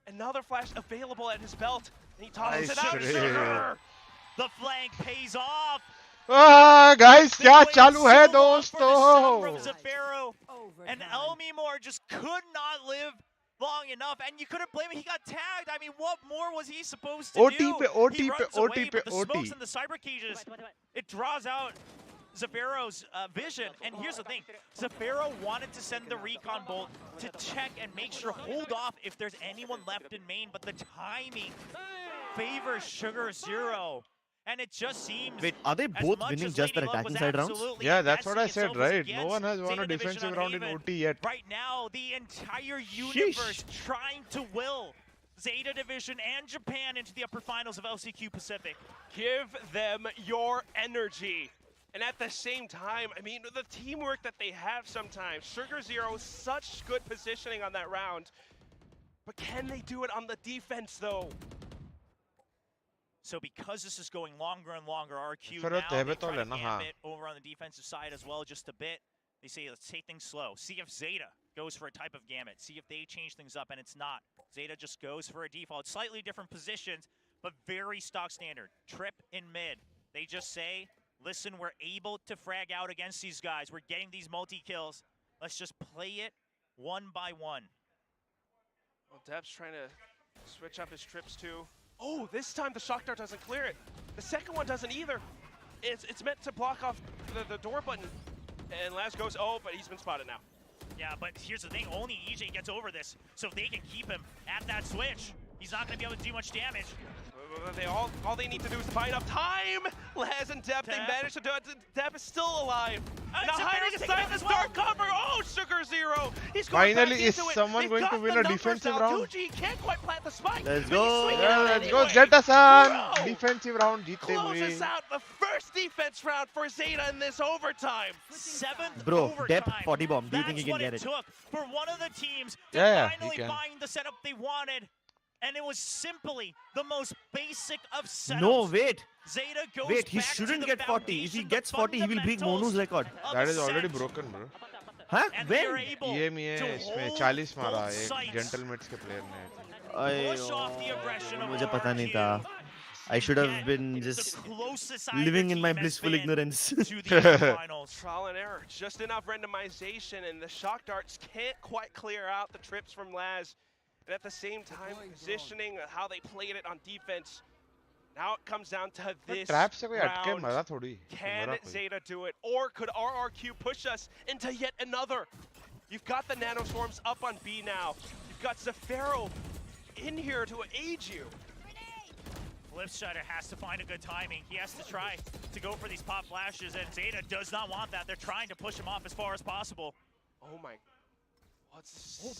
Another flash available at his belt. And he tosses it out. 𝘼𝐼𝐼. The flank pays off. Guys, क्या चालू है दोस्तों? 𝘍𝐹𝑒RO and 𝘼𝐼𝐼 just could not live long enough, and you couldn't blame him. He got tagged. I mean, what more was he supposed to do? He runs away, but the smokes and the cyber cages, it draws out 𝘍𝐹𝑒RO's vision. And here's the thing: 𝘍𝐹𝑒RO wanted to send the recon bolt to check and make sure, hold off if there's anyone left in main, but the timing favors 𝘼𝐼𝐼. And it just seems. Wait, are they both winning just their attacking side rounds? Yeah, that's what I said, right? No one has won a defensive round in OT yet. Right now, the entire universe trying to will ZETA Division and Japan into the upper finals of LCQ Pacific. Give them your energy. And at the same time, I mean, the teamwork that they have sometimes. 𝘼𝐼𝐼, such good positioning on that round. But can they do it on the defense, though? So because this is going longer and longer, RRQ now, they try to gambit over on the defensive side as well just a bit. They say, let's take things slow. See if ZETA goes for a type of gambit. See if they change things up, and it's not. ZETA just goes for a default. Slightly different positions, but very stock standard. Trip in mid. They just say, listen, we're able to frag out against these guys. We're getting these multi-kills. Let's just play it one by one. Well, Dep's trying to switch up his trips too. Oh, this time the shock dart doesn't clear it. The second one doesn't either. It's meant to block off the door button. And Laz goes, oh, but he's been spotted now. Yeah, but here's the thing, only EJ gets over this. So if they can keep him at that switch, he's not going to be able to do much damage. All they need to do is buy enough time. Laz and Dep, they managed to do it. Dep is still alive. Now hiding inside this dark cover. Oh, 𝘼𝐼𝐼. He's going finally, is someone going to win a defensive round? He can't quite plant the spike. Let's go. Yeah, let's go. ZETA-san. Defensive round जीते हुए. Closes out the first defense round for ZETA in this overtime. 7th Bro, overtime. Dep 40 bomb. Do you think he can get it? That's what it took for one of the teams to finally find the setup they wanted. And it was simply the most basic of setups. No, wait. ZETA goes wait, he back shouldn't to get 40. If he gets 40, he will break Monu's record. That is already broken, bro. Huh? When? ये में इसमें 40 मारा एक gentleman's के player ने. मुझे पता नहीं था. I should have been just living in my blissful ignorance. Trial and error, just enough randomization, and the shock darts can't quite clear out the trips from Laz. And at the same time, positioning, how they played it on defense. Now it comes down to this round. Can ZETA do it? Or could RRQ push us into yet another? You've got the nanoswarms up on B now. You've got 𝘍𝐹𝑒RO in here to aid you. 𝘼𝐼𝐼 has to find a good timing. He has to try to go for these pop flashes, and ZETA does not want that. They're trying to push him off as far as possible. Oh my. What's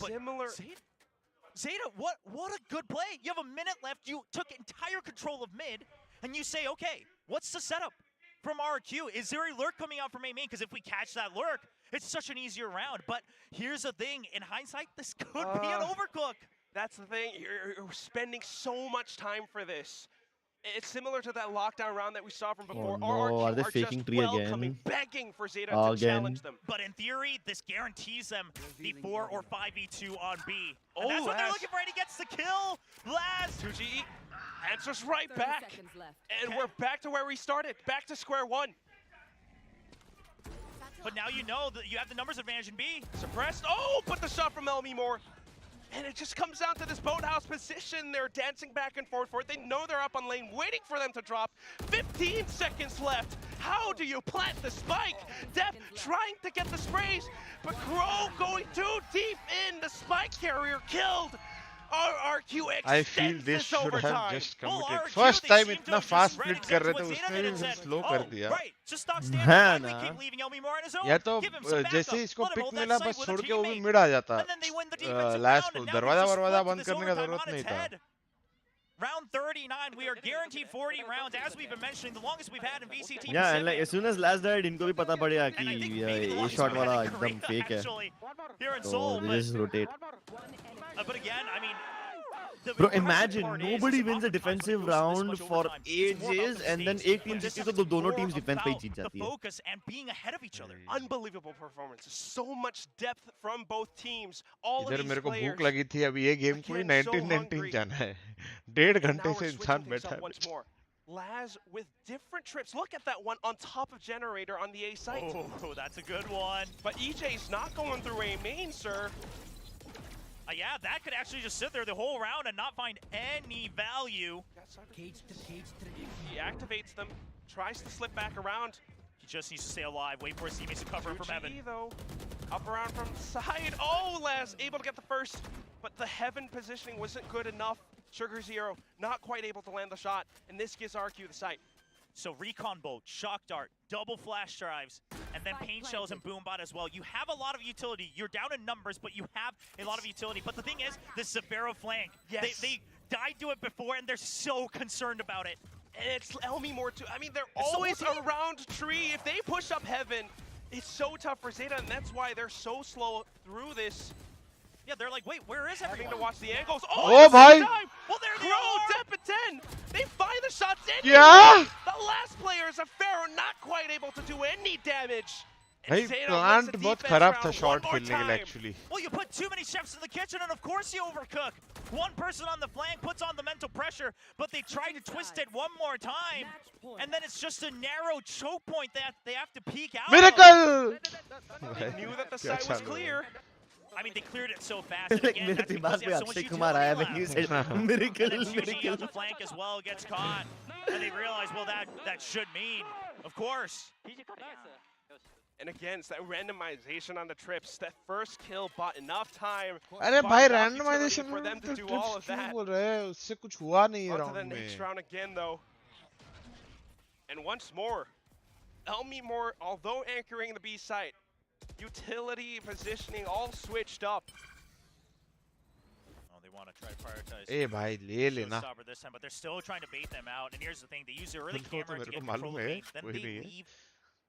similar? ZETA, what a good play. You have a minute left. You took entire control of mid, and you say, okay, what's the setup from RRQ? Is there a lurk coming out from A main? Because if we catch that lurk, it's such an easier round. But here's the thing. In hindsight, this could be an overcook. That's the thing. You're spending so much time for this. It's similar to that lockdown round that we saw from before. Oh no, are they faking just tree welcoming, again? begging for ZETA to challenge them. But in theory, this guarantees them the 4 or 5v2 on B. Oh, And that's what they're looking for, and he gets the kill. Laz! 𝘼𝐽𝐿 answers right back. And we're back to where we started, back to square one. But now you know that you have the numbers advantage in B. Suppressed. Oh, but the shot from 𝘼𝐼𝐸. And it just comes down to this boathouse position. They're dancing back and forth for it. They know they're up on lane, waiting for them to drop. 15 seconds left. How do you plant the spike? Def trying to get the sprays, but Crow going too deep in. The spike carrier killed. RRQ I feel this should have overtime. just committed. First time इतना fast split कर रहे थे उसने भी slow कर दिया. हाँ ना. या तो जैसे इसको pick मिला बस छोड़ के वो भी mid आ जाता. Last को दरवाजा बंद करने का जरूरत नहीं था. Round 39, we are guaranteed 40 rounds, as we've been mentioning, the longest we've had in VCT. Yeah, and like as soon as Laz died, इनको भी पता पड़ेगा कि ये shot वाला एकदम fake है. So they just rotate. But again, I mean, bro, imagine nobody wins a defensive round for ages, and then एक team जीतती तो दोनों teams defense पे ही जीत जाती है. Focus and being ahead of each other. Unbelievable performance. So much depth from both teams. All of इधर these मेरे को players. भूख लगी थी अभी ये गेम कोई 1919 जाना है. 1.5 घंटे से इंसान बैठा है. Laz with different trips. Look at that one on top of generator on the A site. Oh, that's a good one. But EJ's not going through A main, sir. Yeah, that could actually just sit there the whole round and not find any value. He activates them, tries to slip back around. He just needs to stay alive. Wait for his teammates to cover him from heaven. Though, up around from the side. Oh, Laz able to get the first, but the heaven positioning wasn't good enough. 𝘼𝐽𝐿 not quite able to land the shot, and this gives RRQ the site. So recon bolt, shock dart, double flash drives, and then paint shells and boombot as well. You have a lot of utility. You're down in numbers, but you have a lot of utility. But the thing is, this is a Pharaoh flank. Yes. They died to it before, and they're so concerned about it. And it's 𝘼𝐼𝐸 too. I mean, they're always around tree. If they push up heaven, it's so tough for ZETA, and that's why they're so slow through this. Yeah, they're like, wait, where is everyone? Having to watch the angles. Oh, bhai! Well, there they are! Dep at 10! They find the shots in! Yeah! The last player is a Pharaoh, not quite able to do any damage. भाई plant बहुत खराब था shot खेलने के लिए actually. Well, you put too many chefs in the kitchen, and of course you overcook. One person on the flank puts on the mental pressure, but they try to twist it one more time, and then it's just a narrow choke point that they have to peek out. Miracle! They knew that the site was clear. I mean, they cleared it so fast. And again, मेरे दिमाग में अक्षय कुमार आया when you said miracle, miracle. On the flank as well gets caught, and they realize, well, that should mean, of course. And again, it's that randomization on the trips. That first kill bought enough time. अरे भाई randomization for them to do all of that. बोल रहे हैं उससे कुछ हुआ नहीं round में. On to the next round again, though. And once more, 𝘼𝐸𝐸, although anchoring the B site, utility positioning all switched up. Oh, they want to try to prioritize. ए भाई ले लेना. This time, but they're still trying to bait them out. And here's the thing: they use the early camera to get control of the bait. Then they leave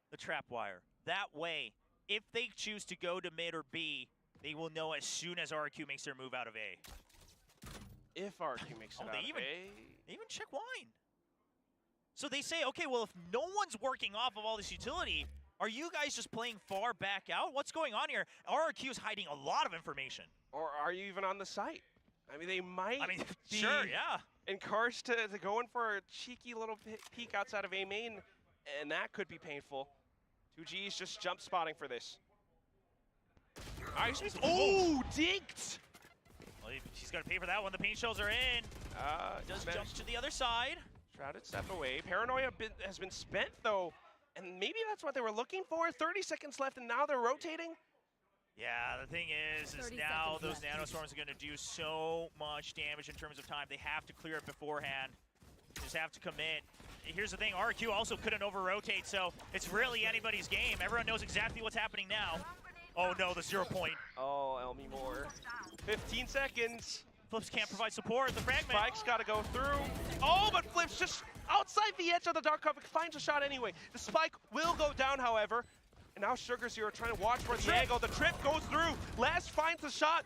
the trap wire. That way, if they choose to go to mid or B, they will know as soon as RRQ makes their move out of A. If RRQ makes it out of A, they even check wine. So they say, okay, well, if no one's working off of all this utility, are you guys just playing far back out? What's going on here? RRQ is hiding a lot of information. Or are you even on the site? I mean, they might be sure, yeah. encouraged to go in for a cheeky little peek outside of A main, and that could be painful. 𝘼𝐽𝐿's just jump spotting for this. Oh, dinked! Well, he's got to pay for that one. The paint shells are in. Does jump to the other side. Shrouded step away. Paranoia has been spent, though. And maybe that's what they were looking for. 30 seconds left, and now they're rotating. Yeah, the thing is now those nanostorms are going to do so much damage in terms of time. They have to clear it beforehand. They just have to commit. Here's the thing, RRQ also couldn't over-rotate, so it's really anybody's game. Everyone knows exactly what's happening now. Oh no, the 0 point. Oh, 𝘼𝐸𝐸. 15 seconds. Flips can't provide support. The fragment. Spike's got to go through. Oh, but Flips just outside the edge of the dark cover finds a shot anyway. The spike will go down, however. And now 𝘼𝐽𝐿 trying to watch for the angle. The trip goes through. Laz finds the shot.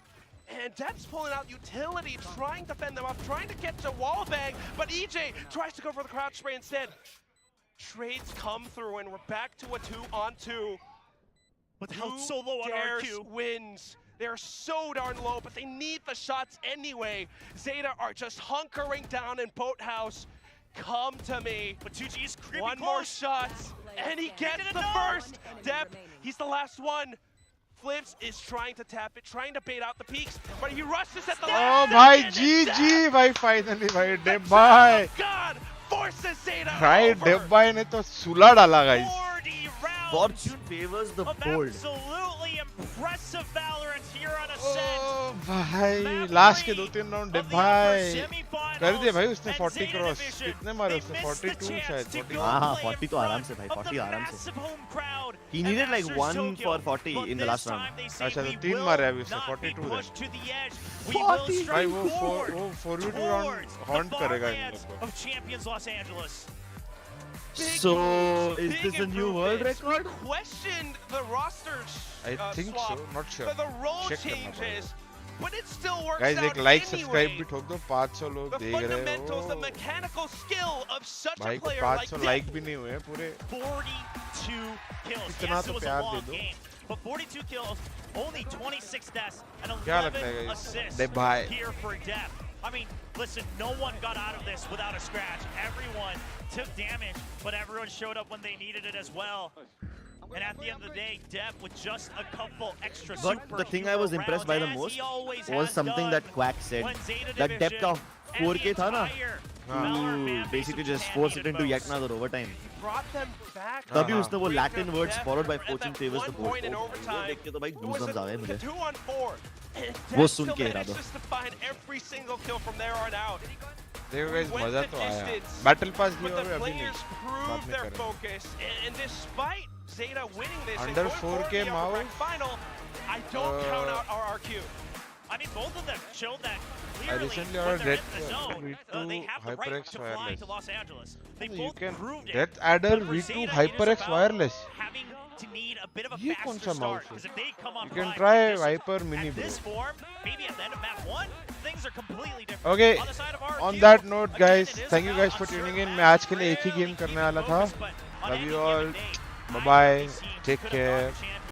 And Dep's pulling out utility, trying to fend them off, trying to catch a wall bang, but EJ tries to go for the crouch spray instead. Trades come through, and we're back to a 2-on-2. But the health so low on RRQ. Wins. They're so darn low, but they need the shots anyway. ZETA are just hunkering down in Boathouse. Come to me. But 2G's creeping One close. more shot, and he gets the first. Dep, he's the last one. Flips is trying to tap it, trying to bait out the peaks, but he rushes at the last bhai, second. GG bhai, finally bhai, Dep bhai. God forces ZETA Right, over. Dep bhai ne to sula dala guys. 40 rounds Fortune favors the of bold. absolutely impressive Valorant here on Ascent. Oh bhai, last के 2-3 round Dep bhai कर दिया भाई उसने 40 cross. कितने मारे उसने? 42 शायद. 40. हाँ 40 तो आराम से भाई, 40 आराम से. He needed like 1 for 40 in the last round. अच्छा तो 3 मारे अभी उसने 42 है. 40 भाई वो 4v2 round haunt करेगा इन लोग को. Of Champions Los Angeles. So is this a new world record? Questioned the roster. I think swap so, not sure. For the role Check करना changes, but it still works Guys out एक like anyway. subscribe भी ठोक दो. 500 लोग The देख रहे fundamentals, the हो. mechanical skill of such भाई a को player like 500 Dep. like भी नहीं हुए पूरे. 42 kills. इतना Yes, तो it was a प्यार long दे दो. game, but 42 kills, only 26 deaths, and क्या लगता 11 है guys? assists Dep bhai. here for Dep. I mean, listen, no one got out of this without a scratch. Everyone took damage, but everyone showed up when they needed it as well. And at the end of the day, Dep with just a couple extra But the thing I was impressed by the most was something that Quack said. That depth of 4K tha na, to basically just force it into yet another overtime. Brought them back. तभी उसने वो Latin words followed by fortune favors the bold. Point in overtime. देख के तो भाई It was goosebumps आ गए मुझे. 2-on-4. And वो Dep सुन still के हिला दो. manages to find every single kill from there on out. देखो guys Went मजा the तो आया. distance, Battle pass But दिया the और अभी players नहीं. proved बाद में their करेंगे. focus, and despite ZETA winning this Under and going forward 4K in the upper mouse? final, I don't count out RRQ. I mean, both of them showed that I clearly recently when ordered they're Red in the zone, they V2 have the right HyperX to fly wireless. to Los Angeles. They You both can proved it. Death Adder But for V2 ZETA, it is HyperX about wireless. having to need a bit of a ये faster कौन सा start, mouse है? because if they come on You can flying try like this, Viper Mini at bro. this form, maybe at the end of map 1, things are completely different. Okay, On the side of RRQ, on that note again, guys, it is thank you about guys for tuning in. uncertain मैं आज के लिए एक ही really game करने keeping वाला था. focus, but on Love any you given all. day, Bye bye. either of these teams Take could have gone care. champion.